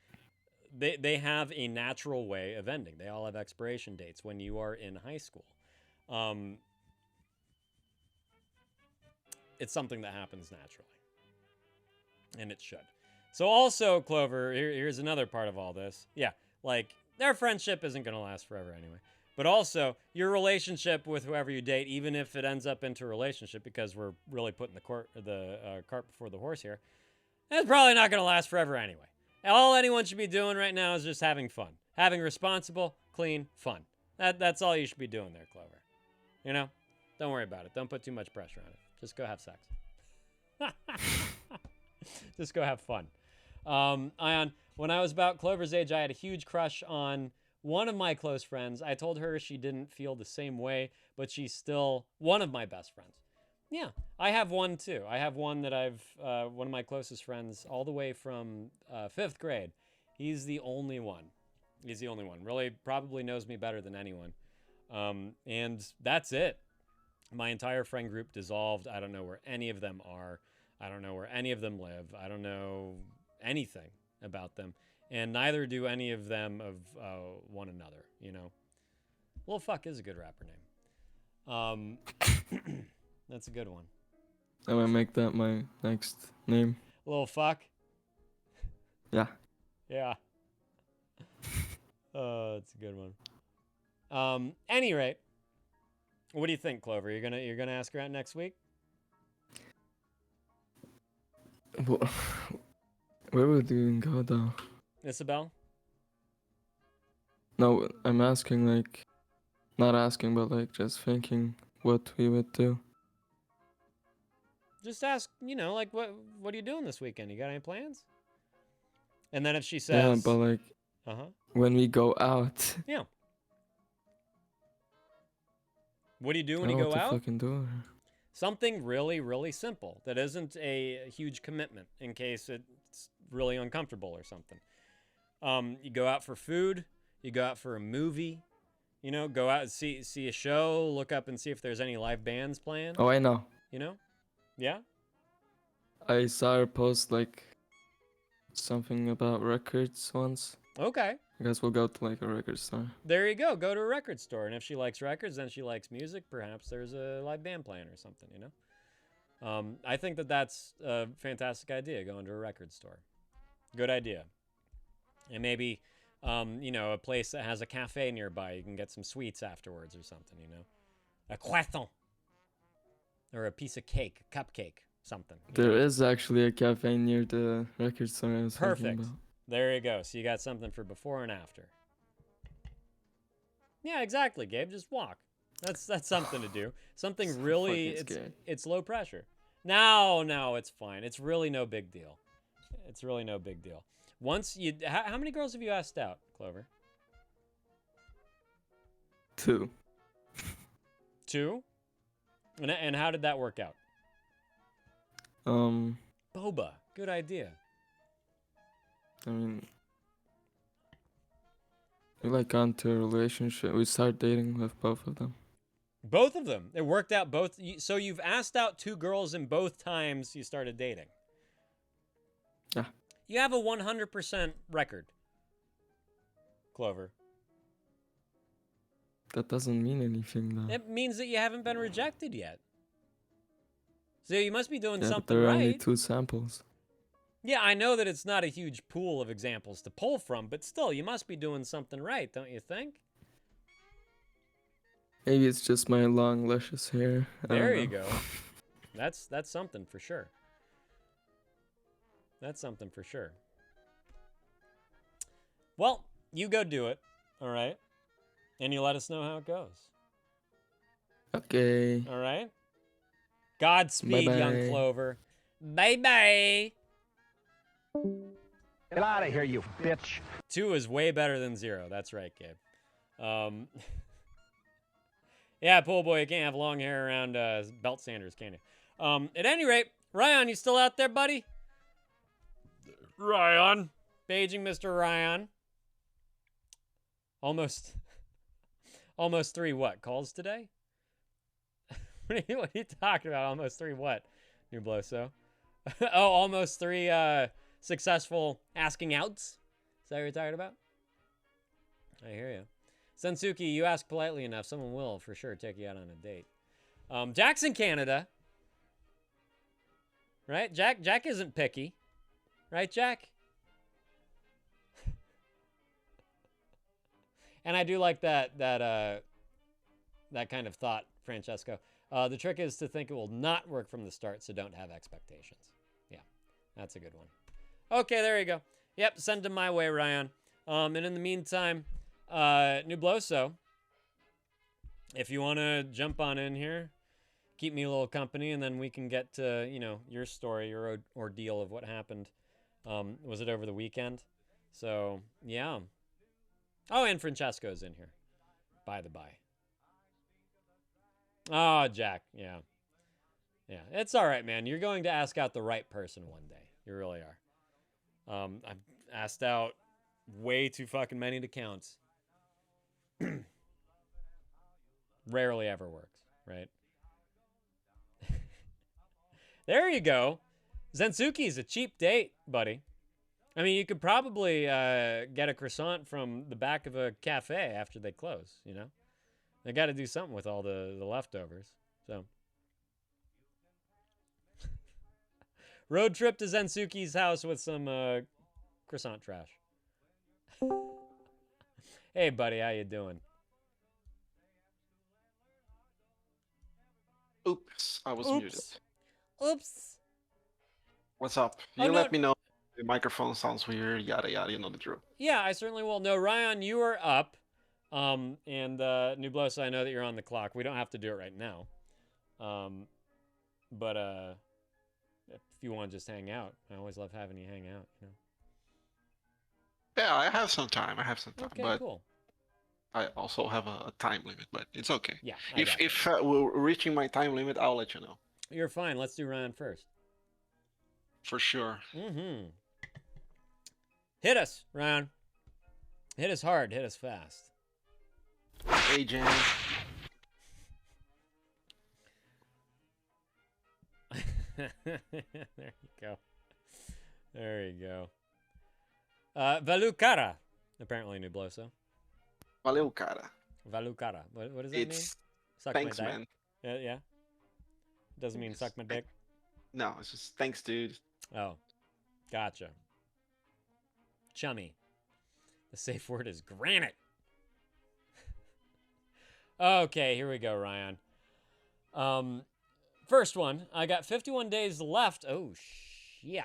they have a natural way of ending. They all have expiration dates when you are in high school. It's something that happens naturally. And it should. So also, Clover, here's another part of all this. Yeah, like, their friendship isn't going to last forever anyway. But also, your relationship with whoever you date, even if it ends up into a relationship, because we're really putting the cart before the horse here, it's probably not going to last forever anyway. All anyone should be doing right now is just having fun. Having responsible, clean fun. That's all you should be doing there, Clover. You know? Don't worry about it. Don't put too much pressure on it. Just go have sex. Just go have fun. Ion, when I was about Clover's age, I had a huge crush on one of my close friends. I told her she didn't feel the same way, but she's still one of my best friends. Yeah, I have one too. I have one that one of my closest friends all the way from 5th grade. He's the only one. He's the only one. Really probably knows me better than anyone. And that's it. My entire friend group dissolved. I don't know where any of them are. I don't know where any of them live. I don't know anything about them. And neither do any of them of one another, you know. Lil Fuck is a good rapper name. That's a good one. I might make that my next name. Lil Fuck? Yeah. Yeah. Oh, that's a good one. Any rate, what do you think, Clover? You're gonna ask her out next week? Where would you even go though? Isabel? No, I'm asking, like, not asking, but like just thinking what we would do. Just ask, you know, like, what are you doing this weekend? You got any plans? And then if she Yeah, says... but like, when we go out. Yeah. What do you do I when don't you know go what to out? fucking do. Something really, really simple that isn't a huge commitment in case it's really uncomfortable or something. You go out for food. You go out for a movie. You know, go out and see a show. Look up and see if there's any live bands playing. Oh, I know. You know? Yeah? I saw her post like something about records once. Okay. I guess we'll go to like a record store. There you go. Go to a record store. And if she likes records, then she likes music. Perhaps there's a live band playing or something, you know? I think that's a fantastic idea, going to a record store. Good idea. And maybe, you know, a place that has a cafe nearby. You can get some sweets afterwards or something, you know? A croissant. Or a piece of cake, a cupcake, something. There is actually a cafe near the record store I was thinking Perfect. about. There you go. So you got something for before and after. Yeah, exactly, Gabe. Just walk. That's something to do. Something So really, fucking scared. it's low pressure. No, it's fine. It's really no big deal. It's really no big deal. Once you, how many girls have you asked out, Clover? 2. 2? And how did that work out? Boba, good idea. I mean, we like got into a relationship. We started dating with both of them. Both of them. It worked out both. So you've asked out 2 girls in both times you started dating. Yeah. You have a 100% record, Clover. That doesn't mean anything though. It means that you haven't been rejected yet. So you must be doing Yeah, but something there are right. only 2 samples. Yeah, I know that it's not a huge pool of examples to pull from, but still, you must be doing something right, don't you think? Maybe it's just my long, luscious hair. I don't There you know. go. That's something for sure. That's something for sure. Well, you go do it, all right? And you let us know how it goes. Okay. All right? Godspeed, young Bye-bye. Clover. Bye-bye. Get out of here, you bitch. 2 is way better than 0. That's right, Gabe. Yeah, pool boy, you can't have long hair around belt sanders, can you? At any rate, Ryan, you still out there, buddy? Ryan. Paging Mr. Ryan. Almost 3 what? Calls today? What are you talking about? Almost 3 what? New Bloso. Oh, almost 3 successful asking outs? Is that what you're talking about? I hear you. Sensuki, you ask politely enough, someone will for sure take you out on a date. Jack's in Canada. Right? Jack isn't picky. Right, Jack? And I do like that kind of thought, Francesco. The trick is to think it will not work from the start, so don't have expectations. Yeah, that's a good one. Okay, there you go. Yep, send them my way, Ryan. And in the meantime, Nubloso, if you want to jump on in here, keep me a little company, and then we can get to, you know, your story, your ordeal of what happened. Was it over the weekend? So, yeah. Oh, and Francesco's in here, by the by. Oh, Jack, yeah. Yeah, it's all right, man. You're going to ask out the right person one day. You really are. I've asked out way too fucking many to count. Rarely ever works, right? There you go. Zensuki's a cheap date, buddy. I mean, you could probably get a croissant from the back of a cafe after they close, you know? They got to do something with all the leftovers, so. Road trip to Zensuki's house with some croissant trash. Hey, buddy, how you doing? Oops, I was muted. Oops. What's up? Oh, You no. let me know if the microphone sounds weird, yada yada, you know the drill. Yeah, I certainly will. No, Ryan, you are up. And Nublosa, I know that you're on the clock. We don't have to do it right now. But if you want to just hang out, I always love having you hang out, you know. Yeah, I have some time. Okay, but cool. I also have a time limit, but it's okay. Yeah. If we're reaching my time limit, I'll let you know. You're fine. Let's do Ryan first. For sure. Mm-hmm. Hit us, Ryan. Hit us hard. Hit us fast. Hey, Jen. There you go. There you go. Valeu, cara. Apparently, Nubloso. Valeu, cara. Valeu, cara. What does that mean? Suck Thanks, my dick? man. Yeah. Doesn't mean suck my dick. No, it's just thanks, dude. Oh, gotcha. Chummy. The safe word is granite. Okay, here we go, Ryan. First one, I got 51 days left. Oh, shit.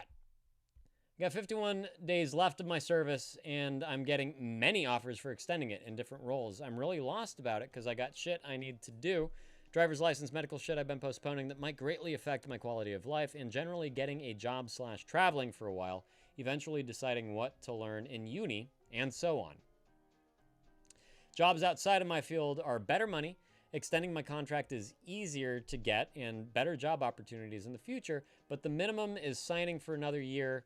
I got 51 days left of my service, and I'm getting many offers for extending it in different roles. I'm really lost about it because I got shit I need to do. Driver's license, medical shit I've been postponing that might greatly affect my quality of life, and generally getting a job / traveling for a while, eventually deciding what to learn in uni, and so on. Jobs outside of my field are better money, extending my contract is easier to get, and better job opportunities in the future, but the minimum is signing for another year.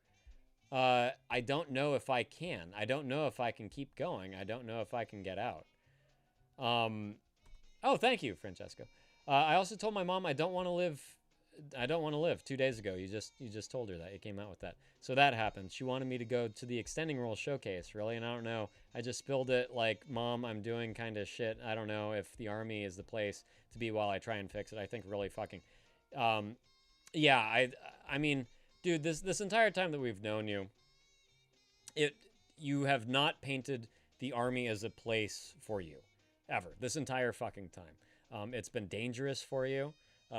I don't know if I can. I don't know if I can keep going. I don't know if I can get out. Oh, thank you, Francesco. I also told my mom I don't want to live 2 days ago. You just told her that. You came out with that. So that happened. She wanted me to go to the extending role showcase, really, and I don't know. I just spilled it like, Mom, I'm doing kind of shit. I don't know if the Army is the place to be while I try and fix it. I think really fucking yeah, I mean, dude, this entire time that we've known you, you have not painted the Army as a place for you. Ever. This entire fucking time. It's been dangerous for you.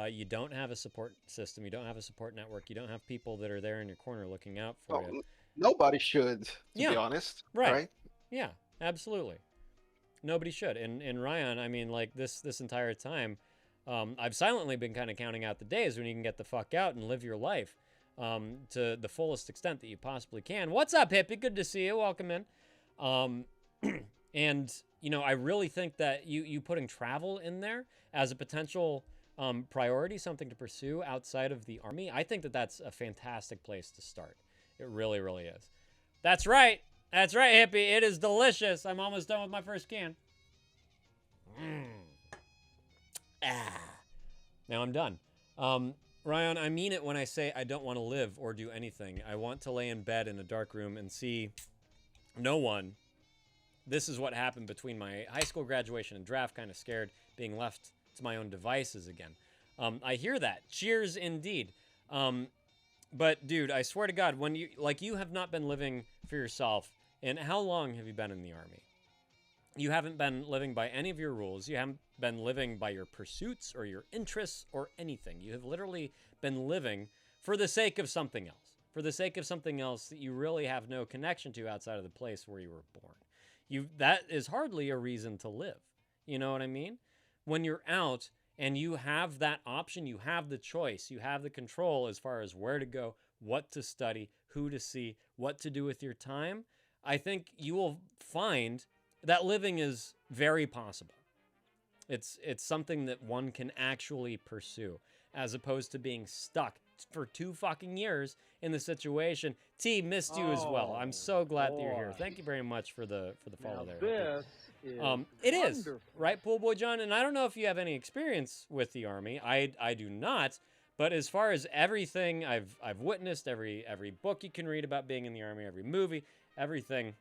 You don't have a support system. You don't have a support network. You don't have people that are there in your corner looking out for you. Nobody should, to be honest. Right? Yeah, absolutely. Nobody should. And Ryan, I mean, like this entire time, I've silently been kind of counting out the days when you can get the fuck out and live your life to the fullest extent that you possibly can. What's up, Hippie? Good to see you. Welcome in. And you know, I really think that you putting travel in there as a potential priority, something to pursue outside of the Army, I think that that's a fantastic place to start. It really, really is. That's right. That's right, Hippie. It is delicious. I'm almost done with my first can. Now I'm done. Ryan, I mean it when I say I don't want to live or do anything. I want to lay in bed in a dark room and see no one. This is what happened between my high school graduation and draft, kind of scared, being left to my own devices again. I hear that. Cheers indeed. But dude, I swear to God, when you have not been living for yourself, and how long have you been in the Army? You haven't been living by any of your rules. You haven't been living by your pursuits or your interests or anything. You have literally been living for the sake of something else. For the sake of something else that you really have no connection to outside of the place where you were born. That is hardly a reason to live. You know what I mean? When you're out and you have that option, you have the choice, you have the control as far as where to go, what to study, who to see, what to do with your time, I think you will find that living is very possible. It's something that one can actually pursue, as opposed to being stuck for 2 fucking years in the situation. T, missed you as well. I'm so glad that you're here. Thank you very much for the follow there. It is, right, Pool Boy John? And I don't know if you have any experience with the Army. I do not. But as far as everything I've witnessed, every book you can read about being in the Army, every movie, everything,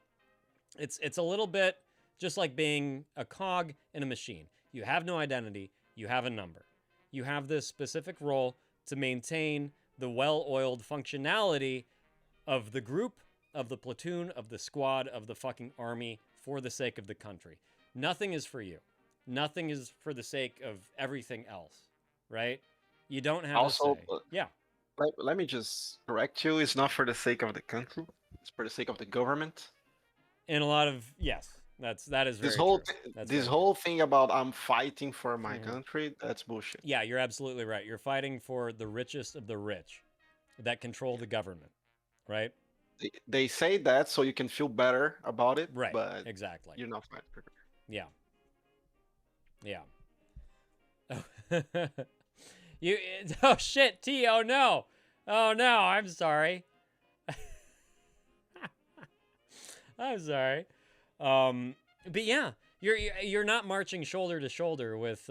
it's a little bit just like being a cog in a machine. You have no identity. You have a number. You have this specific role to maintain the well-oiled functionality of the group, of the platoon, of the squad, of the fucking Army for the sake of the country. Nothing is for you. Nothing is for the sake of everything else, right? You don't have also, a say. Yeah. Let me just correct you. It's not for the sake of the country. It's for the sake of the government. In a lot of, yes. That is very this whole true. this whole thing about I'm fighting for my country, that's bullshit. Yeah, you're absolutely right. You're fighting for the richest of the rich that control the government, right? They say that so you can feel better about it, right? But exactly. You're not fighting for it. Yeah. Yeah. You. Oh shit, T. Oh no. Oh no. I'm sorry. I'm sorry. But yeah, you're not marching shoulder to shoulder with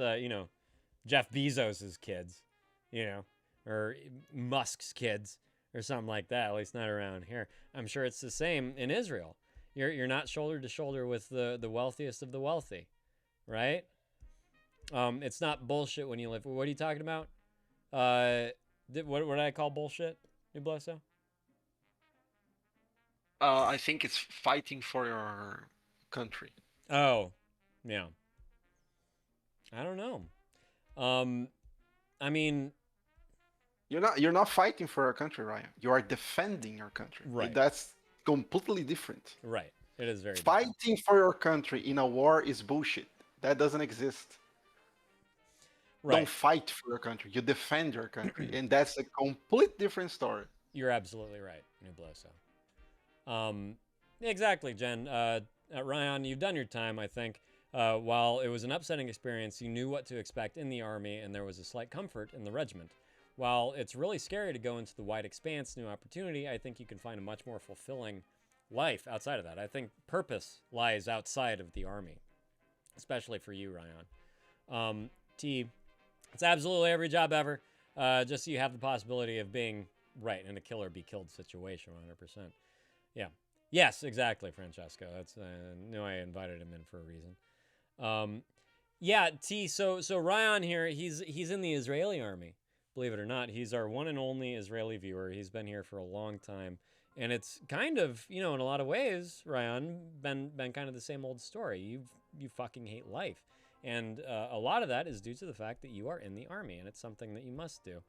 Jeff Bezos's kids, or Musk's kids or something like that. At least not around here. I'm sure it's the same in Israel. You're not shoulder to shoulder with the wealthiest of the wealthy, right? It's not bullshit when you live. What are you talking about? What did I call bullshit, Nubloso? I think it's fighting for your country. Oh, yeah. I don't know. I mean, you're not fighting for your country, Ryan. You are defending your country. Right. That's completely different. Right. It is very fighting different. For your country in a war is bullshit. That doesn't exist. Right. Don't fight for your country. You defend your country, and that's a complete different story. You're absolutely right, Nubloso. Exactly, Jen. Ryan, you've done your time, I think. While it was an upsetting experience, you knew what to expect in the Army, and there was a slight comfort in the regiment. While it's really scary to go into the wide expanse, new opportunity, I think you can find a much more fulfilling life outside of that. I think purpose lies outside of the Army, especially for you, Ryan. T, it's absolutely every job ever, just so you have the possibility of being right in a kill or be killed situation, 100%. Yeah. Yes, exactly, Francesco. That's knew I invited him in for a reason. Yeah, T. So Ryan here, he's in the Israeli army. Believe it or not, he's our one and only Israeli viewer. He's been here for a long time, and it's kind of, in a lot of ways, Ryan, been kind of the same old story. You fucking hate life, and a lot of that is due to the fact that you are in the army, and it's something that you must do.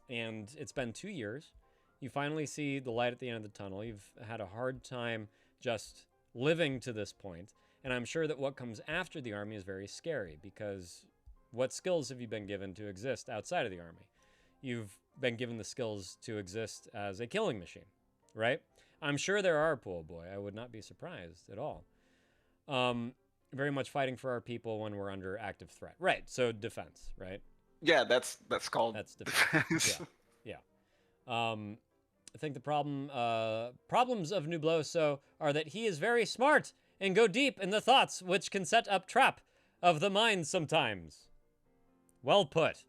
And it's been 2 years. You finally see the light at the end of the tunnel. You've had a hard time just living to this point. And I'm sure that what comes after the army is very scary, because what skills have you been given to exist outside of the army? You've been given the skills to exist as a killing machine, right? I'm sure there are, Pool Boy. I would not be surprised at all. Very much fighting for our people when we're under active threat. Right, so defense, right? Yeah, that's called defense. Yeah. I think the problems of Nubloso are that he is very smart and go deep in the thoughts, which can set up trap of the mind sometimes. Well put.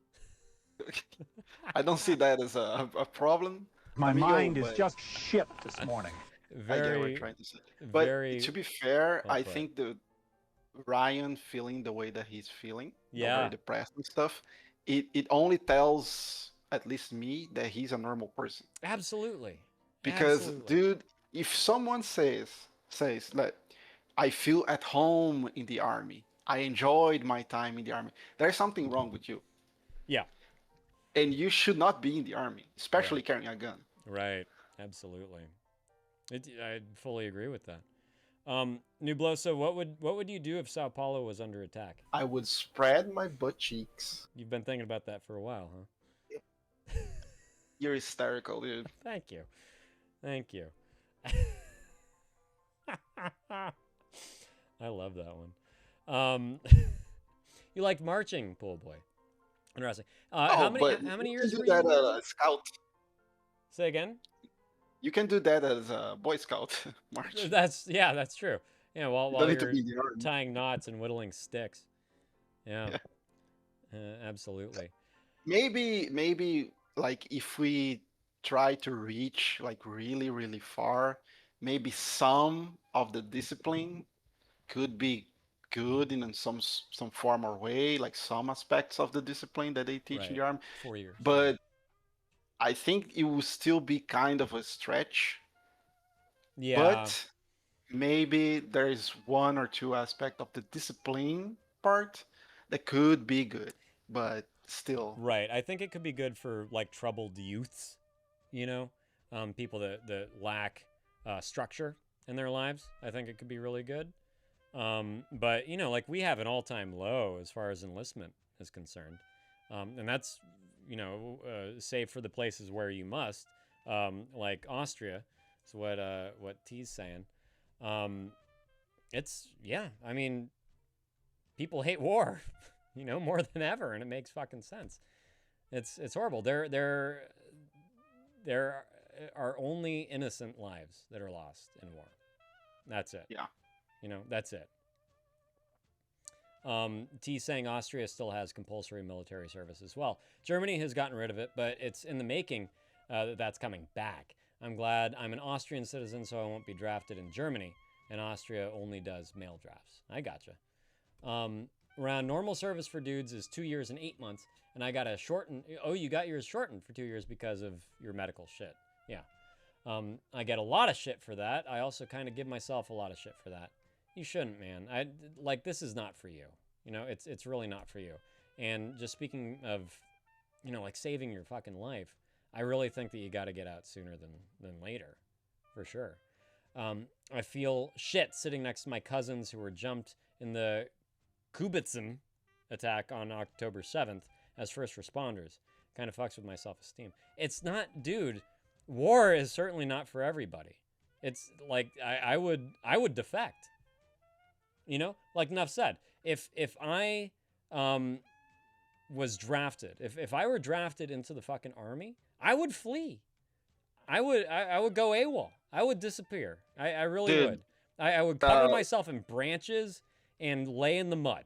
I don't see that as a problem. My mind is just shit this morning. I get what you're trying to say. But to be fair, I think the Ryan feeling the way that he's feeling, very depressed and stuff, it only tells at least me that he's a normal person. Absolutely. Because dude, if someone says like, I feel at home in the army, I enjoyed my time in the army, there's something wrong with you. Yeah. And you should not be in the army, especially carrying a gun. Right. Absolutely. I fully agree with that. Nubloso, what would you do if Sao Paulo was under attack? I would spread my butt cheeks. You've been thinking about that for a while, huh? You're hysterical, dude. Thank you. Thank you. I love that one. You liked marching, Pool Boy. Interesting. How many years were you? You can do that as a scout. Say again? You can do that as a Boy Scout march. That's true. Yeah, while you're tying knots and whittling sticks. Yeah. Absolutely. Maybe like if we try to reach like really, really far, maybe some of the discipline could be good in some form or way, like some aspects of the discipline that they teach in the army. 4 years. But I think it will still be kind of a stretch. Yeah. But maybe there is one or two aspects of the discipline part that could be good, but still. Right. I think it could be good for like troubled youths, people that lack structure in their lives. I think it could be really good. But like we have an all-time low as far as enlistment is concerned. And that's, save for the places where you must, like Austria is what T's saying. it's yeah. I mean, people hate war, you know, more than ever, and it makes fucking sense. It's horrible. There are only innocent lives that are lost in war. That's it. Yeah. You know, that's it. T saying Austria still has compulsory military service as well. Germany has gotten rid of it, but it's in the making that's coming back. I'm glad I'm an Austrian citizen, so I won't be drafted in Germany, and Austria only does male drafts. I gotcha. Around normal service for dudes is 2 years and 8 months, and I got a shortened. Oh, you got yours shortened for 2 years because of your medical shit. Yeah. I get a lot of shit for that. I also kind of give myself a lot of shit for that. You shouldn't, man. Like, this is not for you. You know, it's really not for you. And just speaking of, you know, like saving your fucking life, I really think that you got to get out sooner than later, for sure. I feel shit sitting next to my cousins who were jumped in the Kubitzen attack on October 7th as first responders. Kind of fucks with my self-esteem. It's not, dude, war is certainly not for everybody. It's like, I would defect. You know, like Nuff said, if I was drafted, if I were drafted into the fucking army, I would flee. I would go AWOL. I would disappear. I really Dude, would. I would cover myself in branches and lay in the mud.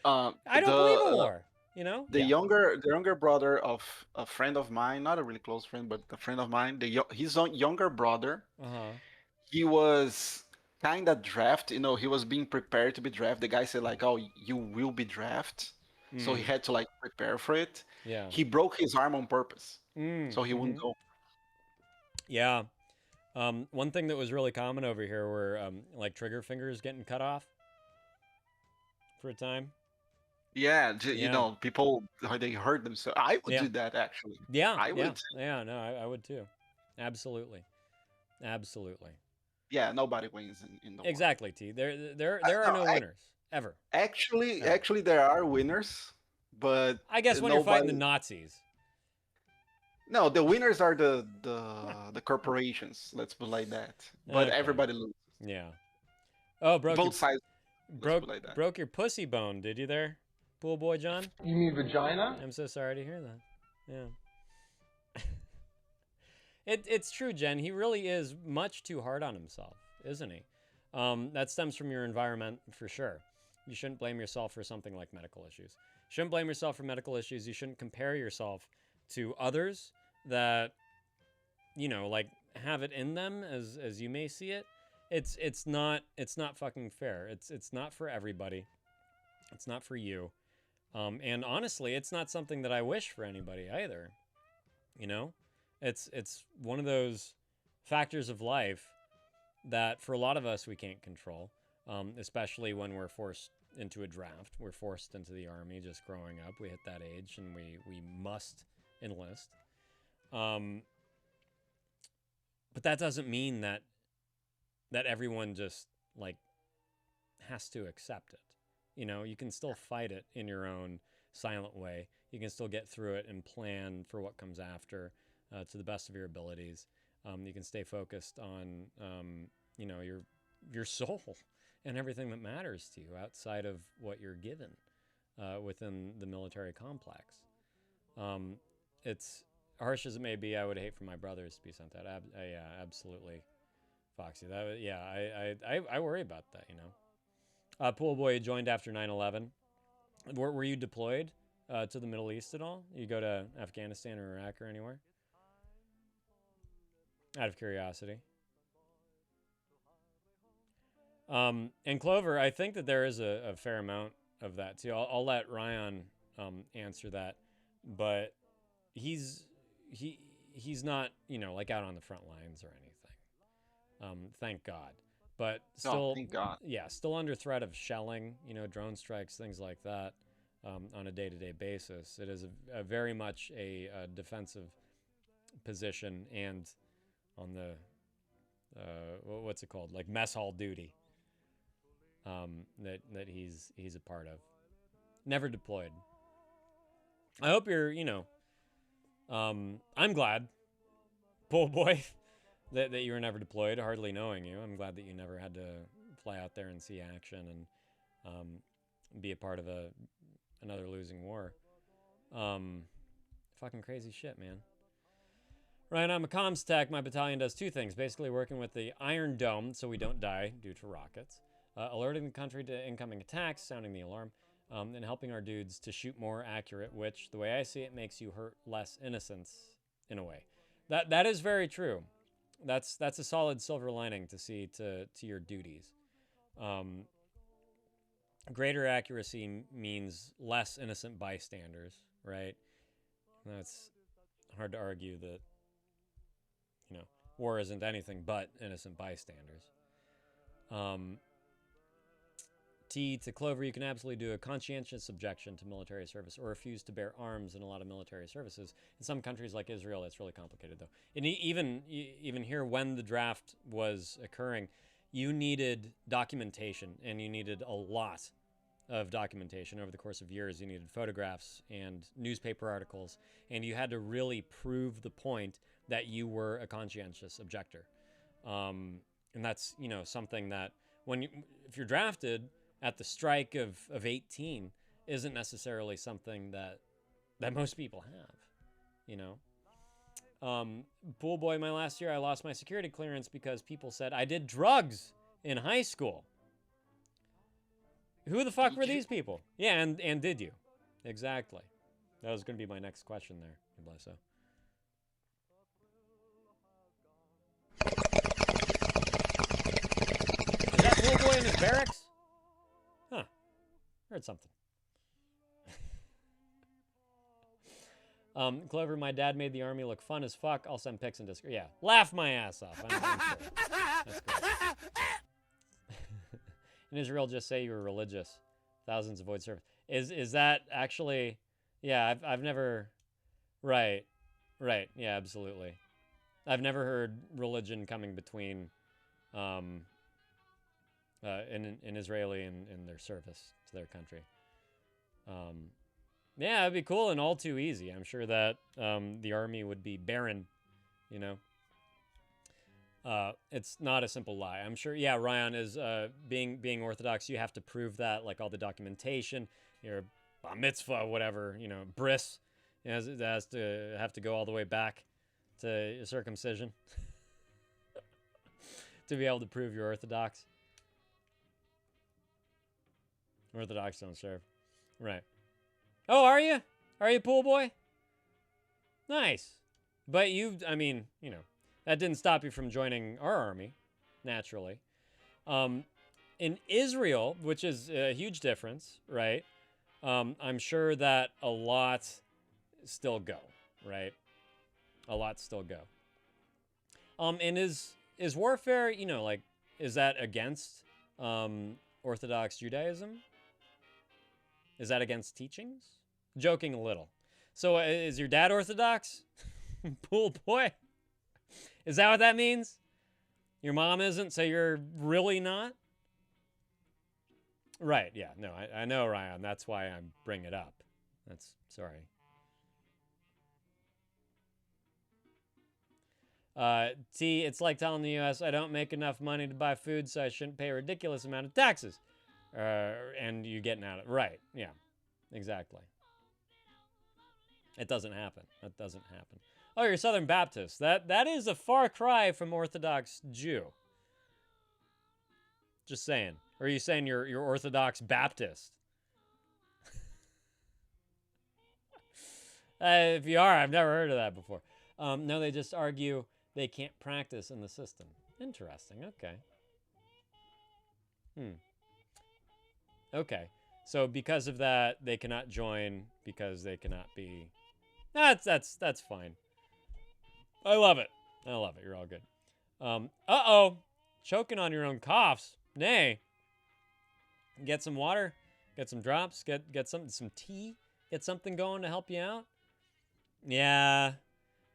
I don't believe in war. You know, the younger brother of a friend of mine, not a really close friend, but a friend of mine, his own younger brother, he was kind of drafted. You know, he was being prepared to be drafted. The guy said like, "Oh, you will be drafted," so he had to like prepare for it. Yeah. He broke his arm on purpose, so he wouldn't go. Yeah. One thing that was really common over here were like trigger fingers getting cut off for a time. Yeah, you know, people they hurt themselves. I would do that actually. Yeah, I would. Yeah, no, I would too. Absolutely. Yeah, nobody wins in the war. Exactly, T. There are no winners ever. Actually, there are winners, but I guess when you're fighting the Nazis. No, the winners are the corporations. Let's put it like that. But everybody loses. Yeah. Oh, both sides. Broke your pussy bone, did you there, Pool Boy John? You mean vagina? I'm so sorry to hear that. Yeah. It's true, Jen. He really is much too hard on himself, isn't he? That stems from your environment for sure. You shouldn't blame yourself for something like medical issues. You shouldn't blame yourself for medical issues. You shouldn't compare yourself to others that, you know, like have it in them as you may see it. It's not fucking fair. It's not for everybody. It's not for you. And honestly, it's not something that I wish for anybody either. You know, it's one of those factors of life that for a lot of us we can't control, especially when we're forced into a draft. We're forced into the army just growing up. We hit that age and we must enlist. But that doesn't mean that everyone just like has to accept it. You know, you can still fight it in your own silent way. You can still get through it and plan for what comes after to the best of your abilities. You can stay focused on, you know, your soul and everything that matters to you outside of what you're given within the military complex. It's harsh as it may be. I would hate for my brothers to be sent out. Yeah, absolutely, Foxy. I worry about that. You know, Pool Boy joined after 9/11. Were you deployed to the Middle East at all? You go to Afghanistan or Iraq or anywhere? Out of curiosity. And Clover, I think that there is a fair amount of that too. I'll let Ryan answer that, but he's not, you know, like out on the front lines or anything. Thank God. But still, thank God. Yeah, still under threat of shelling, you know, drone strikes, things like that, on a day-to-day basis. It is a very much a defensive position, and on the what's it called, like mess hall duty, that he's a part of. Never deployed. I hope you're, you know, I'm glad, Pool Boy, that you were never deployed, hardly knowing you. I'm glad that you never had to fly out there and see action and be a part of another losing war. Fucking crazy shit, man. Right, I'm a comms tech. My battalion does two things. Basically working with the Iron Dome so we don't die due to rockets. Alerting the country to incoming attacks, sounding the alarm, and helping our dudes to shoot more accurate, which, the way I see it, makes you hurt less innocents in a way. That is very true. That's a solid silver lining to see to your duties. Greater accuracy means less innocent bystanders, right? That's hard to argue that, you know, war isn't anything but innocent bystanders. T to Clover, you can absolutely do a conscientious objection to military service or refuse to bear arms in a lot of military services. In some countries like Israel, it's really complicated though. And even here, when the draft was occurring, you needed documentation, and you needed a lot of documentation over the course of years. You needed photographs and newspaper articles, and you had to really prove the point that you were a conscientious objector. And that's, you know, something that if you're drafted at the strike of 18 isn't necessarily something that most people have, you know. Pool boy, my last year I lost my security clearance because people said I did drugs in high school. Who the fuck were these people? Yeah, and did you? Exactly. That was going to be my next question there, Bless. Is that pool boy in his barracks? Huh. Heard something. Clover, my dad made the army look fun as fuck. I'll send pics and Discord. Yeah, laugh my ass off. I'm sure. That's great. In Israel, just say you were religious. Thousands avoid service. Is that actually? Yeah, I've never. Right. Yeah, absolutely. I've never heard religion coming between an Israeli and their service to their country. Yeah, it'd be cool and all too easy. I'm sure that the army would be barren, you know. It's not a simple lie. I'm sure, yeah, Ryan is being Orthodox, you have to prove that, like all the documentation, your bar mitzvah, whatever, you know, bris, it has to have to go all the way back to circumcision to be able to prove you're Orthodox. Orthodox don't serve. Right. Oh, are you? Are you pool boy? Nice. But I mean, you know, that didn't stop you from joining our army, naturally. In Israel, which is a huge difference, right? I'm sure that a lot still go, right? A lot still go. And is warfare, you know, like, is that against Orthodox Judaism? Is that against teachings? Joking a little. So is your dad Orthodox? Pool boy? Is that what that means? Your mom isn't, so you're really not? Right, yeah. No, I know, Ryan. That's why I bring it up. Sorry. T, it's like telling the U.S. I don't make enough money to buy food, so I shouldn't pay a ridiculous amount of taxes. And you getting out of it. Right, yeah, exactly. It doesn't happen. That doesn't happen. Oh, you're Southern Baptist. That is a far cry from Orthodox Jew. Just saying. Or are you saying you're Orthodox Baptist? If you are, I've never heard of that before. No, they just argue they can't practice in the system. Interesting. Okay. Okay. So because of that, they cannot join because they cannot be. That's fine. I love it. I love it. You're all good. Uh-oh. Choking on your own coughs. Nay. Get some water. Get some drops. Get some tea. Get something going to help you out. Yeah.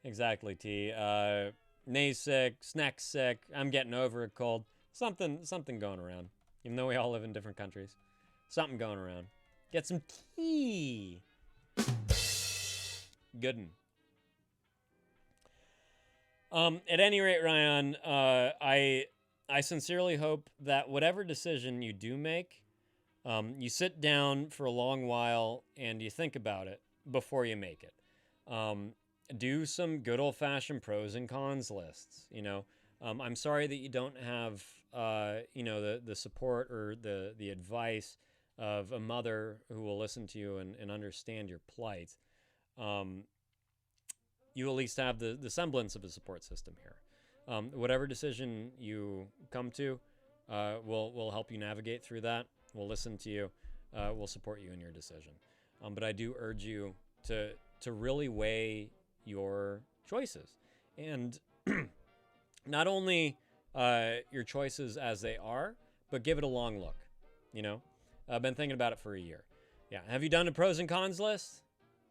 Exactly, T. Nay's sick. Snack's sick. I'm getting over a cold. Something going around. Even though we all live in different countries. Something going around. Get some tea. Good'n. At any rate, Ryan, I sincerely hope that whatever decision you do make, you sit down for a long while and you think about it before you make it. Do some good old-fashioned pros and cons lists. You know, I'm sorry that you don't have, you know, the support or the advice of a mother who will listen to you and understand your plight. You at least have the semblance of a support system here. Whatever decision you come to, we'll help you navigate through that. We'll listen to you. We'll support you in your decision. But I do urge you to really weigh your choices, and not only your choices as they are, but give it a long look. You know, I've been thinking about it for a year. Yeah, have you done a pros and cons list?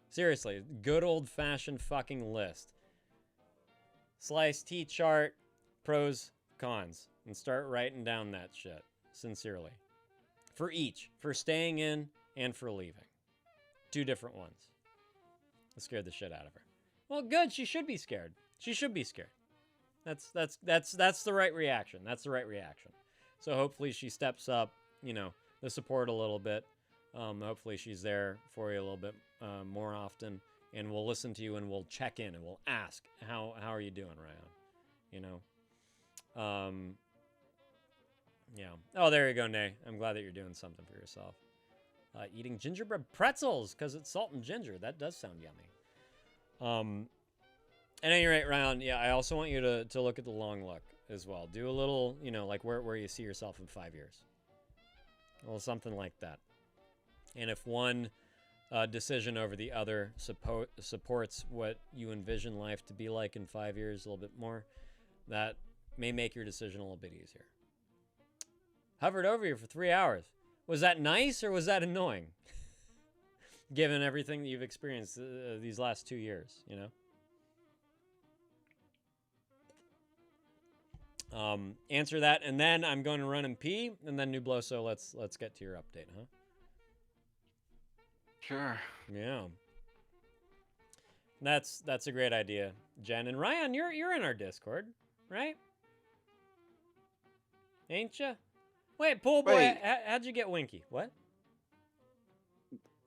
Seriously, good old-fashioned fucking list. Slice T-chart, pros, cons, and start writing down that shit, sincerely. For each, for staying in and for leaving. 2 different ones. It scared the shit out of her. Well, good, she should be scared. She should be scared. That's the right reaction. That's the right reaction. So hopefully she steps up, you know, the support a little bit. Hopefully she's there for you a little bit more often, and we'll listen to you and we'll check in and we'll ask, how are you doing, Ryan? You know? Yeah. Oh, there you go, Nay. I'm glad that you're doing something for yourself. Eating gingerbread pretzels because it's salt and ginger. That does sound yummy. At any rate, Ryan, yeah, I also want you to look at the long look as well. Do a little, you know, like where you see yourself in 5 years. A little something like that. And if one decision over the other supports what you envision life to be like in 5 years a little bit more, that may make your decision a little bit easier. Hovered over you for 3 hours. Was that nice or was that annoying? Given everything that you've experienced these last 2 years, you know? Answer that, and then I'm going to run and pee, and then Nubloso, let's get to your update, huh? Sure. Yeah. That's a great idea, Jen. And Ryan, you're in our Discord, right? Ain't ya? Wait, Pool Boy, Wait. how'd you get Winky? What?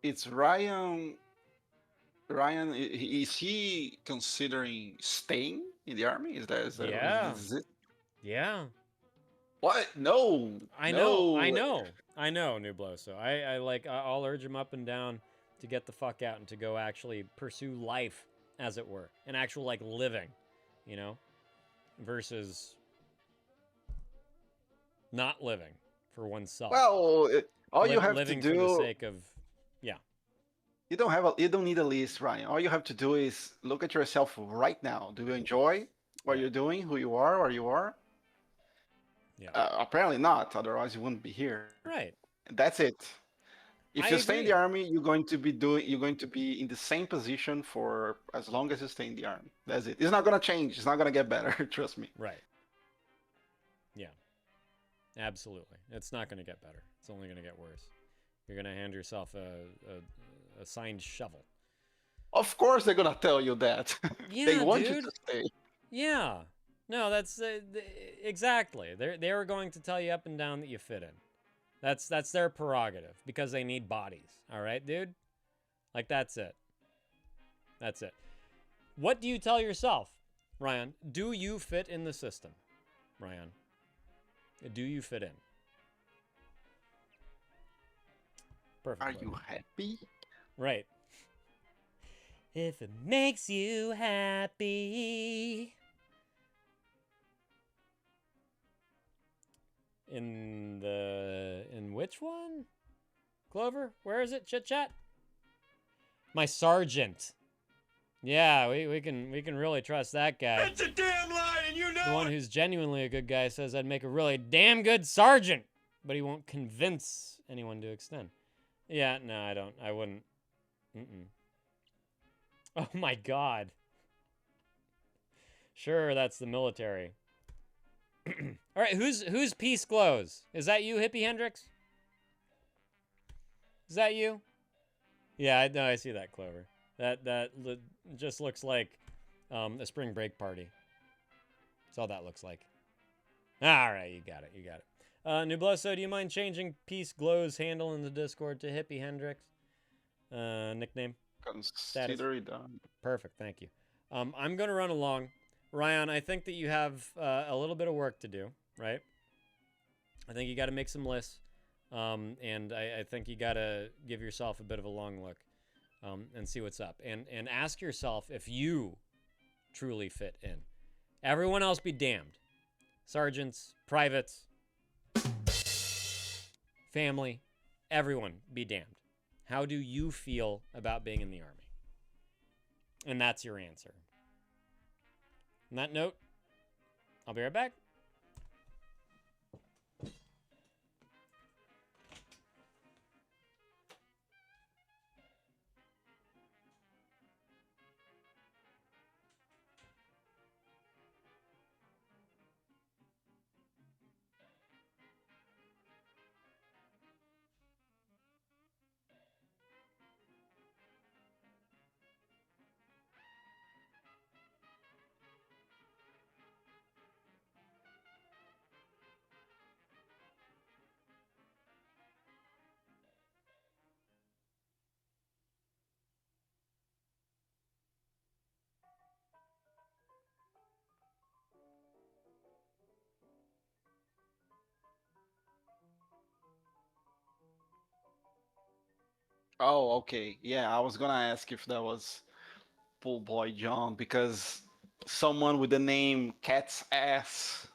It's Ryan. Ryan, is he considering staying in the army? Is that Yeah. is it? Yeah. What? No. I no. know, Nubloso. I'll urge him up and down to get the fuck out and to go actually pursue life, as it were, an actual like living, you know, versus not living for oneself. Well, all you have to living do. for the sake of, yeah. You don't need a list, Ryan. All you have to do is look at yourself right now. Do you enjoy what you're doing? Who you are? Where you are? Yeah. Apparently not. Otherwise, you wouldn't be here. Right. That's it. If I you stay in the agree. army, you're going to be in the same position for as long as you stay in the army. That's it. It's not gonna change. It's not gonna get better. Trust me. Right. Yeah. Absolutely. It's not going to get better. It's only going to get worse. You're going to hand yourself a signed shovel. Of course, they're gonna tell you that. Yeah, they want dude. you to stay. Yeah. No, that's exactly. They're going to tell you up and down that you fit in. That's their prerogative because they need bodies. All right, dude? Like, that's it. That's it. What do you tell yourself, Ryan? Do you fit in the system, Ryan? Do you fit in? Perfect. Are you happy? Right. If it makes you happy. In which one? Clover? Where is it? Chit chat? My sergeant. Yeah, we can really trust that guy. That's a damn lie, and you know The one who's genuinely a good guy says I'd make a really damn good sergeant, but he won't convince anyone to extend. Yeah, no, I don't. I wouldn't. Oh my God. Sure, that's the military. All right, who's Peace Glows? Is that you, Hippie Hendrix? Is that you? Yeah, no, I see that, Clover. That just looks like a spring break party. all that looks like. All right, you got it. You got it. Nubloso, do you mind changing Peace Glow's handle in the Discord to Hippie Hendrix? Nickname? Consider it done. Perfect, thank you. I'm going to run along. Ryan, I think that you have a little bit of work to do, right? I think you got to make some lists. And I think you got to give yourself a bit of a long look and see what's up. And ask yourself if you truly fit in. Everyone else be damned. Sergeants, privates, family, everyone be damned. How do you feel about being in the Army? And that's your answer. On that note, I'll be right back. Oh, okay. Yeah, I was gonna ask if that was Pool Boy John because someone with the name Cat's Ass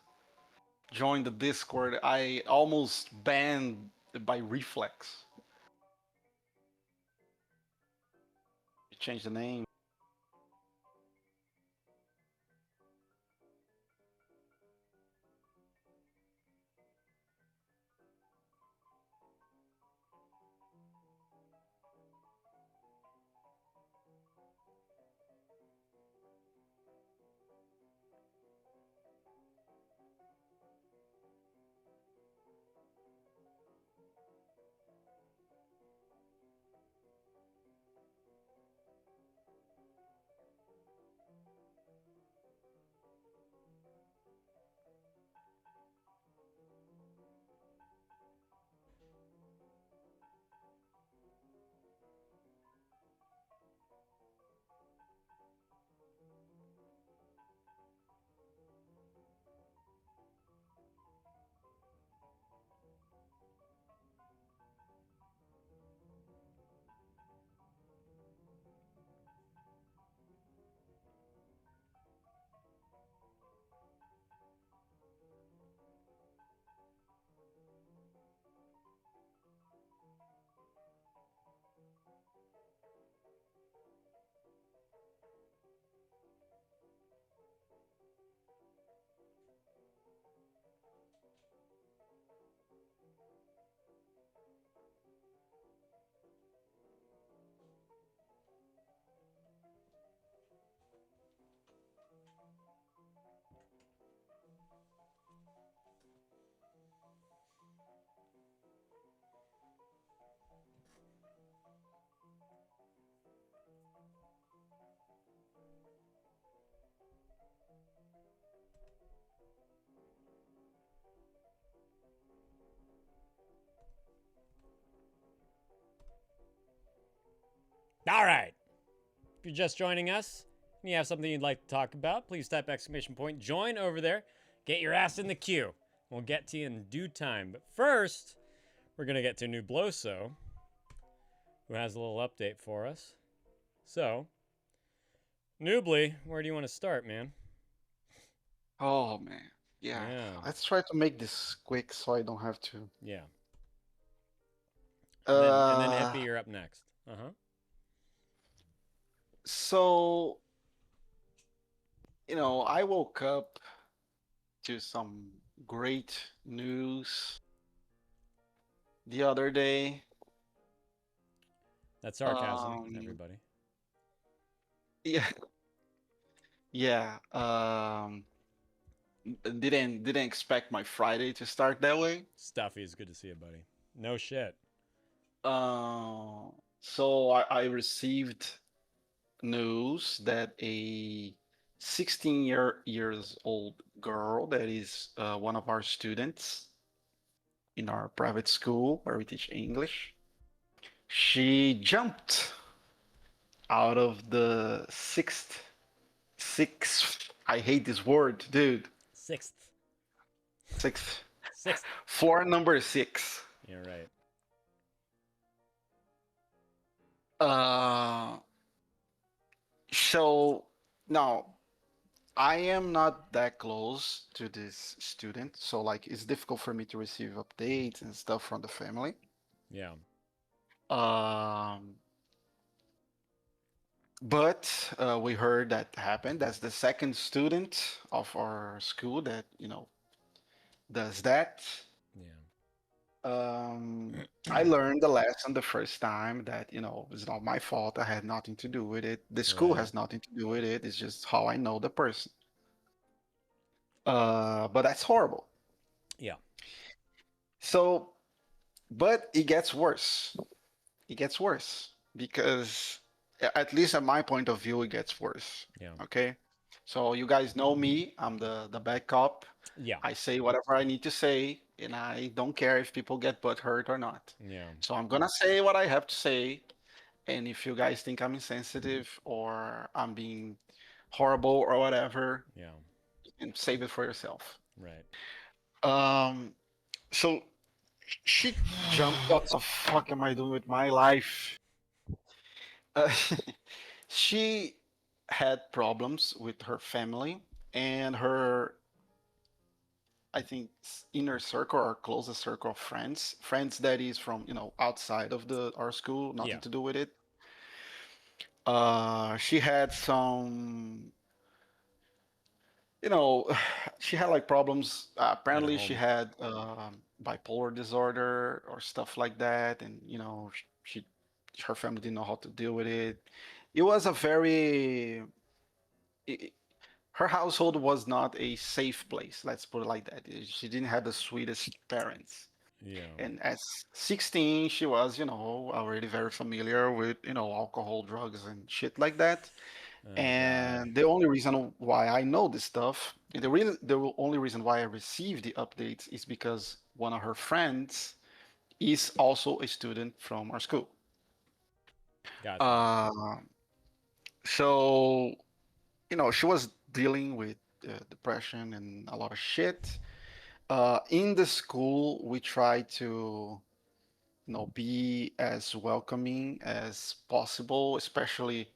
joined the Discord. I almost banned by reflex. You changed the name. All right. If you're just joining us and you have something you'd like to talk about, please type !join over there. Get your ass in the queue. We'll get to you in due time. But first, we're going to get to Nubloso, who has a little update for us. So, Nubly, where do you want to start, man? Oh man. Yeah. Let's try to make this quick so I don't have to. Yeah. And then Hippie, you're up next. So, I woke up to some great news the other day. That's sarcasm, everybody. Yeah. Yeah. Didn't expect my Friday to start that way. Stuffy, it's good to see you, buddy. No shit. So I received news that a years old girl that is one of our students in our private school where we teach English. She jumped out of the sixth. I hate this word, dude. Sixth. Floor number 6. You're right. So now I am not that close to this student, so like it's difficult for me to receive updates and stuff from the family. Yeah. But we heard that happened. That's the second student of our school that, does that. I learned the lesson the first time that, it's not my fault. I had nothing to do with it. The school Right. has nothing to do with it. It's just how I know the person. But that's horrible. Yeah. So, but it gets worse. It gets worse because, at least at my point of view, it gets worse. Yeah. Okay. So you guys know me. I'm the bad cop. Yeah. I say whatever I need to say, and I don't care if people get butt hurt or not. Yeah. So I'm gonna say what I have to say, and if you guys think I'm insensitive or I'm being horrible or whatever, Yeah. you can save it for yourself. Right. So she jumped. What the fuck am I doing with my life? She had problems with her family and her, I think, inner circle or closest circle of friends that is from, outside of our school, nothing Yeah. to do with it. She had some, she had like problems. Apparently, she home. had bipolar disorder or stuff like that, and she, her family didn't know how to deal with it. It was a very, her household was not a safe place. Let's put it like that. She didn't have the sweetest parents. Yeah. And at 16, she was, already very familiar with, alcohol, drugs, and shit like that. And the only reason why I know this stuff, the only reason why I received the updates is because one of her friends is also a student from our school. Gotcha. So, she was dealing with depression and a lot of shit. In the school, we try to, be as welcoming as possible. Especially,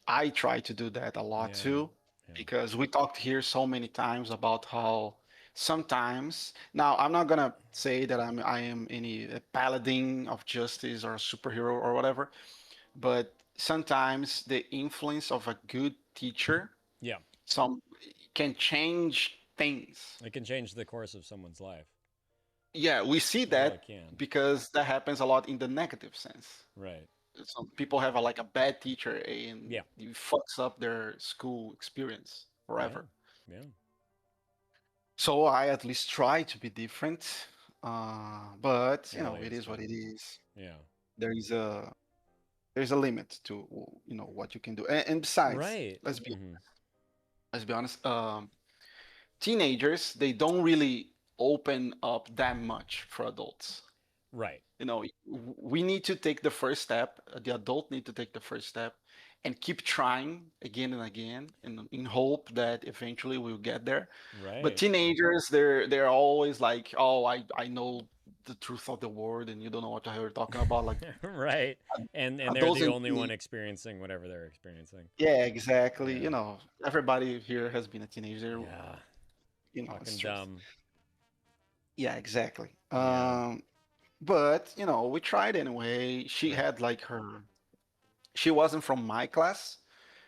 I try to do that a lot too, because we talked here so many times about how sometimes. Now, I'm not gonna say that I am any paladin of justice or a superhero or whatever, but sometimes the influence of a good teacher Yeah. can change things. It can change the course of someone's life. Yeah, we see It really that can. because that happens a lot in the negative sense. Right. Some people have a bad teacher and Yeah. it fucks up their school experience forever. Yeah. So I at least try to be different, but Yeah, it it's is what it is. Yeah. There's a limit to what you can do, and besides, Right. let's be honest. Teenagers, they don't really open up that much for adults. Right. We need to take the first step. The adult need to take the first step and keep trying again and again, in hope that eventually we'll get there. Right. But teenagers, they're always like, oh, I know the truth of the world, and you don't know what the hell you're talking about. Like, right. And they're adults the and only one teen- experiencing whatever they're experiencing. Yeah, exactly. Yeah. Everybody here has been a teenager. Yeah. It's Fucking just- dumb. Yeah, exactly. Yeah. But we tried anyway. She had she wasn't from my class,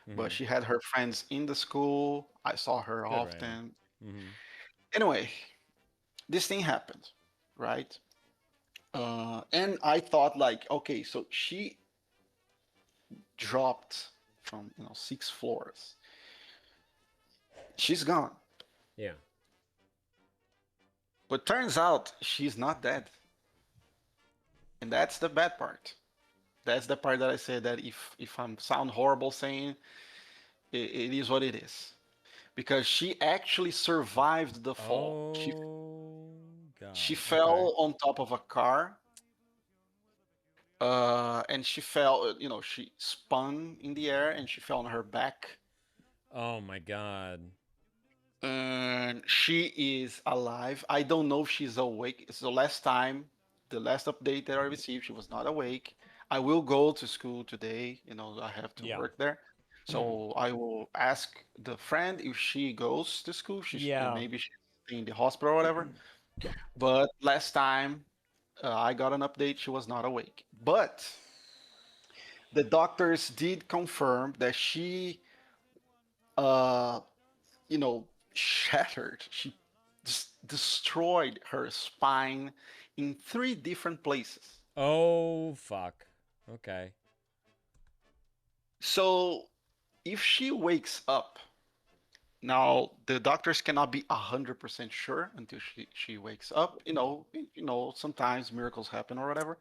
but Mhm. she had her friends in the school. I saw her Good, right. often. Mhm. Anyway, this thing happened, right? And I thought okay, so she dropped from 6 floors. She's gone. Yeah. But turns out she's not dead. And that's the bad part. That's the part that I said that if I'm sound horrible saying, it is what it is, because she actually survived the fall. Oh, God. She fell on top of a car, and she fell. She spun in the air and she fell on her back. Oh my God. And she is alive. I don't know if she's awake. It's the last update that I received, she was not awake. I will go to school today. I have to work there. So I will ask the friend if she goes to school. Maybe she's in the hospital or whatever. But last time I got an update, she was not awake. But the doctors did confirm that she, shattered. She destroyed her spine in 3 different places. Oh, fuck. Okay. So if she wakes up, now the doctors cannot be 100% sure until she wakes up. Sometimes miracles happen or whatever.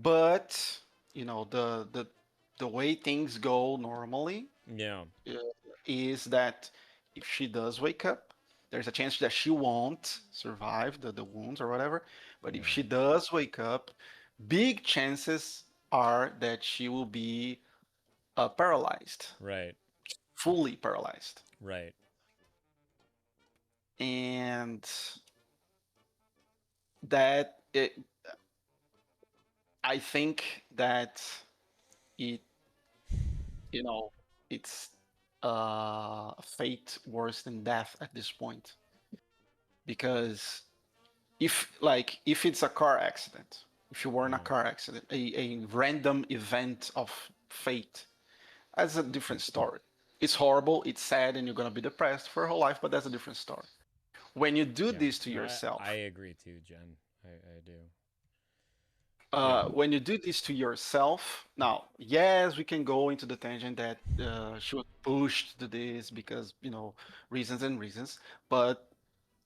But the way things go normally, is that if she does wake up, there's a chance that she won't survive the wounds or whatever. But if she does wake up, big chances are that she will be paralyzed. Right. Fully paralyzed. Right. And that I think that it's fate worse than death at this point, because if it's a car accident, if you were in a car accident, a random event of fate, that's a different story. It's horrible, it's sad, and you're gonna be depressed for your whole life, but that's a different story. When you do this to yourself, I agree too, Jen. I do. When you do this to yourself, now, yes, we can go into the tangent that she was pushed to this because, reasons, but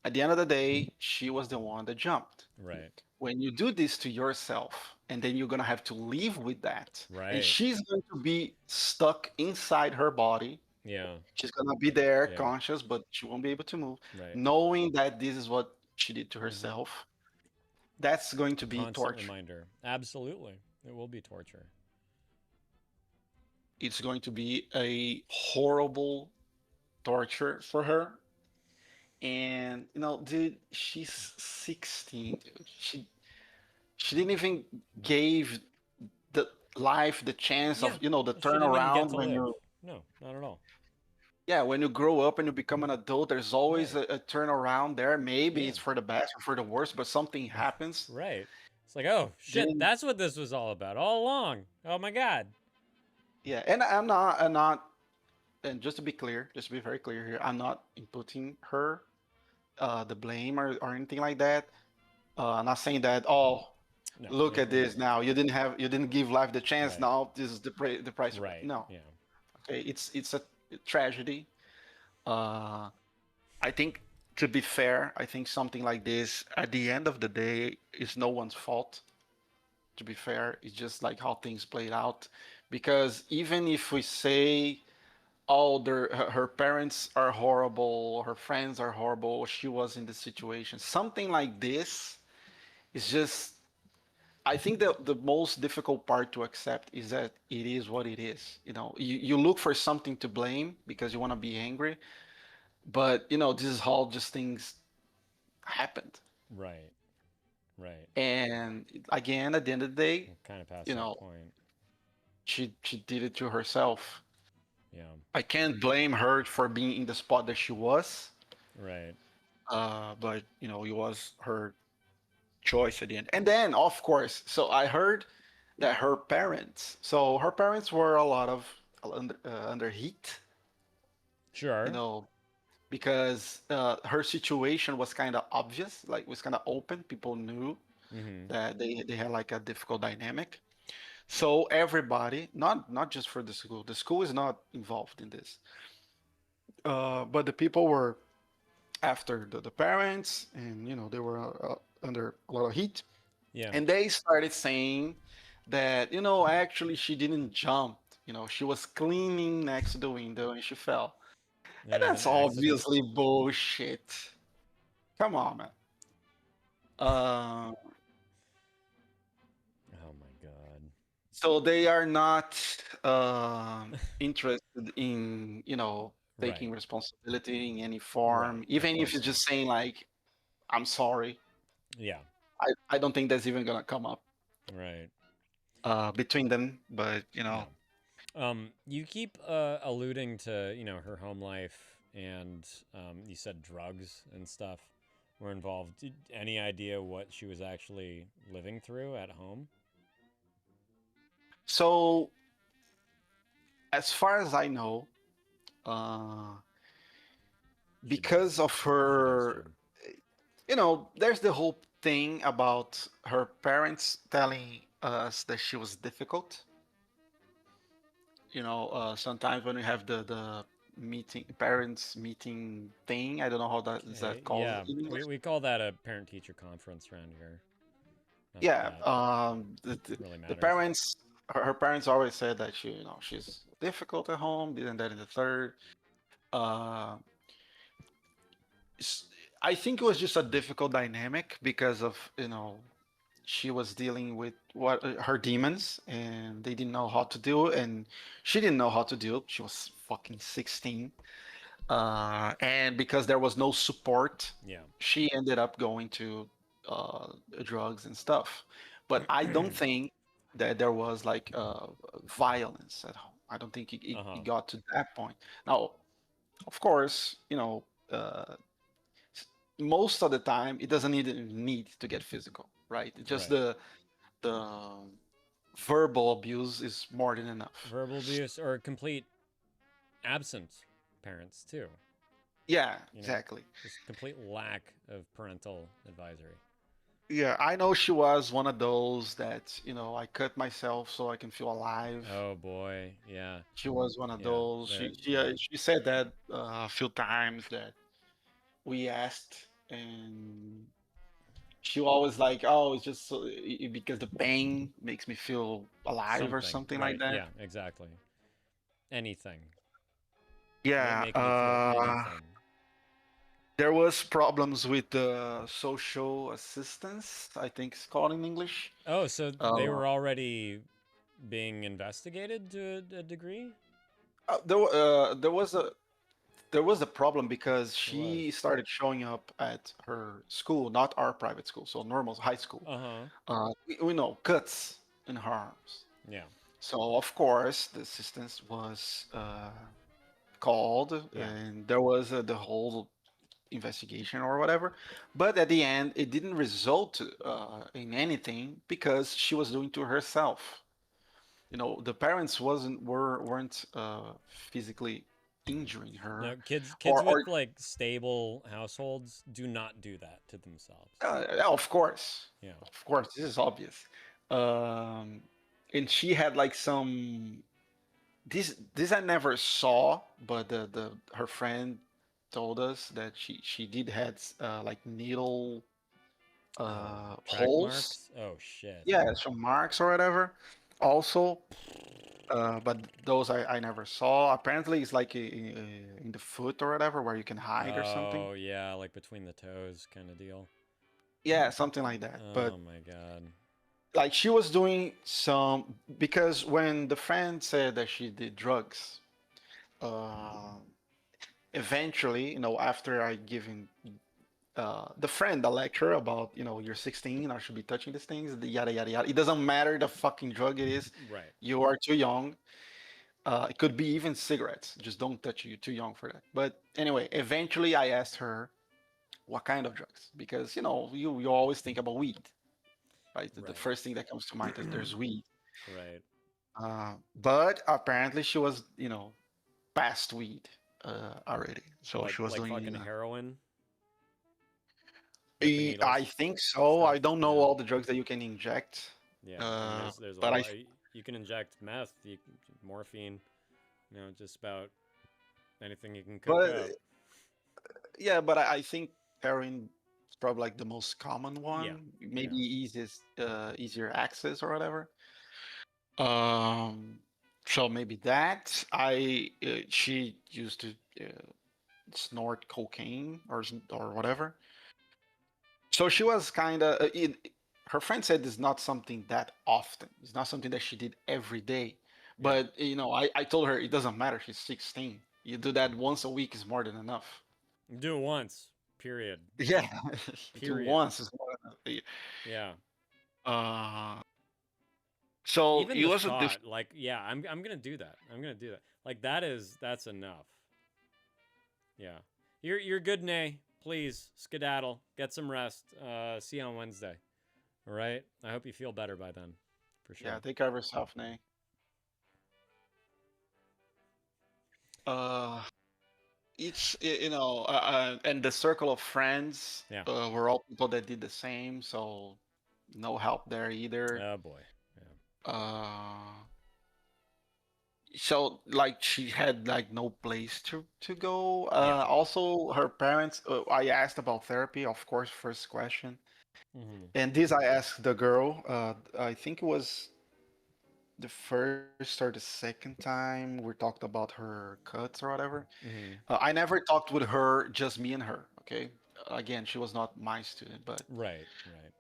at the end of the day, she was the one that jumped. Right. When you do this to yourself, and then you're going to have to live with that, right. And she's going to be stuck inside her body. Yeah. She's going to be there, conscious, but she won't be able to move, knowing that this is what she did to herself. That's going to be constant torture. Reminder. Absolutely. It will be torture. It's going to be a horrible torture for her. And, dude, she's 16, dude. She didn't even give the life the chance of, the turnaround when you... No, not at all. Yeah, when you grow up and you become an adult, there's always a turnaround there. Maybe it's for the best or for the worst, but something happens. Right. It's like, oh, shit, that's what this was all about all along. Oh, my God. Yeah, and I'm not, and just to be clear, just to be very clear here, I'm not inputting her the blame or anything like that. I'm not saying that, look at this now. You didn't give life the chance. Now this is the price. Right. No. Yeah. Okay, it's a tragedy. I think, to be fair, I think something like this, at the end of the day, is no one's fault. To be fair, it's just like how things played out. Because even if we say, her parents are horrible, her friends are horrible, she was in the situation, something like this is just... I think the most difficult part to accept is that it is what it is. You look for something to blame because you want to be angry, but this is how just things happened. Right. Right. And again, at the end of the day, kind of past that point. She did it to herself. Yeah. I can't blame her for being in the spot that she was. Right. But it was her choice at the end. And then, of course, so I heard that her parents were a lot of under heat. Sure. Because her situation was kind of obvious, like was kind of open. People knew that they had like a difficult dynamic. So everybody, not just for the school is not involved in this. But the people were after the parents, and they were under a lot of heat. Yeah. And they started saying that actually she didn't jump You know, she was cleaning next to the window and she fell. It And was that's an accident? obviously bullshit. Come on, man. Oh my god. So they are not interested in, you know, taking Right. responsibility in any form, Right, of even if course it's not. just saying like, "I'm sorry." Yeah. I don't think that's even gonna come up Right. between them. But you know, You keep alluding to, you know, her home life, and you said drugs and stuff were involved. Any idea what she was actually living through at home? so as far as I know, uh, because of her, you know, there's the whole thing about her parents telling us that she was difficult. You know, sometimes when we have the meeting, parents meeting thing, I don't know how that is that called Yeah, in English. we call that a parent-teacher conference around here. Not Yeah, that really the matters. parents, her parents always said that she, you know, she's difficult at home, this and that and the third. Uh, I think it was just a difficult dynamic because of, you know, she was dealing with what her demons, and they didn't know how to deal, and she didn't know how to deal. She was fucking 16, and because there was no support, Yeah. she ended up going to drugs and stuff. But I don't think that there was like violence at home. I don't think it got to that point. Now, of course, you know, most of the time it doesn't need to get physical, right? It's just the verbal abuse is more than enough. Verbal abuse or complete absent parents too. Yeah, You know, exactly. just complete lack of parental advisory. Yeah, I know she was one of those that, you know, I cut myself so I can feel alive. Oh boy, yeah. She was one of Yeah, those. She said that a few times that we asked, and she always like, oh, it's just so, because the pain makes me feel alive or something like right? that. Yeah, exactly. Anything. Yeah. Make me feel anything. There was problems with the social assistance, I think it's called in English. Oh, so they were already being investigated to a degree? There was a problem because she started showing up at her school, not our private school, so normal high school. We know cuts in her arms. Yeah. So of course the assistance was called, and there was the whole investigation or whatever. But at the end, it didn't result in anything because she was doing to herself. You know, the parents weren't physically injuring her. No, kids with like stable households do not do that to themselves. Of course. Yeah. Of course, this is obvious. And she had like some this I never saw, but her friend told us that she did had like needle holes. Marks? Oh shit. Yeah, some marks or whatever. Also, but those I never saw. Apparently, it's like in the foot or whatever where you can hide or something. Oh yeah, like between the toes kind of deal. Yeah, something like that. Oh But my god. like she was doing some, because when the friend said that she did drugs, eventually, you know, after I given the friend a lecture about, you know, you're 16, I should be touching these things, the yada yada yada. It doesn't matter the fucking drug it is. Right. You are too young. It could be even cigarettes. Just don't touch it. You're too young for that. But anyway, eventually I asked her what kind of drugs, because you know you always think about weed, right? The first thing that comes to mind is there's weed. Right. But apparently she was, you know, past weed already. So like, she was like doing fucking heroin. I think so. I don't know all the drugs that you can inject. Yeah, I mean, there's but a lot. You can inject meth, morphine, you know, just about anything you can cook up. Yeah, but I think heroin is probably like the most common one. Yeah. Maybe easier access or whatever. So maybe that. She used to snort cocaine or whatever. So she was kind of. Her friend said it's not something that often. It's not something that she did every day. But I told her it doesn't matter. She's 16. You do that once a week is more than enough. Do it once. Period. Yeah. Period. Do once is more than enough. Yeah. So even it the was thought, like, yeah, I'm gonna do that. I'm gonna do that. Like that's enough. Yeah. You're good, Nay. Please skedaddle. Get some rest. See you on Wednesday. All right. I hope you feel better by then. For sure. Yeah, take care of yourself, Nay. It's and the circle of friends were all people that did the same, so no help there either. Oh boy. So like she had like no place to go. Also her parents. I asked about therapy, of course, first question, and this I asked the girl. I think it was the first or the second time we talked about her cuts or whatever. I never talked with her, just me and her. Okay, again, she was not my student, but right.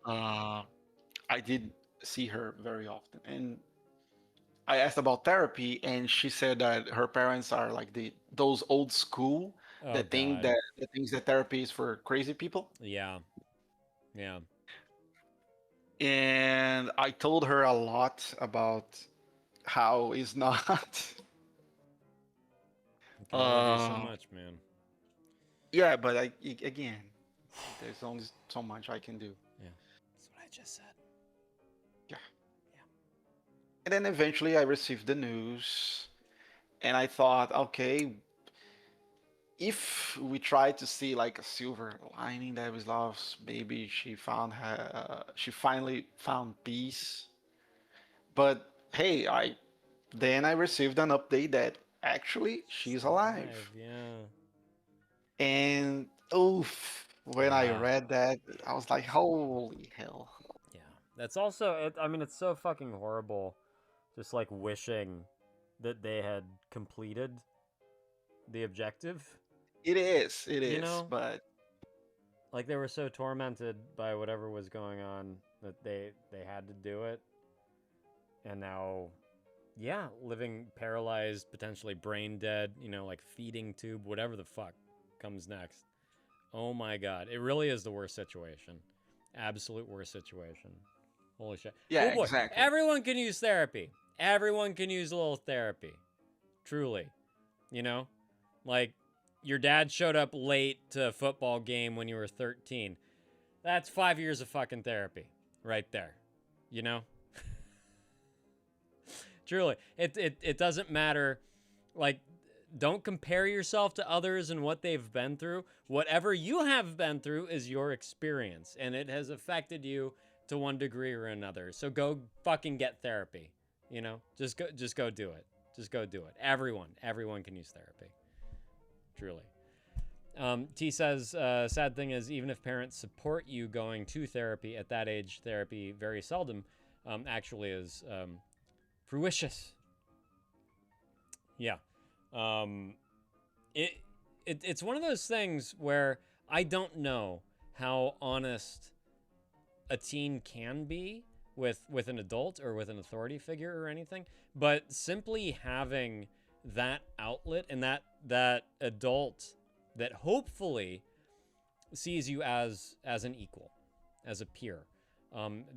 I did see her very often, and I asked about therapy, and she said that her parents are like those old school that thinks that therapy is for crazy people. Yeah. And I told her a lot about how it's not. I love you so much, man. Yeah, but again, there's only so much I can do. Yeah, that's what I just said. And then eventually I received the news, and I thought, okay, if we try to see like a silver lining that was lost, maybe she finally found peace. But hey, I received an update that actually she's alive. Yeah. And when I read that, I was like, holy hell. Yeah. That's also, I mean, it's so fucking horrible. Just like wishing that they had completed the objective. It is, but like they were so tormented by whatever was going on that they had to do it. And now, living paralyzed, potentially brain dead, like feeding tube, whatever the fuck comes next. Oh my God. It really is the worst situation. Absolute worst situation. Holy shit. Yeah, oh boy. exactly. Everyone can use therapy. Everyone can use a little therapy. Truly. Like your dad showed up late to a football game when you were 13. That's 5 years of fucking therapy right there. Truly. It doesn't matter. Like, don't compare yourself to others and what they've been through. Whatever you have been through is your experience, and it has affected you to one degree or another. So go fucking get therapy. Just go do it. Just go do it. Everyone can use therapy. Truly. T says, sad thing is, even if parents support you going to therapy at that age, therapy very seldom actually is fruitious. Yeah. It's one of those things where I don't know how honest a teen can be with an adult or with an authority figure or anything, but simply having that outlet and that adult that hopefully sees you as an equal, as a peer,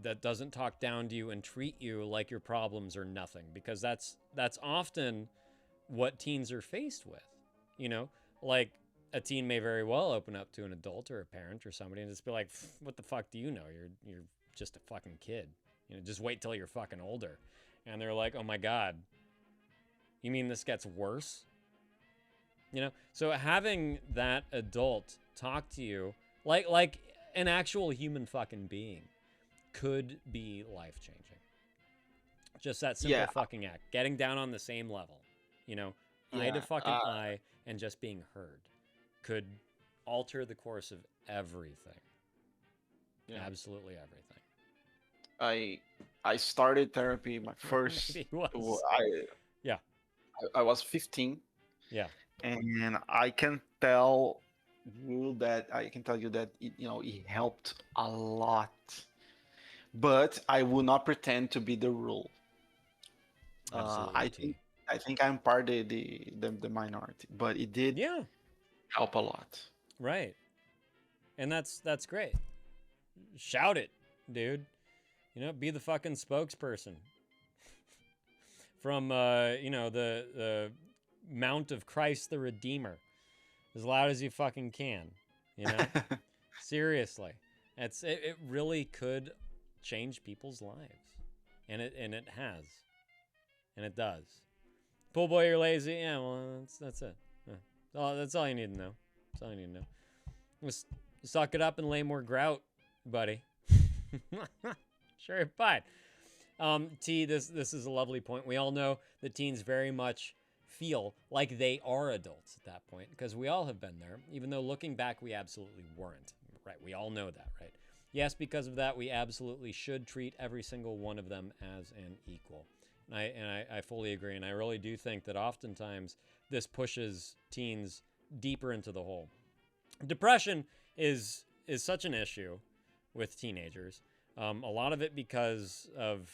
that doesn't talk down to you and treat you like your problems are nothing, because that's often what teens are faced with. Like a teen may very well open up to an adult or a parent or somebody and just be like, what the fuck do you know? You're just a fucking kid. Just wait till you're fucking older. And they're like, oh my God, you mean this gets worse? So having that adult talk to you like an actual human fucking being could be life-changing. Just that simple fucking act. Getting down on the same level, eye to fucking eye, and just being heard could alter the course of everything. Yeah. Absolutely everything. I started therapy. My first. Yeah. I was 15. Yeah. And I can tell you that it helped a lot. But I will not pretend to be the rule. Absolutely. I think I'm part of the minority, but it did help a lot. Right. And that's great. Shout it, dude. Be the fucking spokesperson. From the Mount of Christ the Redeemer. As loud as you fucking can. Seriously. It really could change people's lives. And it has. And it does. Pool boy, you're lazy. Yeah, well, that's it. Yeah. That's all you need to know. That's all you need to know. Just suck it up and lay more grout, buddy. Sure, fine. T, this is a lovely point. We all know that teens very much feel like they are adults at that point, because we all have been there, even though looking back, we absolutely weren't. Right? We all know that, right? Yes, because of that, we absolutely should treat every single one of them as an equal. And I fully agree, and I really do think that oftentimes this pushes teens deeper into the hole. Depression is such an issue with teenagers. A lot of it because of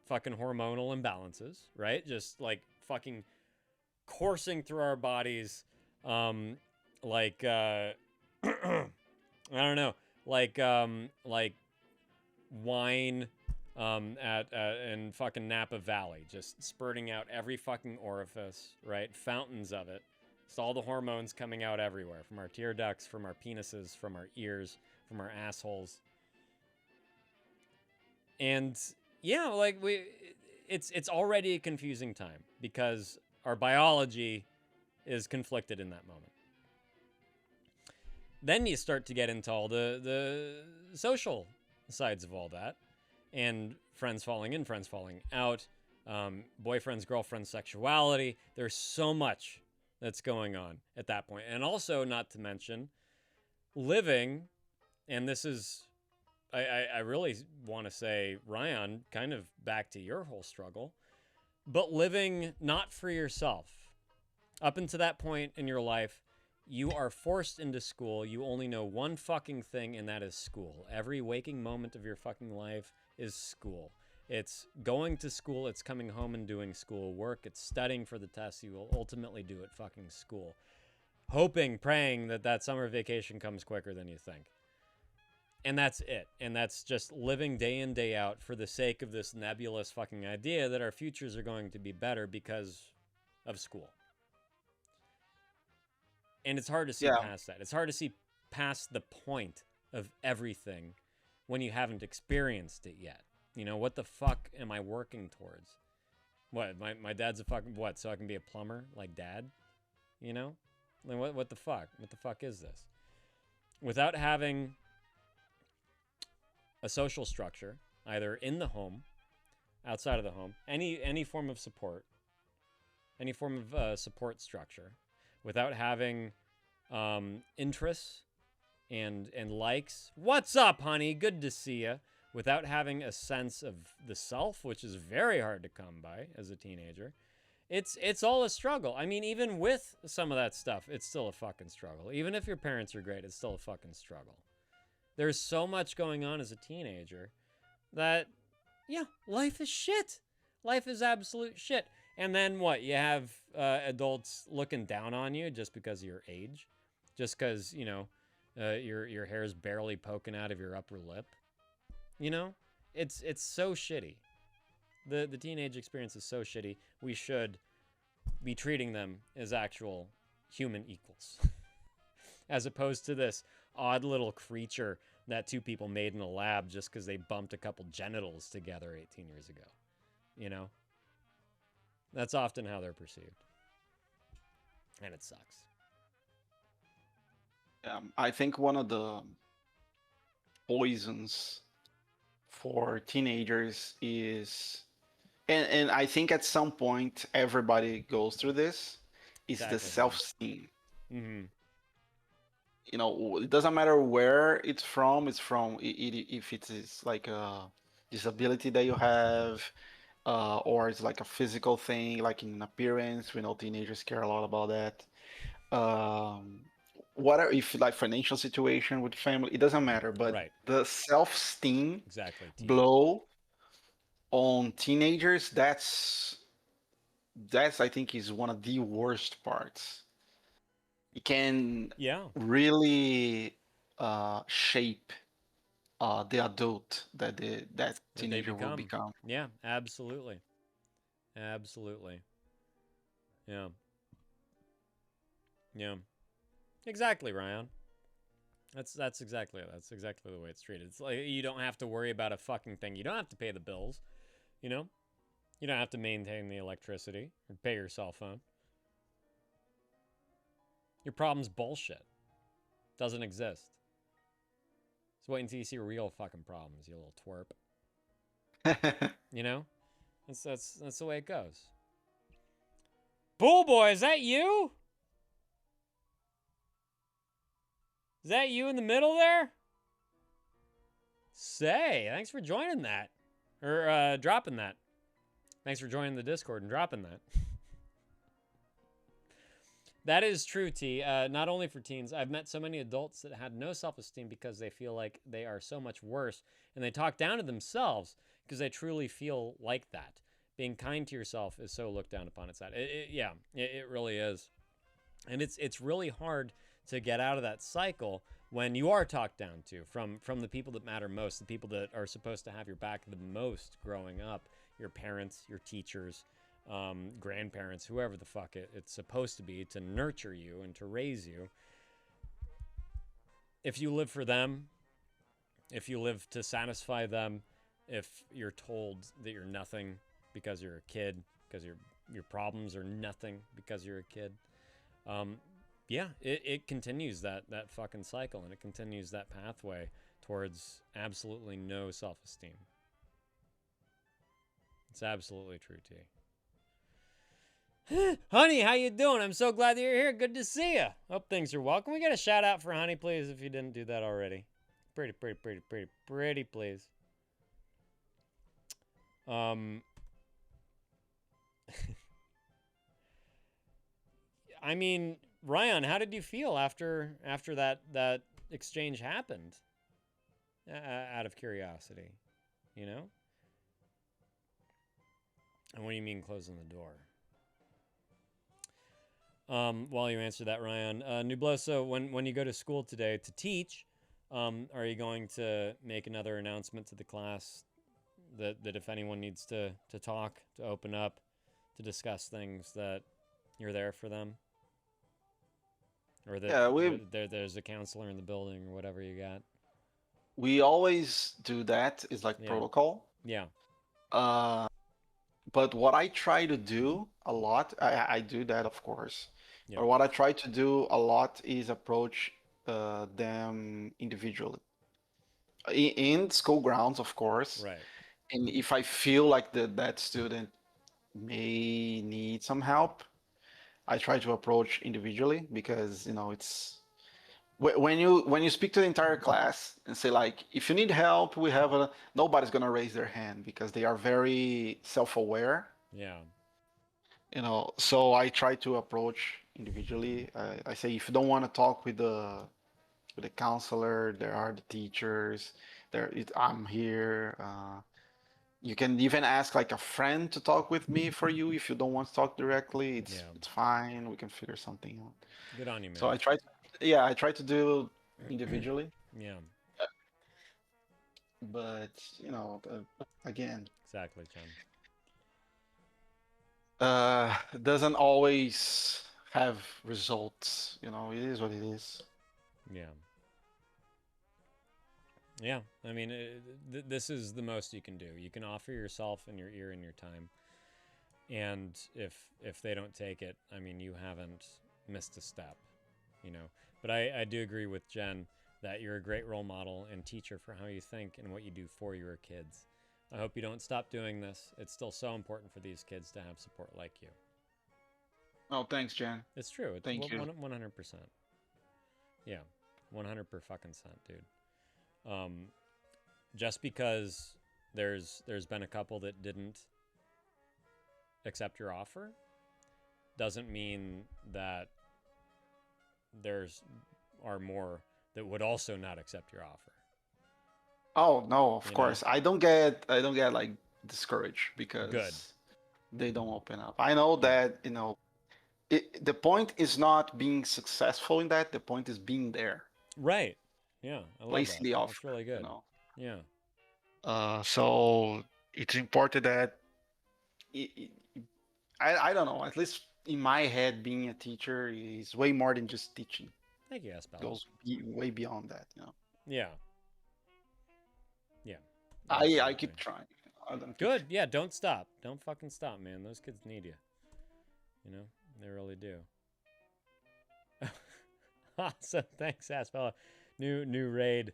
fucking hormonal imbalances, right? Just like fucking coursing through our bodies, like I don't know, like wine in fucking Napa Valley, just spurting out every fucking orifice, right? Fountains of it. It's all the hormones coming out everywhere, from our tear ducts, from our penises, from our ears, from our assholes. And yeah, like it's already a confusing time because our biology is conflicted in that moment. Then you start to get into all the social sides of all that, and friends falling in, friends falling out, boyfriends, girlfriends, sexuality. There's so much that's going on at that point. And also, not to mention, living, and this is, I really want to say, Ryan, kind of back to your whole struggle, but living not for yourself. Up until that point in your life, you are forced into school. You only know one fucking thing, and that is school. Every waking moment of your fucking life is school. It's going to school, it's coming home and doing school work, it's studying for the tests you will ultimately do at fucking school. Hoping, praying that summer vacation comes quicker than you think. And that's it. And that's just living day in, day out for the sake of this nebulous fucking idea that our futures are going to be better because of school. And it's hard to see past that. It's hard to see past the point of everything when you haven't experienced it yet. You know, what the fuck am I working towards? What, my dad's a fucking, what, so I can be a plumber like dad? You know? Like, what the fuck? What the fuck is this? Without having a social structure, either in the home, outside of the home, any form of support, any form of support structure, without having interests and likes. What's up, honey? Good to see you. Without having a sense of the self, which is very hard to come by as a teenager. It's all a struggle. I mean, even with some of that stuff, it's still a fucking struggle. Even if your parents are great, it's still a fucking struggle. There's so much going on as a teenager that, yeah, life is shit. Life is absolute shit. And then what? You have adults looking down on you just because of your age, just because, you know, your hair's barely poking out of your upper lip. You know, it's so shitty. The teenage experience is so shitty. We should be treating them as actual human equals, as opposed to this odd little creature that two people made in a lab just because they bumped a couple genitals together 18 years ago. You know, that's often how they're perceived, and it sucks. I think one of the poisons for teenagers is, and I think at some point everybody goes through this, is the self-esteem. Mm-hmm. You know, it doesn't matter where it's from. If it is like a disability that you have, or it's like a physical thing, like in appearance. We know teenagers care a lot about that. Whatever, if like financial situation with family, it doesn't matter. But Right. the self-esteem Exactly. blow on teenagers, that's I think is one of the worst parts. It can really shape the adult that that teenager will become. Yeah, absolutely. Absolutely. Yeah. Yeah. Exactly, Ryan. That's exactly the way it's treated. It's like you don't have to worry about a fucking thing. You don't have to pay the bills, you know? You don't have to maintain the electricity or pay your cell phone. Your problem's bullshit. Doesn't exist. So wait until you see real fucking problems, you little twerp. You know? That's the way it goes. Bull boy, is that you? Is that you in the middle there? Say, thanks for joining that. Or dropping that. Thanks for joining the Discord and dropping that. That is true, T. Not only for teens. I've met so many adults that had no self-esteem because they feel like they are so much worse. And they talk down to themselves because they truly feel like that. Being kind to yourself is so looked down upon. It's that. It really is. And it's really hard to get out of that cycle when you are talked down to from the people that matter most, the people that are supposed to have your back the most growing up, your parents, your teachers, grandparents, whoever the fuck it's supposed to be to nurture you and to raise you. If you live for them, if you live to satisfy them, if you're told that you're nothing because you're a kid, because your problems are nothing because you're a kid, it continues that fucking cycle, and it continues that pathway towards absolutely no self-esteem. It's absolutely true, T. Honey, how you doing? I'm so glad that you're here. Good to see you. Hope things are well. Can we get a shout out for Honey, please, if you didn't do that already? Pretty, please. I mean, Ryan, how did you feel after that exchange happened? Out of curiosity, you know? And what do you mean closing the door? While you answer that, Ryan, Nubloso, when you go to school today to teach, are you going to make another announcement to the class that if anyone needs to talk, to open up, to discuss things, that you're there for them? Or that there's a counselor in the building or whatever you got? We always do that. It's like protocol. Yeah. But what I try to do a lot, I do that, of course. Yeah. But what I try to do a lot is approach them individually. In school grounds, of course. Right. And if I feel like that student may need some help, I try to approach individually, because it's when you speak to the entire class and say, like, if you need help, nobody's gonna raise their hand because they are very self-aware. Yeah. So I try to approach individually. I say, if you don't want to talk with the counselor, there are the teachers. I'm here. You can even ask like a friend to talk with me for you if you don't want to talk directly. It's fine. We can figure something out. Good on you, man. So I try to do individually. Yeah. But again. Exactly, John. Doesn't always have results. It is what it is. Yeah. Yeah, I mean, this is the most you can do. You can offer yourself and your ear and your time. And if they don't take it, I mean, you haven't missed a step, But I do agree with Jen that you're a great role model and teacher for how you think and what you do for your kids. I hope you don't stop doing this. It's still so important for these kids to have support like you. Oh, thanks, Jen. It's true. Thank you. 100%. Yeah, 100%, dude. Just because there's been a couple that didn't accept your offer doesn't mean that are more that would also not accept your offer. Oh no, of You know? course. I don't get like discouraged because Good. they don't open up. I know that, the point is not being successful in that. The point is being there. Right. Yeah. I love Placing that. the offer. That's really good. Yeah. So it's important that I don't know. At least in my head, being a teacher is way more than just teaching. Thank you, Aspel. Goes way beyond that. Yeah. Yeah. I keep trying. Good. Yeah. Don't stop. Don't fucking stop, man. Those kids need you. You know, they really do. Awesome. Thanks, Aspella. New raid.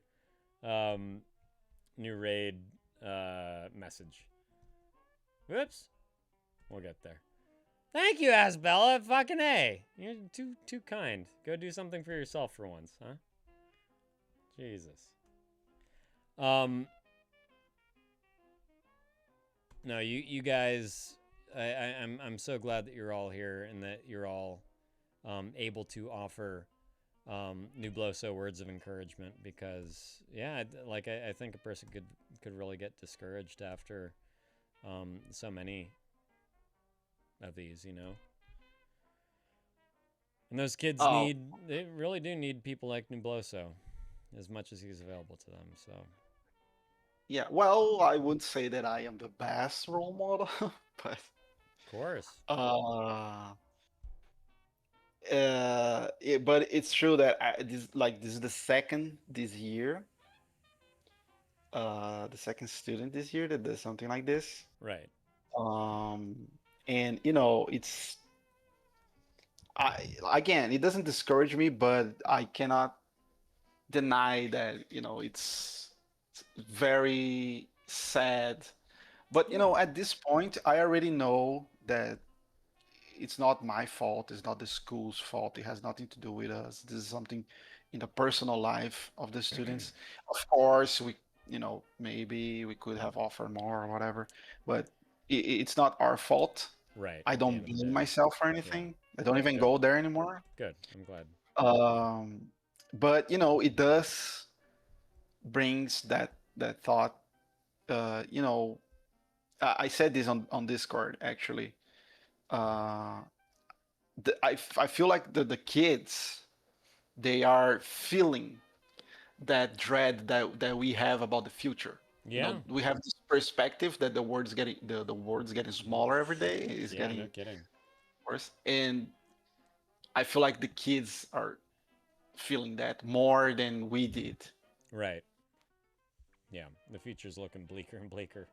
New raid message. Whoops. We'll get there. Thank you, Asbella. Fucking A. You're too kind. Go do something for yourself for once, huh? Jesus. No, you guys, I'm so glad that you're all here and that you're all able to offer Nubloso words of encouragement, because yeah, like I think a person could really get discouraged after so many of these, you know. And those kids they really do need people like Nubloso as much as he's available to them. So yeah, well, I wouldn't say that I am the best role model, but of course. But it's true that this is the second this year. The second student this year that does something like this. Right. And it's again, it doesn't discourage me, but I cannot deny that it's very sad. But at this point, I already know that it's not my fault. It's not the school's fault. It has nothing to do with us. This is something in the personal life of the students. Of course, maybe we could have offered more or whatever, but it's not our fault. Right. I don't blame myself for anything. Yeah. I don't even go there anymore. Good. I'm glad. But it does brings that thought. I said this on Discord actually. I feel like the kids, they are feeling that dread that we have about the future. Yeah. We have this perspective that the words getting smaller every day. Is getting no kidding. worse, and I feel like the kids are feeling that more than we did. Right. Yeah, the future's looking bleaker and bleaker.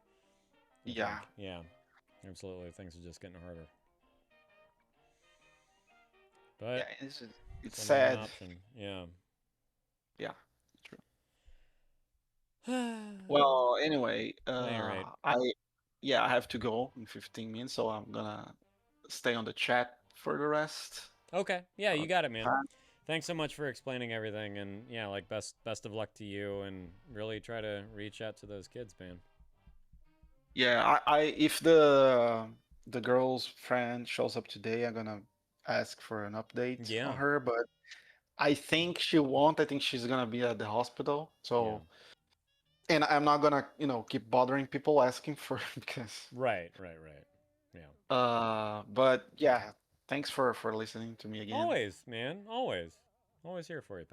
I Yeah. think. Yeah. Absolutely, things are just getting harder. But yeah, it's sad. Yeah. Yeah. Well, anyway, right. I have to go in 15 minutes, so I'm gonna stay on the chat for the rest. Okay. Yeah, you got it, man. Thanks so much for explaining everything, and yeah, like best of luck to you, and really try to reach out to those kids, man. Yeah, if the girl's friend shows up today, I'm gonna ask for an update on her, but I think she won't. I think she's gonna be at the hospital, so. And I'm not gonna, keep bothering people asking for because. Right. Yeah. But yeah, thanks for listening to me again. Always, man. Always here for you,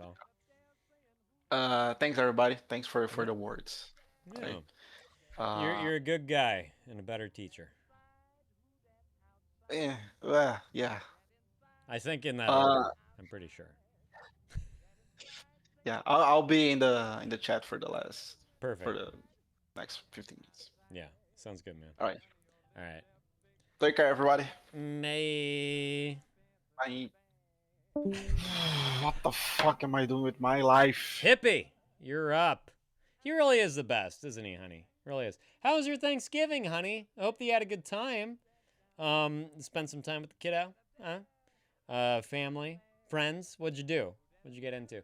pal. Thanks everybody. Thanks for the words. Yeah. You're a good guy and a better teacher. Yeah. I think in that order, I'm pretty sure. Yeah, I'll be in the chat for the last. Perfect. For the next 15 minutes. Yeah, sounds good, man. All right. Take care, everybody. Bye. What the fuck am I doing with my life? Hippie, you're up. He really is the best, isn't he, honey? Really is. How was your Thanksgiving, honey? I hope that you had a good time. Spend some time with the kiddo, huh? Family, friends. What'd you do? What'd you get into?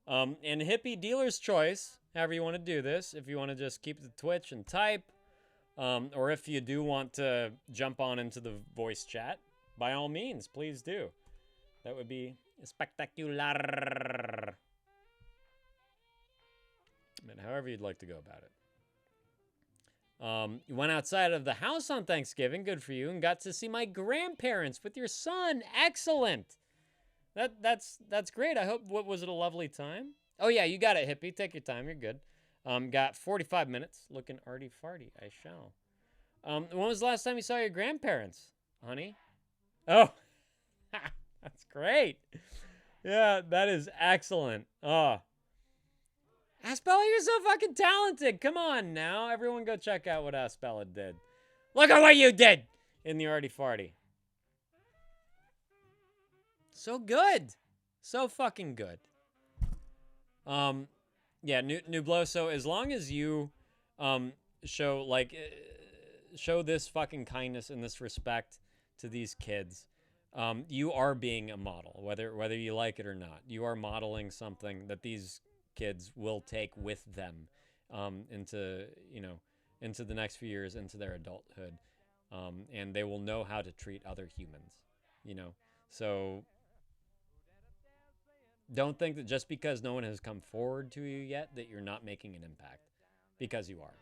And hippie dealer's choice, however you want to do this. If you want to just keep the Twitch and type, Or if you do want to jump on into the voice chat, by all means, please do. That would be spectacular. But however you'd like to go about it. You went outside of the house on Thanksgiving. Good for you. And got to see my grandparents with your son. Excellent. That's great. I hope, what was it, a lovely time? Oh, yeah, you got it, Hippie. Take your time. You're good. Got 45 minutes. Looking arty farty. I shall. When was the last time you saw your grandparents, honey? Oh, that's great. Yeah, that is excellent. Oh. Aspella, you're so fucking talented. Come on now. Everyone go check out what Aspella did. Look at what you did in the arty farty. So good. So fucking good. Yeah, Nubloso, as long as you show this fucking kindness and this respect to these kids, you are being a model, whether you like it or not. You are modeling something that these kids will take with them into the next few years, into their adulthood, and they will know how to treat other humans, so don't think that just because no one has come forward to you yet that you're not making an impact, because you are.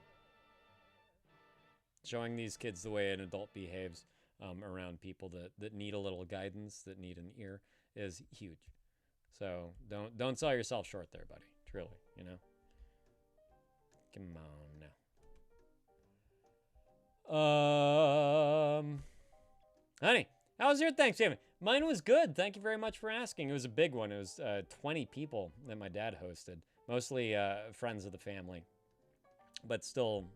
Showing these kids the way an adult behaves around people that need a little guidance, that need an ear, is huge. So don't sell yourself short there, buddy. Truly, Come on now. Honey, how was your Thanksgiving? Mine was good. Thank you very much for asking. It was a big one. It was 20 people that my dad hosted, mostly friends of the family, but still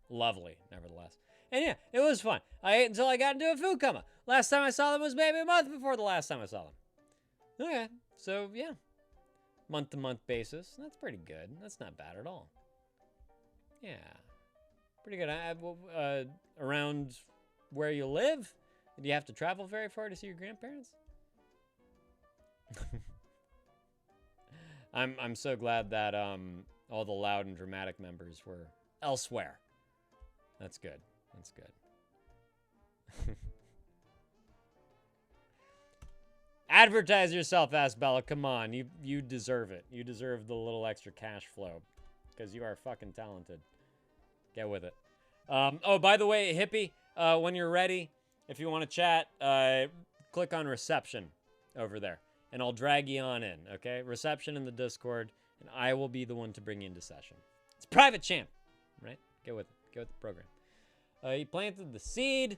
lovely, nevertheless. And yeah, it was fun. I ate until I got into a food coma. Last time I saw them was maybe a month before the last time I saw them. Okay, so yeah, month-to-month basis. That's pretty good. That's not bad at all. Yeah, pretty good. Around where you live, do you have to travel very far to see your grandparents? I'm so glad that all the loud and dramatic members were elsewhere. That's good. That's good. Advertise yourself, Asbella. Come on, you deserve it. You deserve the little extra cash flow, because you are fucking talented. Get with it. Oh, by the way, Hippie, when you're ready, if you want to chat, click on reception over there, and I'll drag you on in. Okay, reception in the Discord, and I will be the one to bring you into session. It's private champ, right? Get with it. Get with the program. He planted the seed,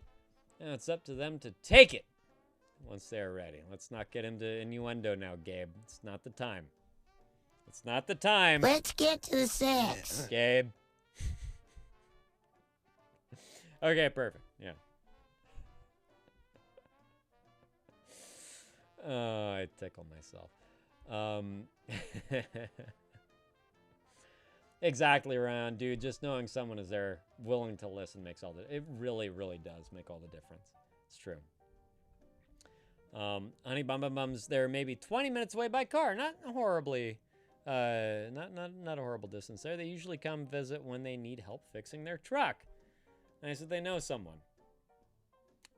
and it's up to them to take it once they're ready. Let's not get into innuendo now, Gabe. It's not the time. It's not the time. Let's get to the sex. Gabe. Okay, perfect. Yeah. Oh, I tickle myself. Exactly, Ryan, dude. Just knowing someone is there, willing to listen, makes all the. It really, really does make all the difference. It's true. Honey Bum Bum Bum's there, maybe 20 minutes away by car. Not horribly, not a horrible distance there. They usually come visit when they need help fixing their truck. Nice that they know someone.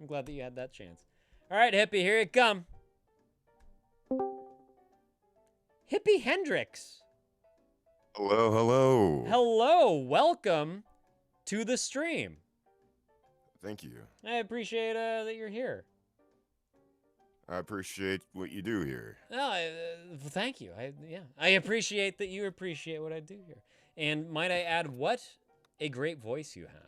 I'm glad that you had that chance. All right, Hippie, here you come. Hippie Hendrix. Hello, hello. Hello, welcome to the stream. Thank you. I appreciate that you're here. I appreciate what you do here. Oh, thank you. I appreciate that you appreciate what I do here. And might I add, what a great voice you have.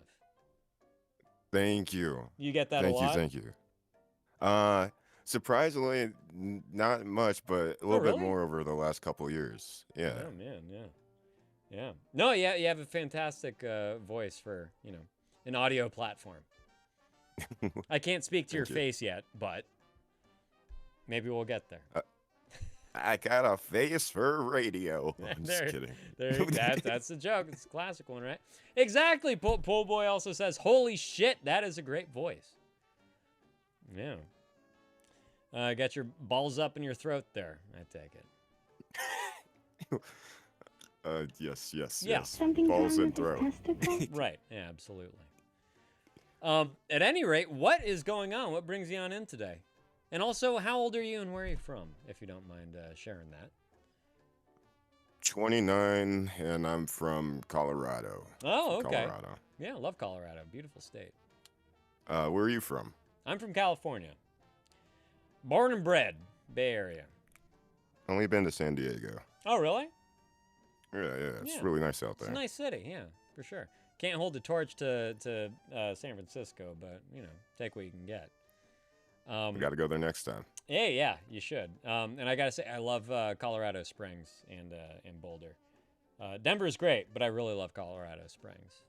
Thank you. You get that a lot? Thank you. Surprisingly, not much, but a little bit more over the last couple of years. Yeah. Oh man, yeah. No, yeah, you have a fantastic voice for an audio platform. I can't speak to your face yet, but maybe we'll get there. I got a face for radio. I'm just kidding. That's the joke. It's a classic one, right? Exactly. Pole Boy also says, "Holy shit, that is a great voice." Yeah. Got your balls up in your throat there. I take it. Yes, yes, Yeah. yes. Balls and throat. Right. Yeah, absolutely. At any rate, what is going on? What brings you on in today? And also, how old are you and where are you from, if you don't mind sharing that? 29, and I'm from Colorado. Oh, okay. Colorado. Yeah, love Colorado. Beautiful state. Where are you from? I'm from California. Born and bred, Bay Area. Only been to San Diego. Oh, really? Yeah, it's really nice out It's there. a nice city, yeah, for sure. Can't hold the torch to San Francisco, but, you know, take what you can get. We got to go there next time. Yeah, you should. And I gotta say, I love Colorado Springs and Boulder. Denver's great, but I really love Colorado Springs.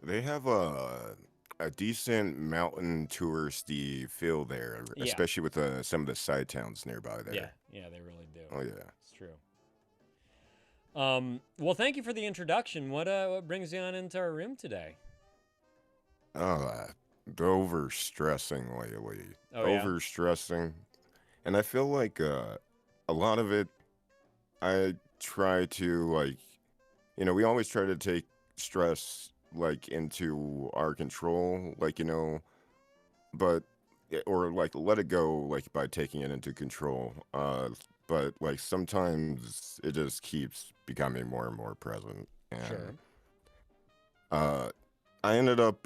They have a decent mountain touristy feel there, Yeah. especially with some of the side towns nearby there. Yeah, they really do. Oh yeah. It's true. Well, thank you for the introduction. What brings you on into our room today? The overstressing lately. Oh, yeah? Overstressing. And I feel like a lot of it, I try to, like, you know, we always try to take stress, like, into our control, like, you know, but, or, like, let it go, like, by taking it into control. But, like, sometimes it just keeps becoming more and more present. And, Sure. I ended up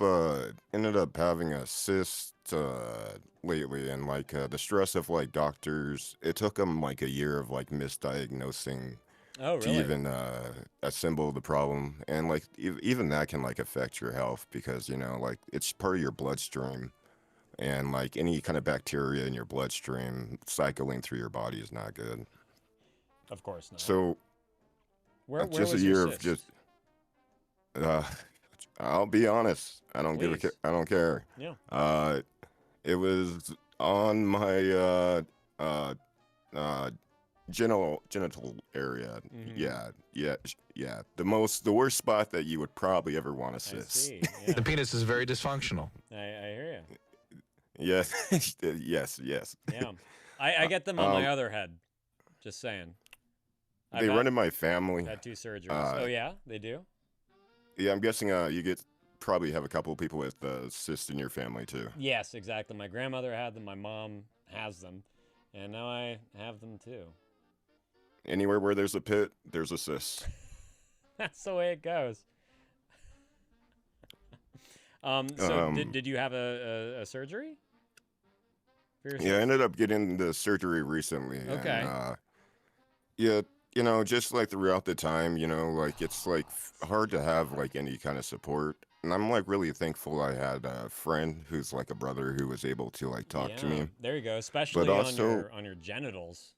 having a cyst lately, and like the stress of like doctors, it took them like a year of like misdiagnosing Oh, to really? even assemble the problem, and like even that can like affect your health because you know like it's part of your bloodstream, and like any kind of bacteria in your bloodstream cycling through your body is not good. Of course not. So where just was a your year of cyst? just. I'll be honest. I don't give a Please. I don't care. Yeah. It was on my genital area. Mhm. Yeah. The worst spot that you would probably ever want to I cyst. see. Yeah. The penis is very dysfunctional. I hear you. Yes. yes. Yeah. I get them on my other head. Just saying. They run in my family. I've had 2 surgeries. Oh yeah, they do. Yeah, I'm guessing you probably have a couple of people with cysts in your family too. Yes, exactly. My grandmother had them. My mom has them, and now I have them too. Anywhere where there's a pit, there's a cyst. That's the way it goes. So did you have a surgery? For your Yeah, I cyst? ended up getting the surgery recently. Okay. And, yeah, you know, just like throughout the time, you know, like it's like hard to have like any kind of support. And I'm like really thankful I had a friend who's like a brother who was able to like talk to me. There you go. Especially also- on your genitals.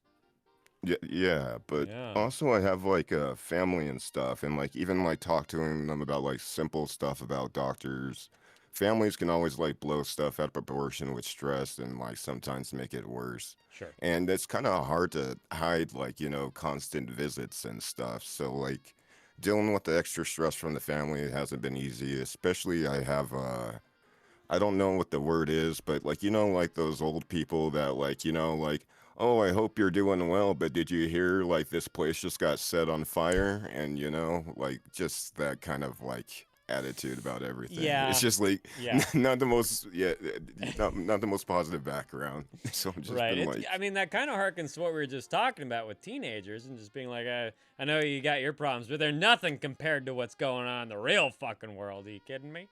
Yeah, but Yeah. also I have like a family and stuff, and like even like talking to them about like simple stuff about doctors. Families can always like blow stuff out of proportion with stress and like sometimes make it worse. Sure. And it's kind of hard to hide like, you know, constant visits and stuff. So like dealing with the extra stress from the family hasn't been easy, especially I have I don't know what the word is, but like, you know, like those old people that like, you know, like, oh, I hope you're doing well, but did you hear like this place just got set on fire? And you know, like just that kind of like attitude about everything. Yeah. It's just like Yeah. not the most not the most positive background. So I'm just Right. been like I mean, that kind of harkens to what we were just talking about with teenagers and just being like, I know you got your problems, but they're nothing compared to what's going on in the real fucking world. Are you kidding me?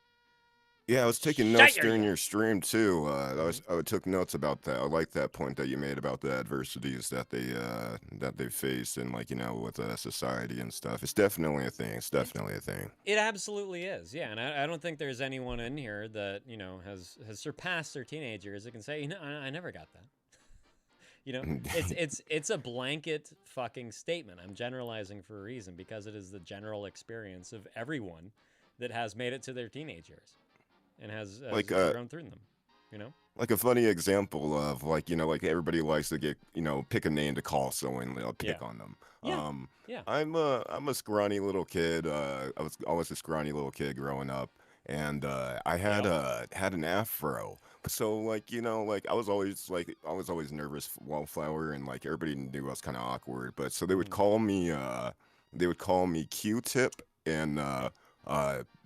yeah, I was taking Shut notes your during your stream too. I took notes about that. I like that point that you made about the adversities that they face and like you know with society and stuff. It's definitely a thing. It's definitely a thing. It absolutely is, yeah. And I don't think there's anyone in here that you know has surpassed their teenage years that can say, you know, I never got that. You know, it's a blanket fucking statement. I'm generalizing for a reason because it is the general experience of everyone that has made it to their teenage years and has Like, grown through them. You know. Like a funny example of like you know like everybody likes to get you know pick a name to call someone they'll pick Yeah. on them. Yeah. Yeah. I'm a scrawny little kid. I was always a scrawny little kid growing up, and I had an afro. So like you know like I was always nervous wallflower, and like everybody knew I was kind of awkward. But so they would call me they would call me Q-tip and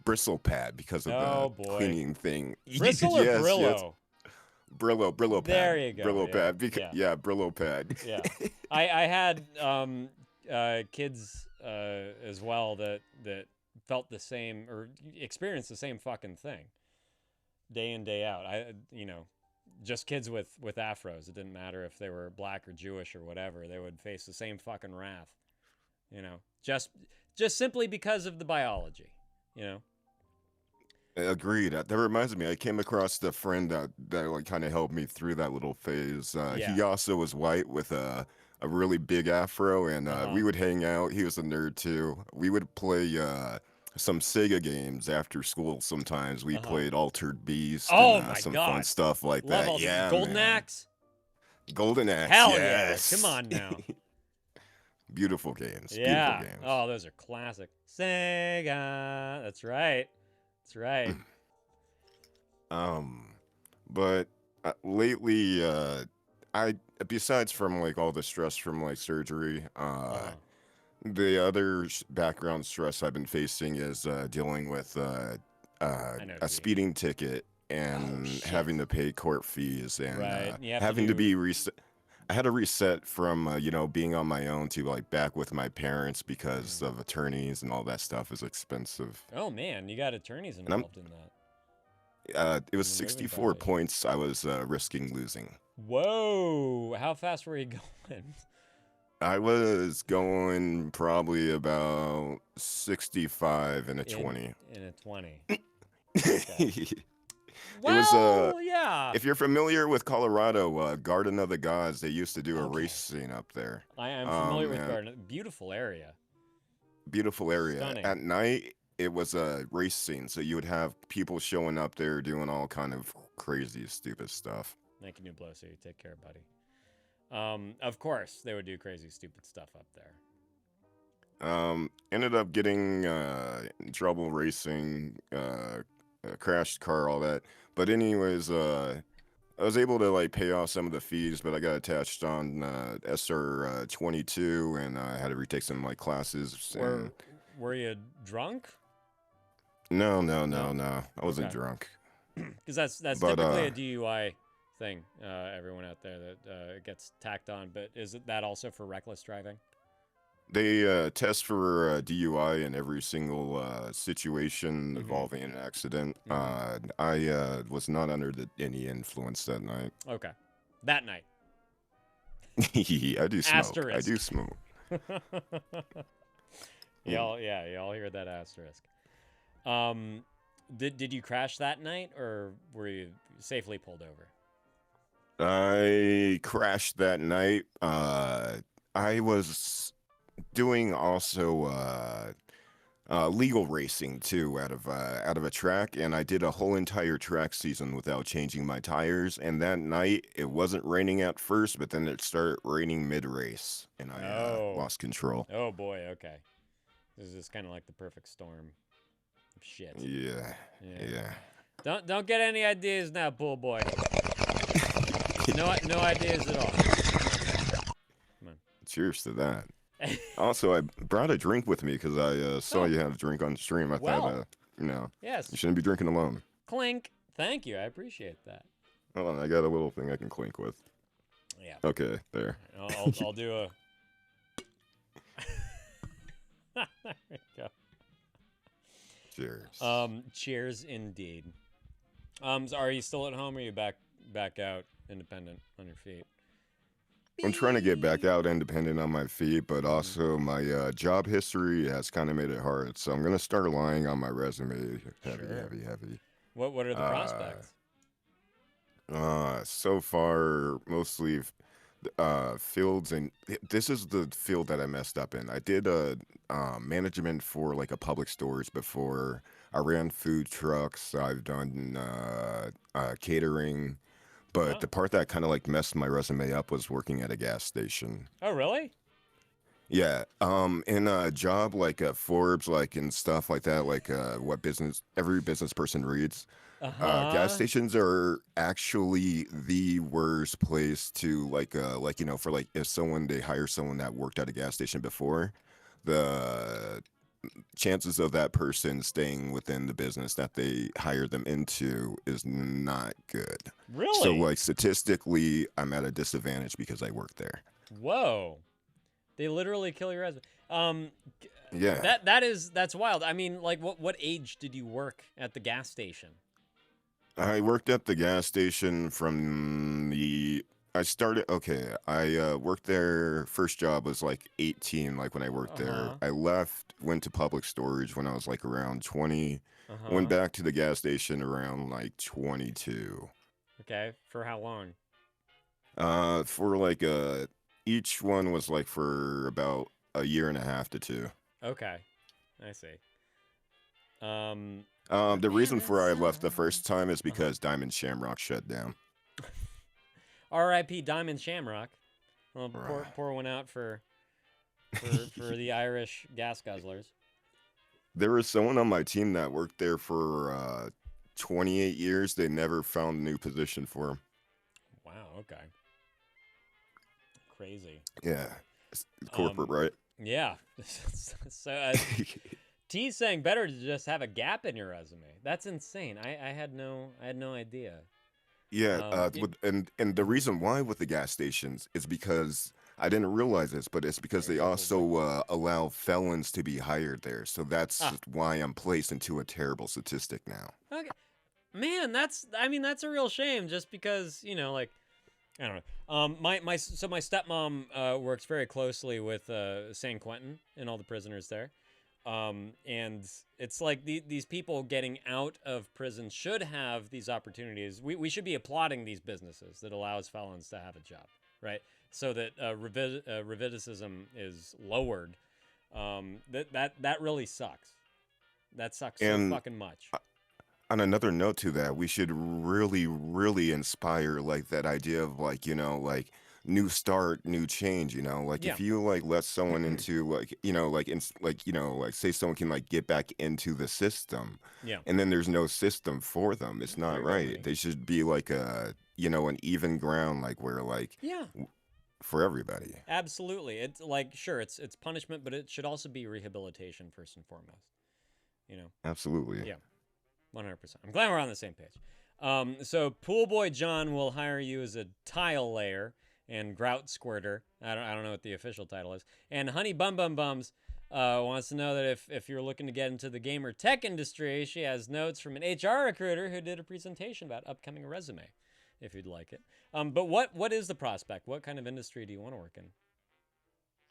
bristle pad because of the cleaning thing. Bristle or Yes, Brillo? Brillo pad. There you go. Brillo yeah. pad. Yeah, Brillo pad. Yeah. I had kids as well that felt the same or experienced the same fucking thing day in, day out. Just kids with afros. It didn't matter if they were black or Jewish or whatever. They would face the same fucking wrath, just simply because of the biology, Agreed. That reminds me, I came across the friend that like kind of helped me through that little phase. Yeah. He also was white with a really big afro, and we would hang out. He was a nerd too. We would play some Sega games after school. Sometimes we played Altered Beast. Oh and, my some God. fun stuff like Love that. all Yeah, Golden man. Axe. Golden Axe. Hell yes. yeah! Come on now. Beautiful games. Yeah. Beautiful games. Oh, those are classic. Sega. That's right. That's right. But lately, I besides from like all the stress from like surgery, the other background stress I've been facing is dealing with a speeding ticket and having to pay court fees and Right, you have to having to do- be reset. I had to reset from being on my own to like back with my parents because of attorneys and all that stuff is expensive. Oh man, you got attorneys I'm- involved in that. It was In the movie 64 violation. points I was risking losing. Whoa! How fast were you going? I was going probably about 65 and a 20. In a 20. It Well, was yeah. if you're familiar with Colorado, Garden of the Gods, they used to do a race scene up there. I am familiar with man, Garden. Beautiful area. Beautiful area. Stunning. At night, it was a race scene, so you would have people showing up there doing all kind of crazy, stupid stuff. Thank you, Nublosi. Take care, buddy. Of course, they would do crazy, stupid stuff up there. Ended up getting in trouble racing, crashed car, all that. But anyways, I was able to like pay off some of the fees, but I got attached on SR 22, and I had to retake some like classes. And... Were you drunk? No. I wasn't Okay. drunk. Because that's But, typically a DUI thing. Everyone out there that gets tacked on, but is that also for reckless driving? They test for DUI in every single situation involving an accident. I was not under any influence that night. Okay, that night. I do smoke. I Asterisk. do smoke. Y'all hear that asterisk. Did you crash that night, or were you safely pulled over? I crashed that night. I was doing also legal racing too out of a track, and I did a whole entire track season without changing my tires. And that night it wasn't raining at first, but then it started raining mid-race, and I lost control. Oh boy, okay. This is kind of like the perfect storm of shit. Yeah. Don't get any ideas now, pool boy. No ideas at all. Come on. Cheers to that. Also, I brought a drink with me because I saw you had a drink on stream. I thought, Yes. you shouldn't be drinking alone. Clink. Thank you. I appreciate that. Hold on, I got a little thing I can clink with. Yeah. Okay, there. I'll do a. There we go. Cheers. Cheers indeed. So are you still at home, or are you back out independent on your feet? I'm trying to get back out independent on my feet, but also my job history has kind of made it hard. So I'm gonna start lying on my resume, heavy. What are the prospects? So far, mostly fields, and this is the field that I messed up in. I did management for like a public stores before. I ran food trucks. I've done catering, but the part that kind of like messed my resume up was working at a gas station. Oh, really? Yeah, in a job like Forbes, like and stuff like that, like what every business person reads. Gas stations are actually the worst place to for like if they hire someone that worked at a gas station before, the chances of that person staying within the business that they hire them into is not good. Really? So like statistically, I'm at a disadvantage because I work there. Whoa. They literally kill your resume. Yeah. That's wild. I mean, like what age did you work at the gas station? I worked at the gas station I worked there. First job was like 18, like when I worked there. I left, went to public storage when I was like around 20. Went back to the gas station around like 22. Okay, for how long? For like each one was like for about a year and a half to 2. Okay, I see. The reason for I left the first time is because Diamond Shamrock shut down. R.I.P. Diamond Shamrock. Well, pour one out for the Irish gas guzzlers. There was someone on my team that worked there for 28 years. They never found a new position for him. Wow. Okay. Crazy. Yeah. It's corporate, right? Yeah. So T's saying better to just have a gap in your resume. That's insane. I had no idea. Yeah, and the reason why with the gas stations is because I didn't realize this, but it's because they also allow felons to be hired there. So that's why I'm placed into a terrible statistic now. Okay. Man, that's a real shame just because, like I don't know. My stepmom works very closely with San Quentin and all the prisoners there. And it's like these people getting out of prison should have these opportunities. We should be applauding these businesses that allows felons to have a job, right? So that recidivism is lowered. That really sucks. That sucks so fucking much. On another note to that, we should really, really inspire like that idea of like, like new start, new change, like if you like let someone into like, like say someone can like get back into the system and then there's no system for them. It's not right. They should be like an even ground, like where like, for everybody. Absolutely. It's like, sure, it's punishment, but it should also be rehabilitation first and foremost, Absolutely. Yeah. 100%. I'm glad we're on the same page. So Pool Boy John will hire you as a tile layer and grout squirter. I don't know what the official title is. And Honey Bum Bum Bums wants to know that if you're looking to get into the gamer tech industry, she has notes from an HR recruiter who did a presentation about upcoming resume, if you'd like it. But what is the prospect? What kind of industry do you want to work in?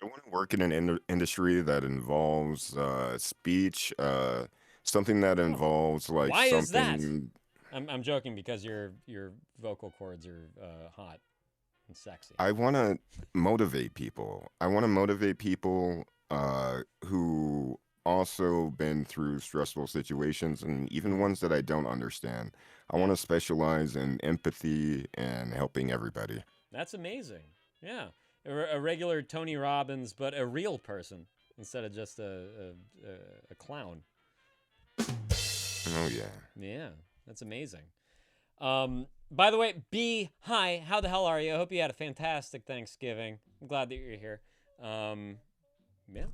I want to work in an industry that involves speech, something that involves like Why something. Is that? I'm joking because your vocal cords are hot and sexy. I want to motivate people. I want to motivate people who also been through stressful situations and even ones that I don't understand. I want to specialize in empathy and helping everybody. That's amazing. Yeah, a regular Tony Robbins, but a real person instead of just a clown. Oh yeah. Yeah, that's amazing. By the way, B, hi, how the hell are you? I hope you had a fantastic Thanksgiving. I'm glad that you're here. Yeah.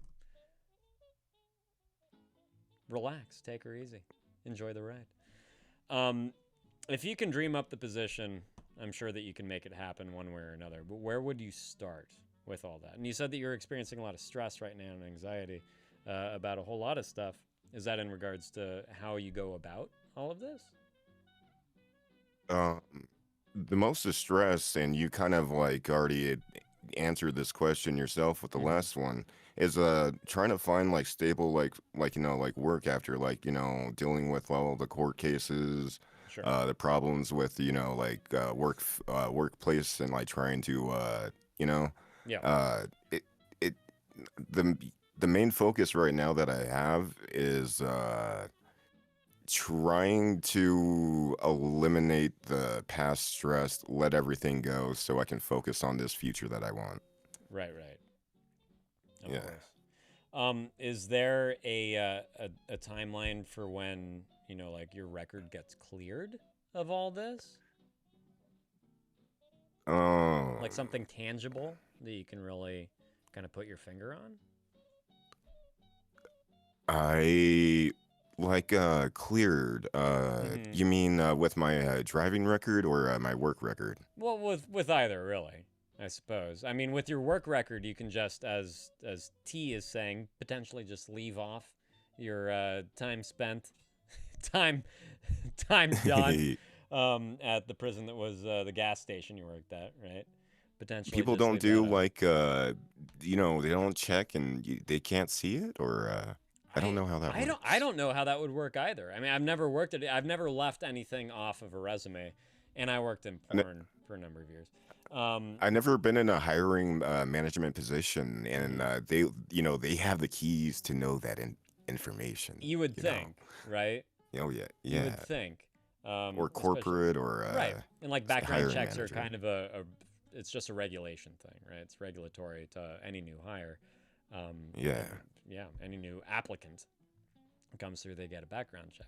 Relax, take her easy. Enjoy the ride. If you can dream up the position, I'm sure that you can make it happen one way or another. But where would you start with all that? And you said that you're experiencing a lot of stress right now and anxiety about a whole lot of stuff. Is that in regards to how you go about all of this? The most is stress, and you kind of like already answered this question yourself with the last one, is trying to find like stable like work after dealing with all the court cases, the problems with workplace and like trying to the main focus right now that I have is trying to eliminate the past stress, let everything go so I can focus on this future that I want. Right. Of course. Is there a timeline for when, your record gets cleared of all this? Oh. Like something tangible that you can really kind of put your finger on? I like cleared. Mm-hmm. You mean with my driving record or my work record? Well, with either, really, I suppose. I mean, with your work record, you can just, as T is saying, potentially just leave off your time spent, time done at the prison that was the gas station you worked at, right? Potentially. People just don't leave do that off. like they don't check and they can't see it, or I don't know how that works. I don't know how that would work either. I mean, I've never worked at it. I've never left anything off of a resume, and I worked in porn for a number of years. I've never been in a hiring management position, and they have the keys to know that information. You would think, right? Oh yeah, You would think. Or corporate, or right, and like background hiring checks manager. are kind of it's just a regulation thing, right? It's regulatory to any new hire. Yeah. Yeah, any new applicant comes through, they get a background check.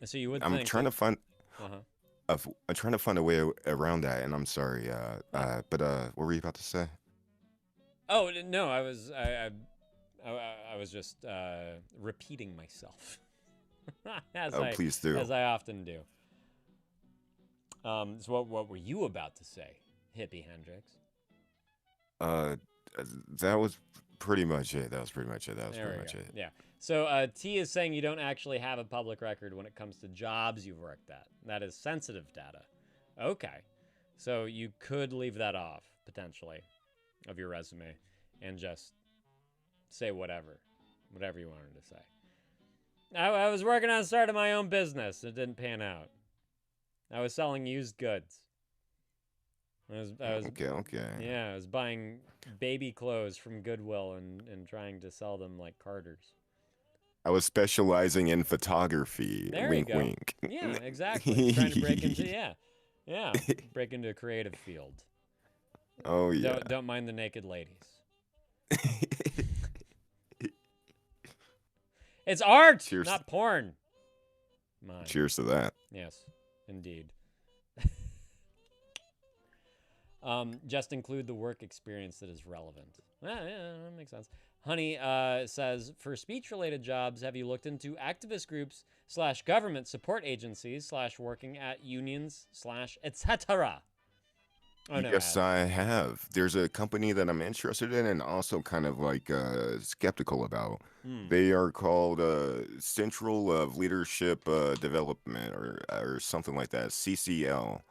So you would. I'm trying to find. Uh-huh. I'm trying to find a way around that, and I'm sorry. But what were you about to say? Oh no, I was just repeating myself. Please do. As I often do. So what were you about to say, Hippie Hendrix? That was pretty much it. Yeah. So T is saying you don't actually have a public record when it comes to jobs you've worked at. That is sensitive data. Okay. So you could leave that off, potentially, of your resume and just say whatever you wanted to say. I was working on starting my own business. It didn't pan out. I was selling used goods. I was okay. Yeah, I was buying baby clothes from Goodwill and trying to sell them like Carters. I was specializing in photography. There wink, you go. wink. Yeah, exactly. Trying to break into break into a creative field. Oh yeah. Don't mind the naked ladies. It's art, Cheers. not porn. Mine. Cheers to that. Yes, indeed. Just include the work experience that is relevant. Yeah, that makes sense. Honey says, for speech-related jobs, have you looked into activist groups / government support agencies / working at unions / etc.? Oh, no, Yes, I have. There's a company that I'm interested in and also kind of like skeptical about. They are called Central of Leadership Development or something like that. CCL.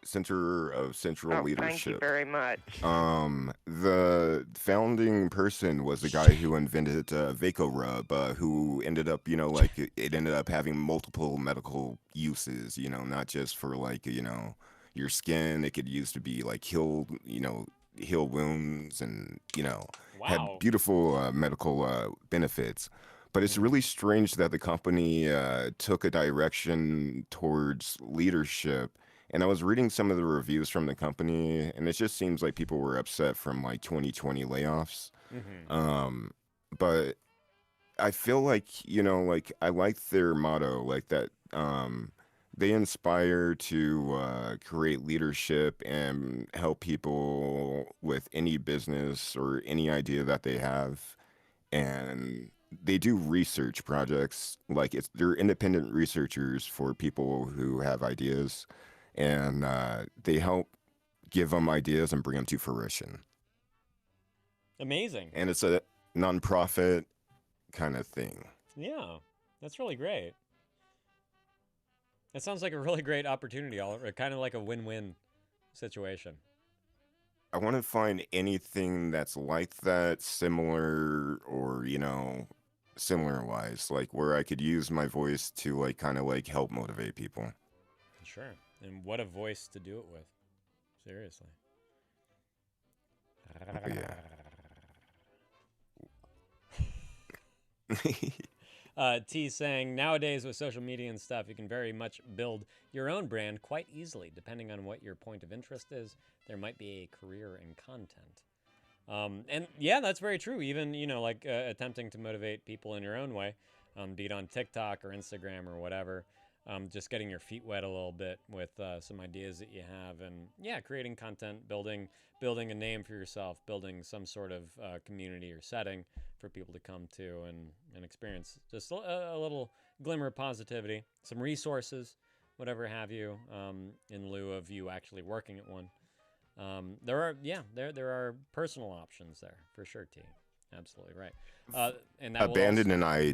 Center of Central Leadership. Thank you very much. The founding person was the guy who invented VacoRub, who ended up, it ended up having multiple medical uses, not just for your skin. It could use to be like heal wounds and, had Wow. beautiful medical benefits. But it's really strange that the company took a direction towards leadership. And I was reading some of the reviews from the company, and it just seems like people were upset from 2020 layoffs. But I feel like, I like their motto, like that they inspire to create leadership and help people with any business or any idea that they have. And they do research projects, they're independent researchers for people who have ideas. And they help give them ideas and bring them to fruition. Amazing. And it's a nonprofit kind of thing. Yeah, that's really great. That sounds like a really great opportunity, kind of like a win-win situation. I want to find anything that's like that, similar, or, similar-wise, where I could use my voice to, kind of help motivate people. Sure. And what a voice to do it with. Seriously. T saying, nowadays with social media and stuff, you can very much build your own brand quite easily. Depending on what your point of interest is, there might be a career in content. And yeah, that's very true. Even, attempting to motivate people in your own way, be it on TikTok or Instagram or whatever. just getting your feet wet a little bit with some ideas that you have, and yeah, creating content, building a name for yourself, building some sort of community or setting for people to come to and experience just a little glimmer of positivity, some resources, whatever have you, in lieu of you actually working at one. There are personal options there for sure, T. Absolutely right. And that abandoned will also...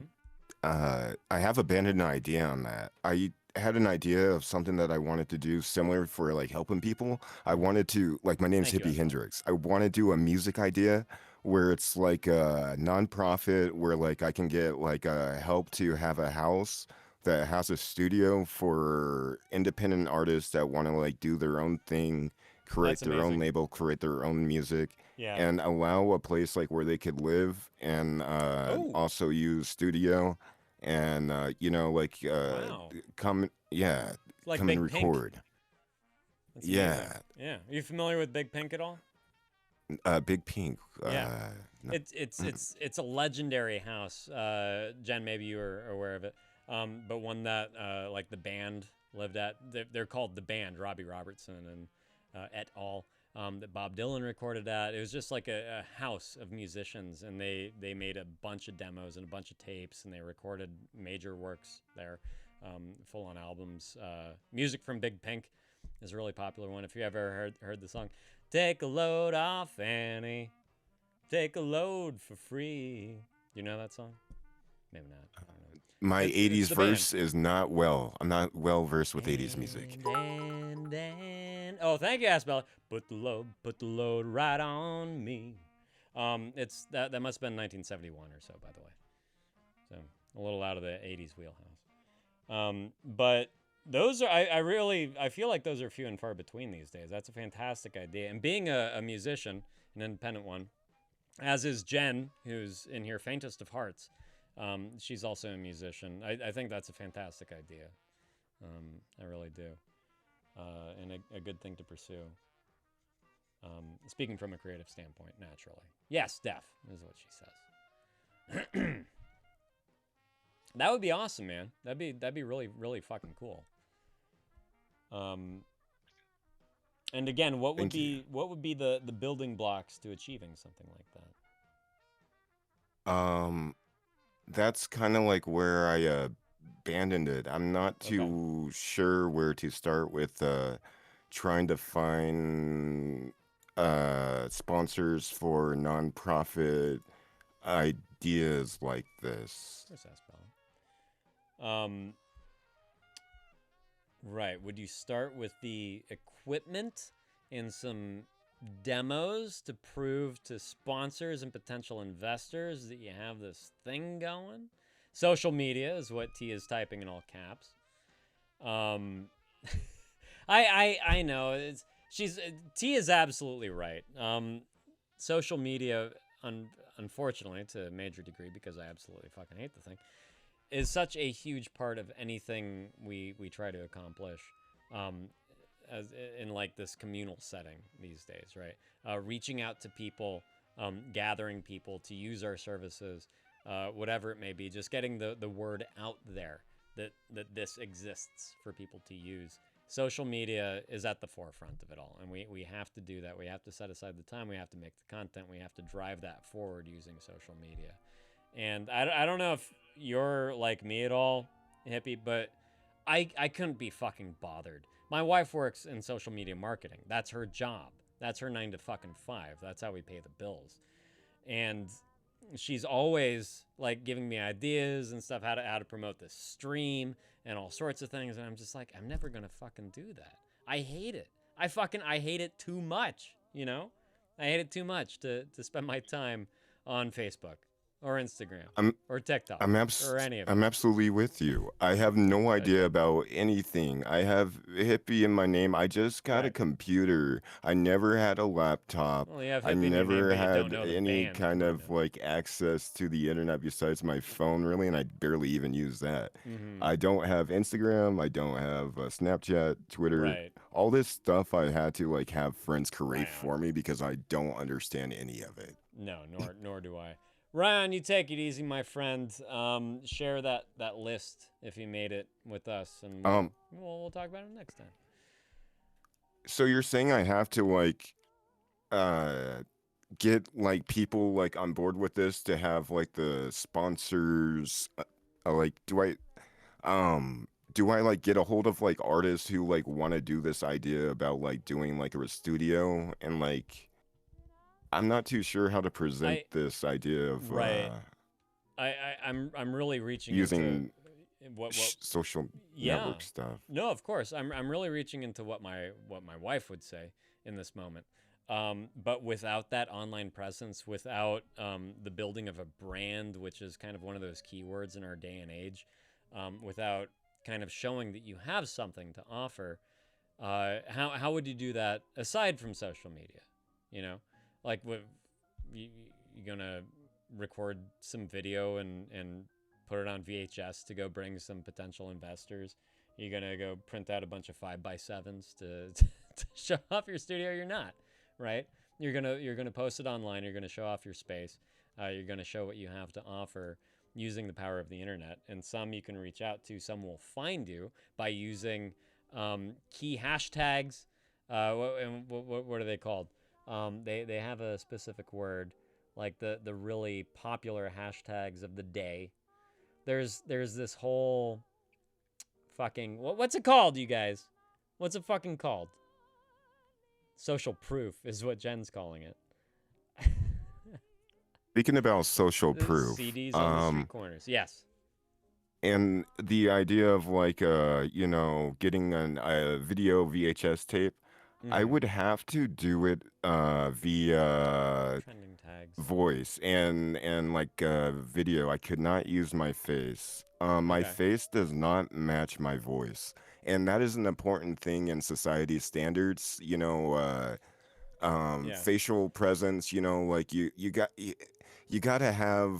I have abandoned an idea on that. I had an idea of something that I wanted to do similar for like helping people. I wanted to, like, my name's Thank you, Hippie Hendrix. I want to do a music idea where it's like a nonprofit where like I can get like help to have a house that has a studio for independent artists that want to like do their own thing, create That's their own amazing. label, create their own music, Yeah. and allow a place like where they could live and also use studio and you know, like Wow. come Like come and Big Pink. record. That's Yeah. amazing. Yeah. Are you familiar with Big Pink at all? Big Pink. Yeah. No. It's a legendary house. Jen, maybe you are aware of it. But one that like the band lived at. They're called The Band, Robbie Robertson and et al. That Bob Dylan recorded at. It was just like a house of musicians, and they made a bunch of demos and a bunch of tapes, and they recorded major works there, full-on albums. Music from Big Pink is a really popular one. If you ever heard the song, "Take a load off Annie, take a load for free." You know that song? Maybe not. I don't know. My It's 80s the band. verse is not well. I'm not well versed with 80s music. Oh, thank you, Asbella. Put the load right on me. It's that must have been 1971 or so, by the way. So a little out of the 80s wheelhouse. But those are I feel like those are few and far between these days. That's a fantastic idea. And being a musician, an independent one, as is Jen, who's in here, Faintest of Hearts. She's also a musician. I think that's a fantastic idea. I really do. And a good thing to pursue. Speaking from a creative standpoint, naturally. Yes, Def is what she says. That would be awesome, man. That'd be really, really fucking cool. And again, what would be the building blocks to achieving something like that? That's kind of like where I abandoned it. I'm not too sure where to start with trying to find sponsors for nonprofit ideas like this. Where's that spelling? Right. Would you start with the equipment and some demos to prove to sponsors and potential investors that you have this thing going? Social media is what T is typing in all caps. I know T is absolutely right. Social media, unfortunately, to a major degree, because I absolutely fucking hate the thing, is such a huge part of anything we try to accomplish. As in like this communal setting these days, right? Reaching out to people, gathering people to use our services, whatever it may be, just getting the word out there that this exists for people to use. Social media is at the forefront of it all, and we have to do that. We have to set aside the time. We have to make the content. We have to drive that forward using social media. And I don't know if you're like me at all, Hippie, but I couldn't be fucking bothered. My wife works in social media marketing. That's her job. That's her 9 to fucking 5. That's how we pay the bills. And she's always like giving me ideas and stuff, how to promote this stream and all sorts of things. And I'm just like, I'm never gonna fucking do that. I hate it. I hate it too much, you know? I hate it too much to spend my time on Facebook or Instagram or TikTok or any of it. I'm absolutely with you. I have no idea about anything. I have Hippie in my name. I just got a computer. I never had a laptop. Well, you have I Hippie in your name, never but you don't had know the any band. kind of like access to the internet besides my phone, really, and I barely even use that. I don't have Instagram. I don't have Snapchat, Twitter. Right. All this stuff I had to like have friends create for me because I don't understand any of it. No, nor do I. Ryan, you take it easy, my friend. Share that list if you made it with us, and we'll talk about it next time. So you're saying I have to like get like people like on board with this to have like the sponsors like do I like get a hold of like artists who like want to do this idea about like doing like a studio, and like I'm not too sure how to present this idea of I'm really reaching using into what social network stuff. No, of course. I'm really reaching into what my wife would say in this moment. But without that online presence, without the building of a brand, which is kind of one of those keywords in our day and age, without kind of showing that you have something to offer, how would you do that aside from social media? You know, like you gonna record some video and put it on VHS to go bring some potential investors? You're gonna go print out a bunch of 5x7s to show off your studio? You're not, right? You're gonna post it online. You're gonna show off your space. You're gonna show what you have to offer using the power of the internet. And some you can reach out to. Some will find you by using key hashtags. What are they called? They have a specific word, like the really popular hashtags of the day. There's this whole fucking what's it called, you guys? What's it fucking called? Social proof is what Jen's calling it. Speaking about social The proof, CDs on the street corners. Yes. and the idea of like getting a video VHS tape, I would have to do it via Trending tags. voice and like video. I could not use my face. My Okay. face does not match my voice, and that is an important thing in society standards. Yeah. Facial presence. Like you gotta have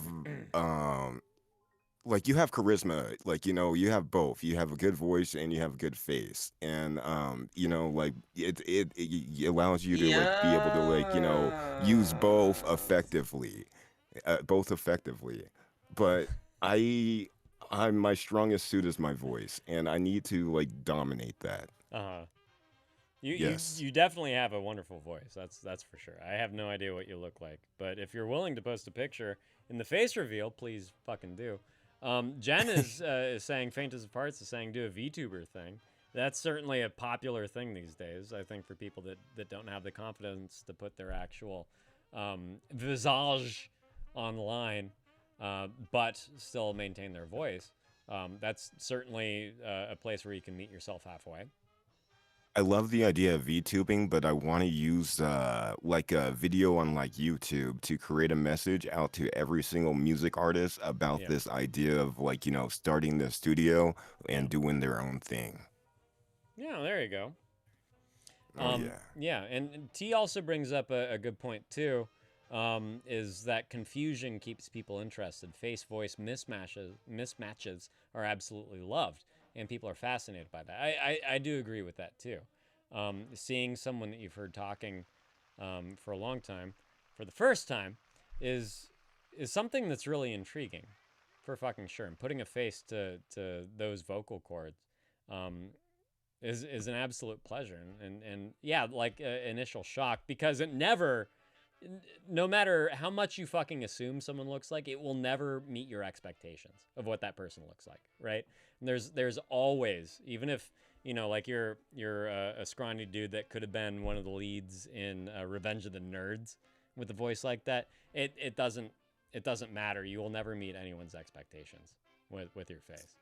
like you have charisma, like you have both. You have a good voice and you have a good face, and like it allows you to like be able to like use both effectively, But my strongest suit is my voice, and I need to like dominate that. Yes. You definitely have a wonderful voice. That's for sure. I have no idea what you look like, but if you're willing to post a picture in the face reveal, please fucking do. Jen is saying, Faint as Parts is saying, do a VTuber thing. That's certainly a popular thing these days, I think, for people that don't have the confidence to put their actual visage online, but still maintain their voice. That's certainly a place where you can meet yourself halfway. I love the idea of VTubing, but I want to use like a video on like YouTube to create a message out to every single music artist about Yeah. this idea of like, starting the studio and doing their own thing. Yeah, there you go. Oh, yeah. Yeah, and T also brings up a good point too, is that confusion keeps people interested. Face-voice mismatches are absolutely loved, and people are fascinated by that. I do agree with that too. Seeing someone that you've heard talking for a long time for the first time is something that's really intriguing, for fucking sure. And putting a face to those vocal cords is an absolute pleasure. And yeah, like initial shock, because it never, no matter how much you fucking assume someone looks like, it will never meet your expectations of what that person looks like, right? And there's always, even if like you're a scrawny dude that could have been one of the leads in Revenge of the Nerds with a voice like that, it doesn't matter. You will never meet anyone's expectations with your face.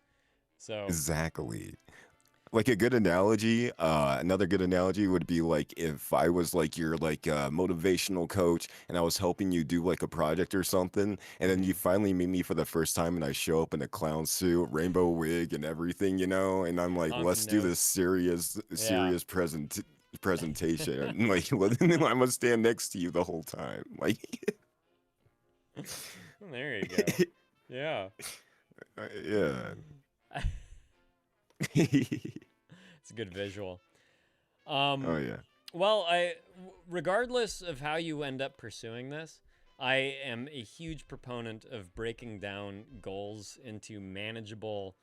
So Exactly. Like a good analogy, another good analogy would be like if I was like your like motivational coach and I was helping you do like a project or something, and then you finally meet me for the first time and I show up in a clown suit, rainbow wig and everything, and I'm like, Honking let's do nose. this serious presentation. And like I'm gonna stand next to you the whole time. Like there you go. Yeah. yeah. It's a good visual. Oh yeah. Well, regardless of how you end up pursuing this, I am a huge proponent of breaking down goals into manageable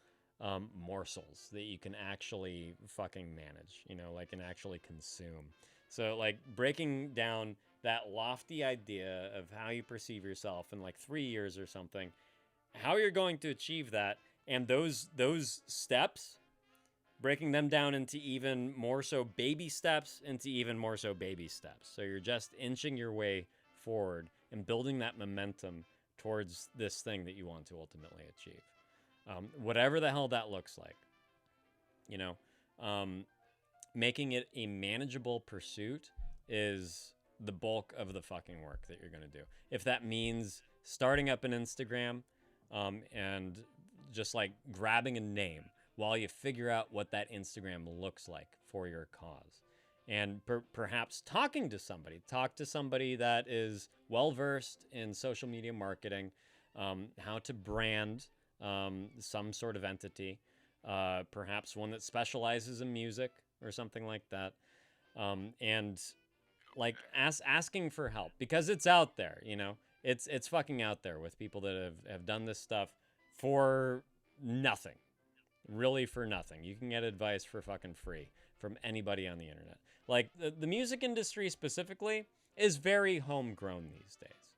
morsels that you can actually fucking manage, you know, like, and actually consume. So, like, breaking down that lofty idea of how you perceive yourself in like 3 years or something, how you're going to achieve that, and those steps, breaking them down into even more so baby steps, into even more so baby steps. So you're just inching your way forward and building that momentum towards this thing that you want to ultimately achieve. Whatever the hell that looks like, you know, making it a manageable pursuit is the bulk of the fucking work that you're going to do. If that means starting up an Instagram and just like grabbing a name while you figure out what that Instagram looks like for your cause. And perhaps talking to somebody. Talk to somebody that is well-versed in social media marketing, how to brand some sort of entity, perhaps one that specializes in music or something like that. And like asking for help, because it's out there, you know, it's fucking out there with people that have done this stuff for nothing, really for nothing. You can get advice for fucking free from anybody on the internet. Like the music industry specifically is very homegrown these days.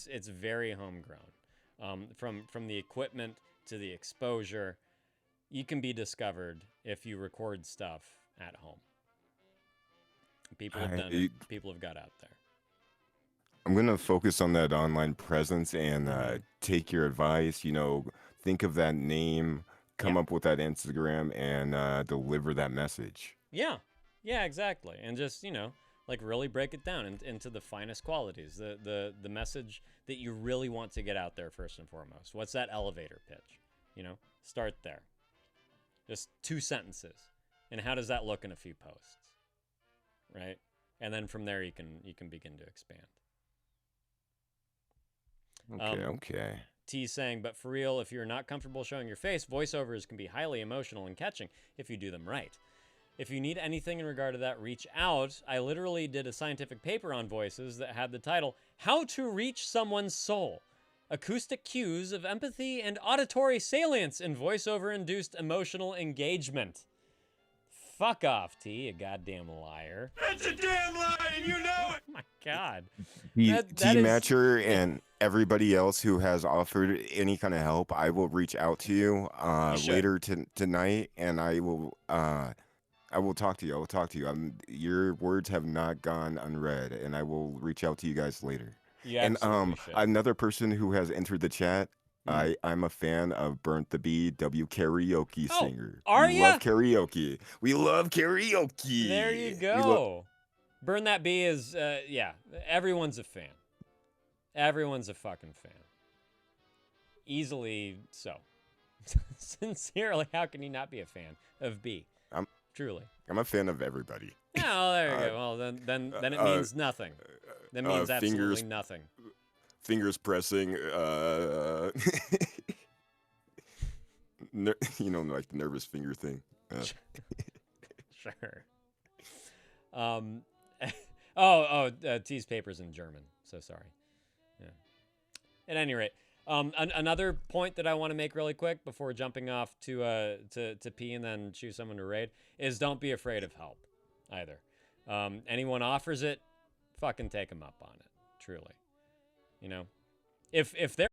It's very homegrown. From the equipment to the exposure, you can be discovered if you record stuff at home. People have done it. People have got out there. I'm gonna focus on that online presence and take your advice. You know, think of that name, come up with that Instagram, and deliver that message. Yeah, exactly. And just, you know, like really break it down into the finest qualities, the message that you really want to get out there first and foremost. What's that elevator pitch? You know, start there. Just 2 sentences. And how does that look in a few posts? Right? And then from there you can begin to expand. Okay. T's saying, but for real, if you're not comfortable showing your face, voiceovers can be highly emotional and catching if you do them right. If you need anything in regard to that, reach out. I literally did a scientific paper on voices that had the title, How to Reach Someone's Soul. Acoustic cues of empathy and auditory salience in voiceover-induced emotional engagement. Fuck off, T, you goddamn liar. That's a damn lie, and you know it! Oh my God. T-Matcher and everybody else who has offered any kind of help, I will reach out to you later tonight, and I will talk to you. I will talk to you. Your words have not gone unread, and I will reach out to you guys later. Yeah, and another person who has entered the chat, I'm a fan of Burnt the Bee, W karaoke singer. Are we ya? love karaoke. We love karaoke. There you go. Burn That Bee is, everyone's a fan. Everyone's a fucking fan. Easily so. Sincerely, how can you not be a fan of Bee? Truly. I'm a fan of everybody. Oh, there you go. Well, then it means nothing. That means absolutely nothing. Fingers pressing, you know, like the nervous finger thing. Sure. T's paper's in German, so sorry. Yeah. At any rate, another point that I want to make really quick before jumping off to pee and then choose someone to raid is don't be afraid of help, either. Anyone offers it, fucking take them up on it. Truly, you know, if they're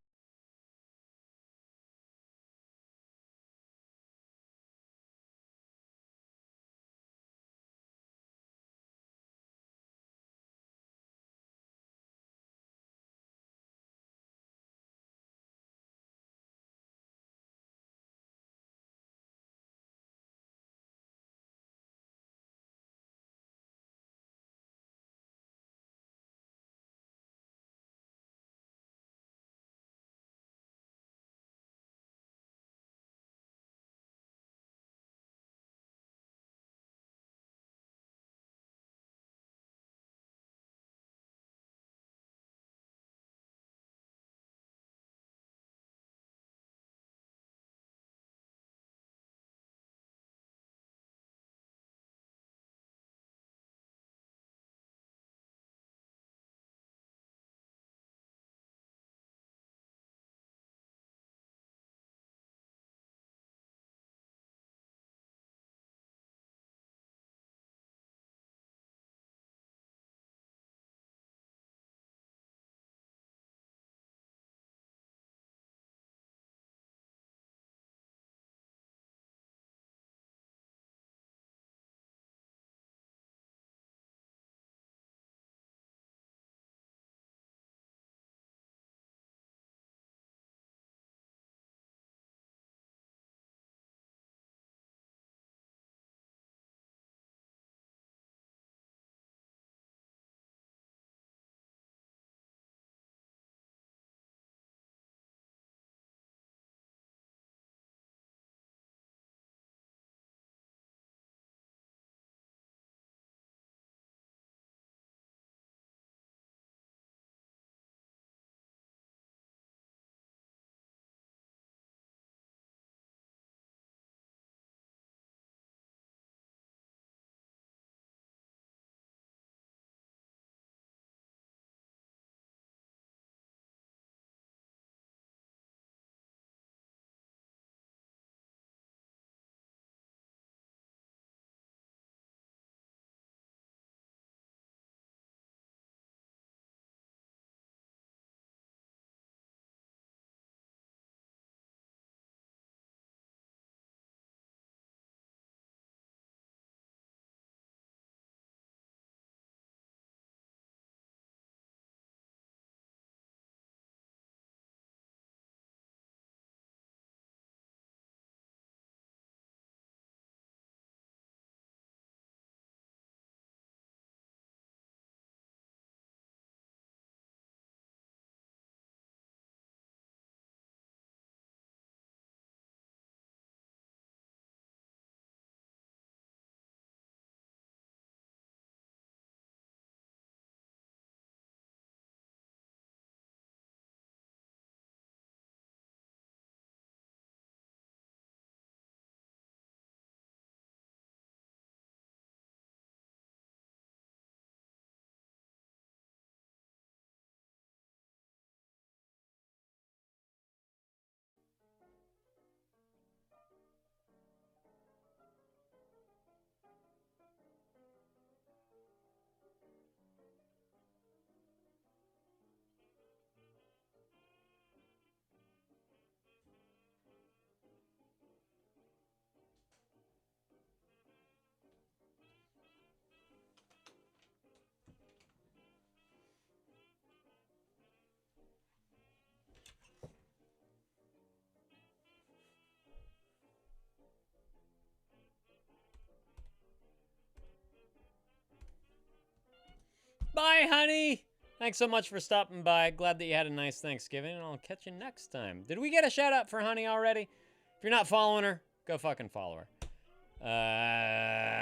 Bye, honey. Thanks so much for stopping by. Glad that you had a nice Thanksgiving, and I'll catch you next time. Did we get a shout out for honey already? If you're not following her, go fucking follow her.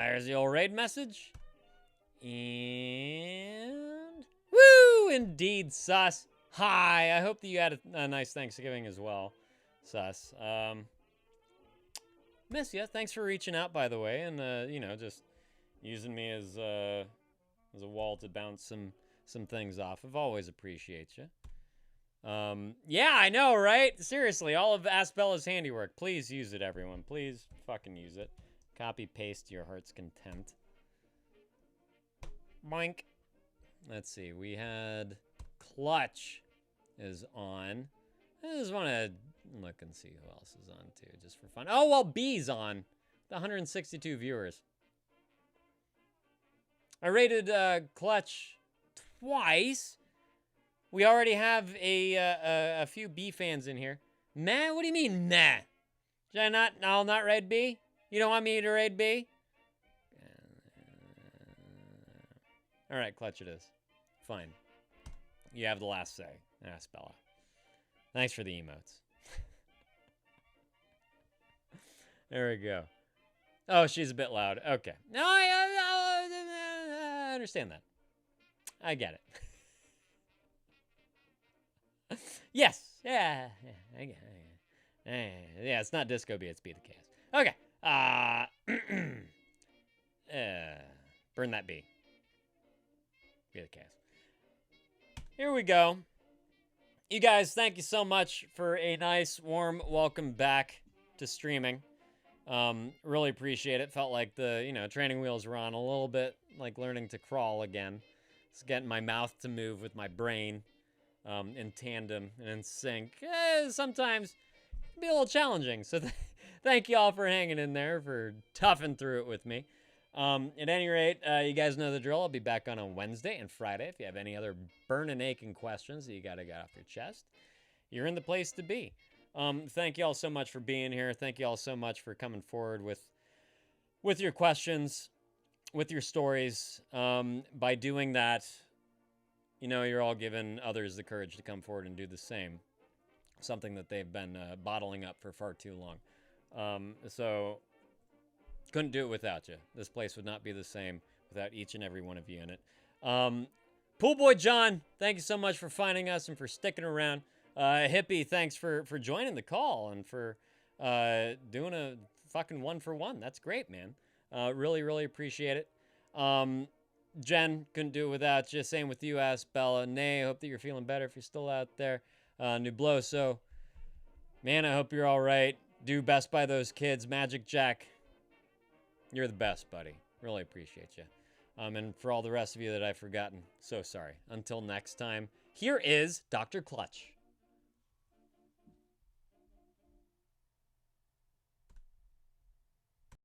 Here's the old raid message. And woo, indeed, Sus. Hi, I hope that you had a nice Thanksgiving as well, Sus. Miss ya. Thanks for reaching out, by the way, and you know, just using me as a wall to bounce some things off. I've always appreciate you. Yeah, I know, right? Seriously, all of Aspella's handiwork. Please use it, everyone. Please fucking use it. Copy paste to your heart's content. Boink. Let's see. We had Clutch is on. I just want to look and see who else is on too, just for fun. Oh, well, B's on. The 162 viewers. I rated Clutch twice. We already have a few B fans in here. Meh? What do you mean, meh? Should I not? I'll not raid B? You don't want me to raid B? All right, Clutch it is. Fine. You have the last say. Bella. Thanks for the emotes. There we go. Oh, she's a bit loud. Okay. No, I understand that. I get it. Yes. Yeah. I get it. Yeah, it's not Disco B, it's B the Chaos. Okay. Burn that B. Be the Chaos. Here we go. You guys, thank you so much for a nice, warm welcome back to streaming. Really appreciate it. Felt like the, training wheels were on a little bit, like learning to crawl again. It's getting my mouth to move with my brain in tandem and in sync. Sometimes it can be a little challenging. So thank you all for hanging in there, for toughing through it with me. At any rate, you guys know the drill. I'll be back on Wednesday and Friday. If you have any other burning, aching questions that you got to get off your chest, you're in the place to be. Thank you all so much for being here. Thank you all so much for coming forward with your questions, with your stories. By doing that, you're all giving others the courage to come forward and do the same. Something that they've been bottling up for far too long. So couldn't do it without you. This place would not be the same without each and every one of you in it. Pool Boy John, thank you so much for finding us and for sticking around. Hippie, thanks for joining the call and for doing a fucking 1-for-1. That's great, man. Really, really appreciate it. Jen, couldn't do it without you. Same with you, Asbella. Nay, hope that you're feeling better if you're still out there. Nubloso, man, I hope you're all right. Do best by those kids. Magic Jack, you're the best, buddy. Really appreciate you. And for all the rest of you that I've forgotten, so sorry. Until next time, here is Dr. Clutch.